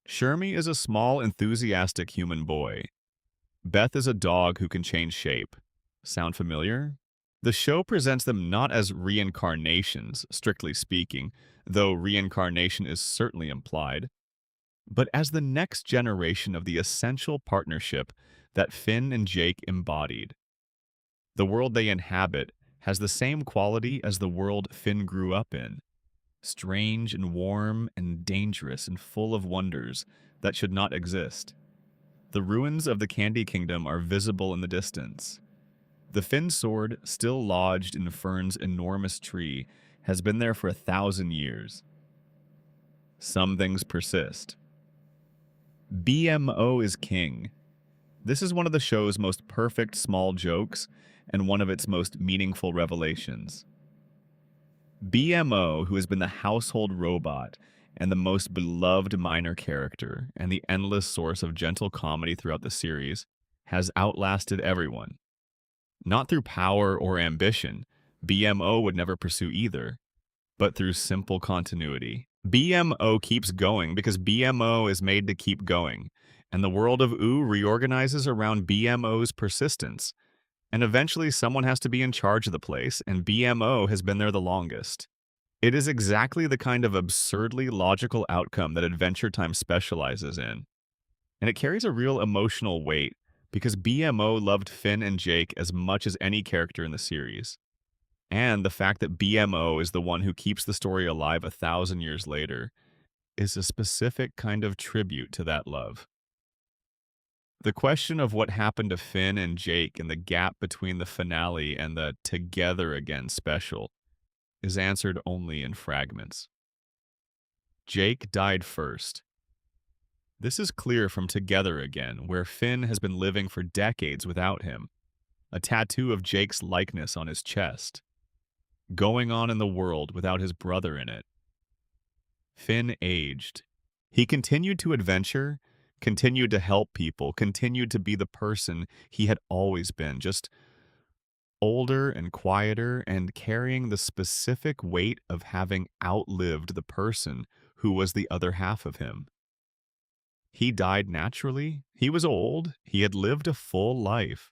Shermie is a small, enthusiastic human boy. Beth is a dog who can change shape. Sound familiar? The show presents them not as reincarnations, strictly speaking, though reincarnation is certainly implied, but as the next generation of the essential partnership that Finn and Jake embodied. The world they inhabit has the same quality as the world Finn grew up in. Strange and warm and dangerous and full of wonders that should not exist. The ruins of the Candy Kingdom are visible in the distance. The Finn sword, still lodged in Fern's enormous tree, has been there for 1,000 years. Some things persist. BMO is king. This is one of the show's most perfect small jokes and one of its most meaningful revelations. BMO, who has been the household robot and the most beloved minor character and the endless source of gentle comedy throughout the series, has outlasted everyone. Not through power or ambition, BMO would never pursue either, but through simple continuity. BMO keeps going because BMO is made to keep going, and the world of OO reorganizes around BMO's persistence. And eventually, someone has to be in charge of the place, and BMO has been there the longest. It is exactly the kind of absurdly logical outcome that Adventure Time specializes in. And it carries a real emotional weight because BMO loved Finn and Jake as much as any character in the series. And the fact that BMO is the one who keeps the story alive 1,000 years later is a specific kind of tribute to that love. The question of what happened to Finn and Jake and the gap between the finale and the Together Again special is answered only in fragments. Jake died first. This is clear from Together Again, where Finn has been living for decades without him, a tattoo of Jake's likeness on his chest, going on in the world without his brother in it. Finn aged. He continued to adventure, continued to help people, continued to be the person he had always been, just older and quieter and carrying the specific weight of having outlived the person who was the other half of him. He died naturally. He was old. He had lived a full life.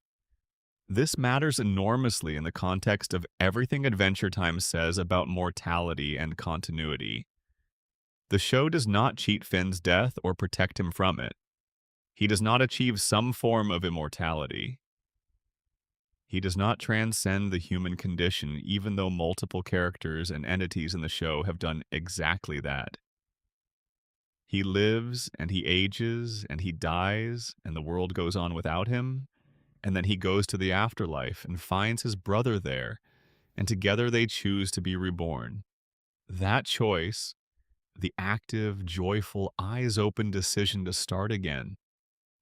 This matters enormously in the context of everything Adventure Time says about mortality and continuity. The show does not cheat Finn's death or protect him from it. He does not achieve some form of immortality. He does not transcend the human condition, even though multiple characters and entities in the show have done exactly that. He lives, and he ages, and he dies, and the world goes on without him, and then he goes to the afterlife and finds his brother there, and together they choose to be reborn. That choice, the active, joyful, eyes-open decision to start again,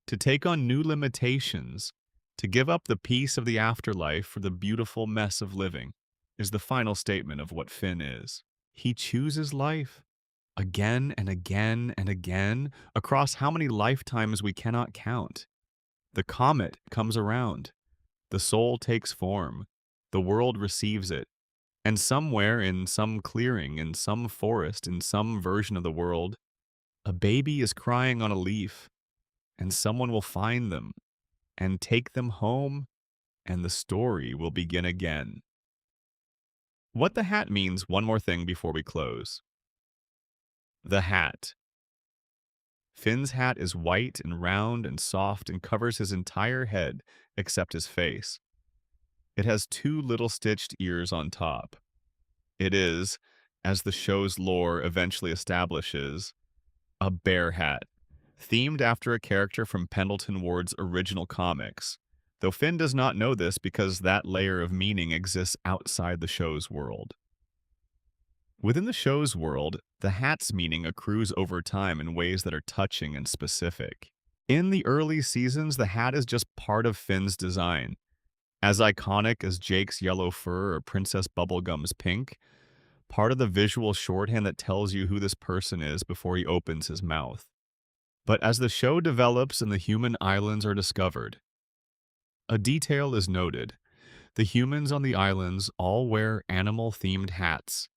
to take on new limitations, to give up the peace of the afterlife for the beautiful mess of living, is the final statement of what Finn is. He chooses life. Again and again and again, across how many lifetimes we cannot count. The comet comes around. The soul takes form. The world receives it. And somewhere in some clearing, in some forest, in some version of the world, a baby is crying on a leaf, and someone will find them and take them home, and the story will begin again. What the hat means, one more thing before we close. The hat. Finn's hat is white and round and soft and covers his entire head except his face. It has two little stitched ears on top. It is, as the show's lore eventually establishes, a bear hat, themed after a character from Pendleton Ward's original comics, though Finn does not know this because that layer of meaning exists outside the show's world. Within the show's world, the hat's meaning accrues over time in ways that are touching and specific. In the early seasons, the hat is just part of Finn's design. As iconic as Jake's yellow fur or Princess Bubblegum's pink, part of the visual shorthand that tells you who this person is before he opens his mouth. But as the show develops and the human islands are discovered, a detail is noted. The humans on the islands all wear animal-themed hats.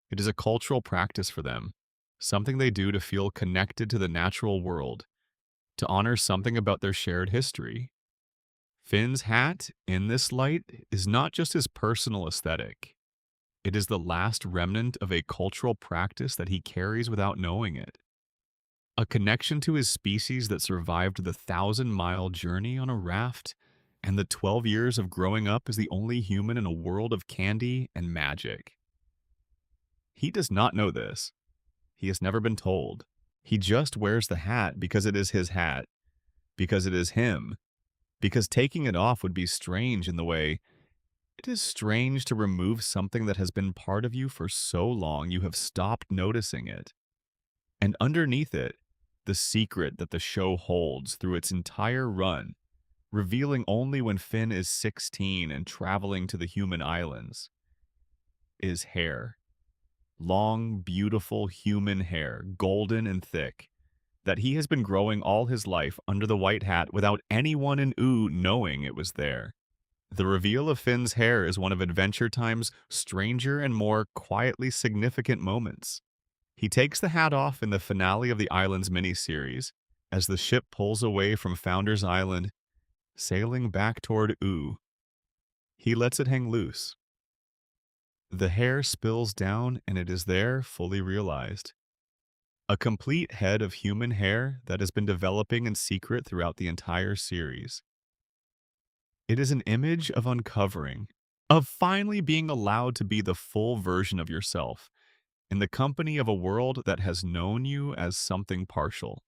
It is a cultural practice for them, something they do to feel connected to the natural world, to honor something about their shared history. Finn's hat, in this light, is not just his personal aesthetic. It is the last remnant of a cultural practice that he carries without knowing it. A connection to his species that survived the 1,000-mile journey on a raft and the 12 years of growing up as the only human in a world of candy and magic. He does not know this. He has never been told. He just wears the hat because it is his hat, because it is him, because taking it off would be strange in the way it is strange to remove something that has been part of you for so long you have stopped noticing it. And underneath it, the secret that the show holds through its entire run, revealing only when Finn is 16 and traveling to the human islands, is hair. Long, beautiful human hair, golden and thick, that he has been growing all his life under the white hat without anyone in OO knowing it was there. The reveal of Finn's hair is one of Adventure Time's stranger and more quietly significant moments. He takes the hat off in the finale of the Islands miniseries as the ship pulls away from Founder's Island, sailing back toward Oo. He lets it hang loose. The hair spills down and it is there, fully realized. A complete head of human hair that has been developing in secret throughout the entire series. It is an image of uncovering, of finally being allowed to be the full version of yourself, in the company of a world that has known you as something partial.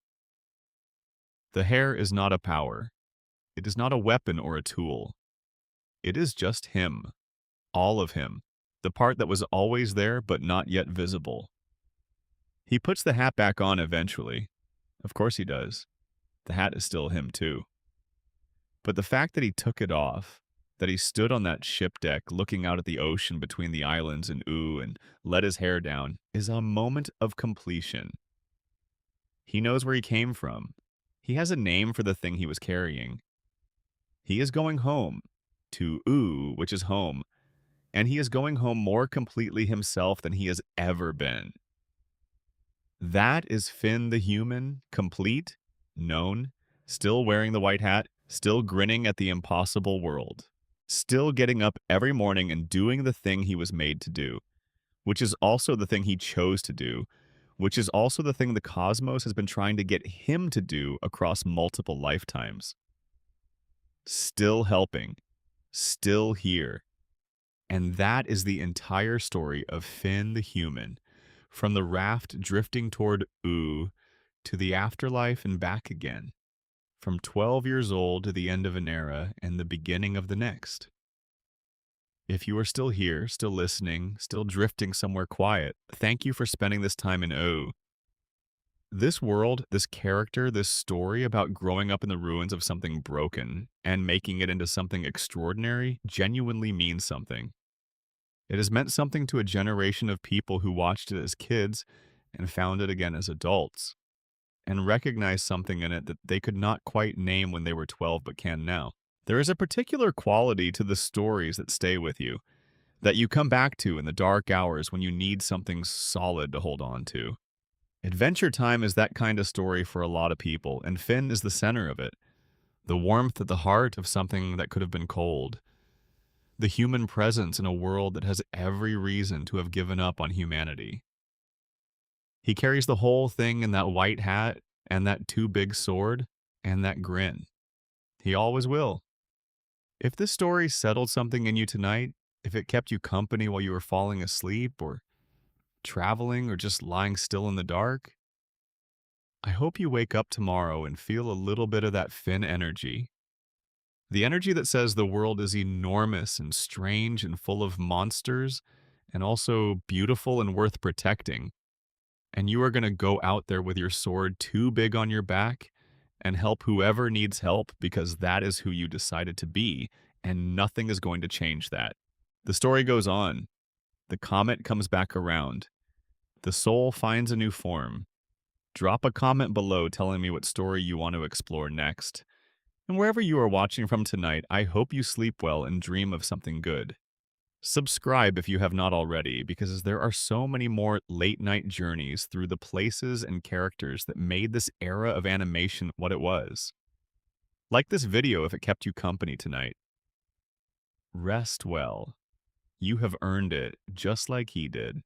The hair is not a power. It is not a weapon or a tool. It is just him, all of him, the part that was always there but not yet visible. He puts the hat back on eventually. Of course he does. The hat is still him too. But the fact that he took it off, that he stood on that ship deck looking out at the ocean between the islands and Oo and let his hair down, is a moment of completion. He knows where he came from. He has a name for the thing he was carrying. He is going home, to Oo, which is home, and he is going home more completely himself than he has ever been. That is Finn the human, complete, known, still wearing the white hat, still grinning at the impossible world, still getting up every morning and doing the thing he was made to do, which is also the thing he chose to do, which is also the thing the cosmos has been trying to get him to do across multiple lifetimes. Still helping, still here. And that is the entire story of Finn the human, from the raft drifting toward Oo to the afterlife and back again, from 12 years old to the end of an era and the beginning of the next. If you are still here, still listening, still drifting somewhere quiet, thank you for spending this time in Oo. This world, this character, this story about growing up in the ruins of something broken and making it into something extraordinary genuinely means something. It has meant something to a generation of people who watched it as kids and found it again as adults, and recognized something in it that they could not quite name when they were 12 but can now. There is a particular quality to the stories that stay with you, that you come back to in the dark hours when you need something solid to hold on to. Adventure Time is that kind of story for a lot of people, and Finn is the center of it. The warmth at the heart of something that could have been cold. The human presence in a world that has every reason to have given up on humanity. He carries the whole thing in that white hat and that too big sword and that grin. He always will. If this story settled something in you tonight, if it kept you company while you were falling asleep or traveling or just lying still in the dark, I hope you wake up tomorrow and feel a little bit of that Finn energy. The energy that says the world is enormous and strange and full of monsters and also beautiful and worth protecting. And you are going to go out there with your sword too big on your back and help whoever needs help because that is who you decided to be, and nothing is going to change that. The story goes on. The comet comes back around. The soul finds a new form. Drop a comment below telling me what story you want to explore next. And wherever you are watching from tonight, I hope you sleep well and dream of something good. Subscribe if you have not already, because there are so many more late-night journeys through the places and characters that made this era of animation what it was. Like this video if it kept you company tonight. Rest well. You have earned it, just like he did.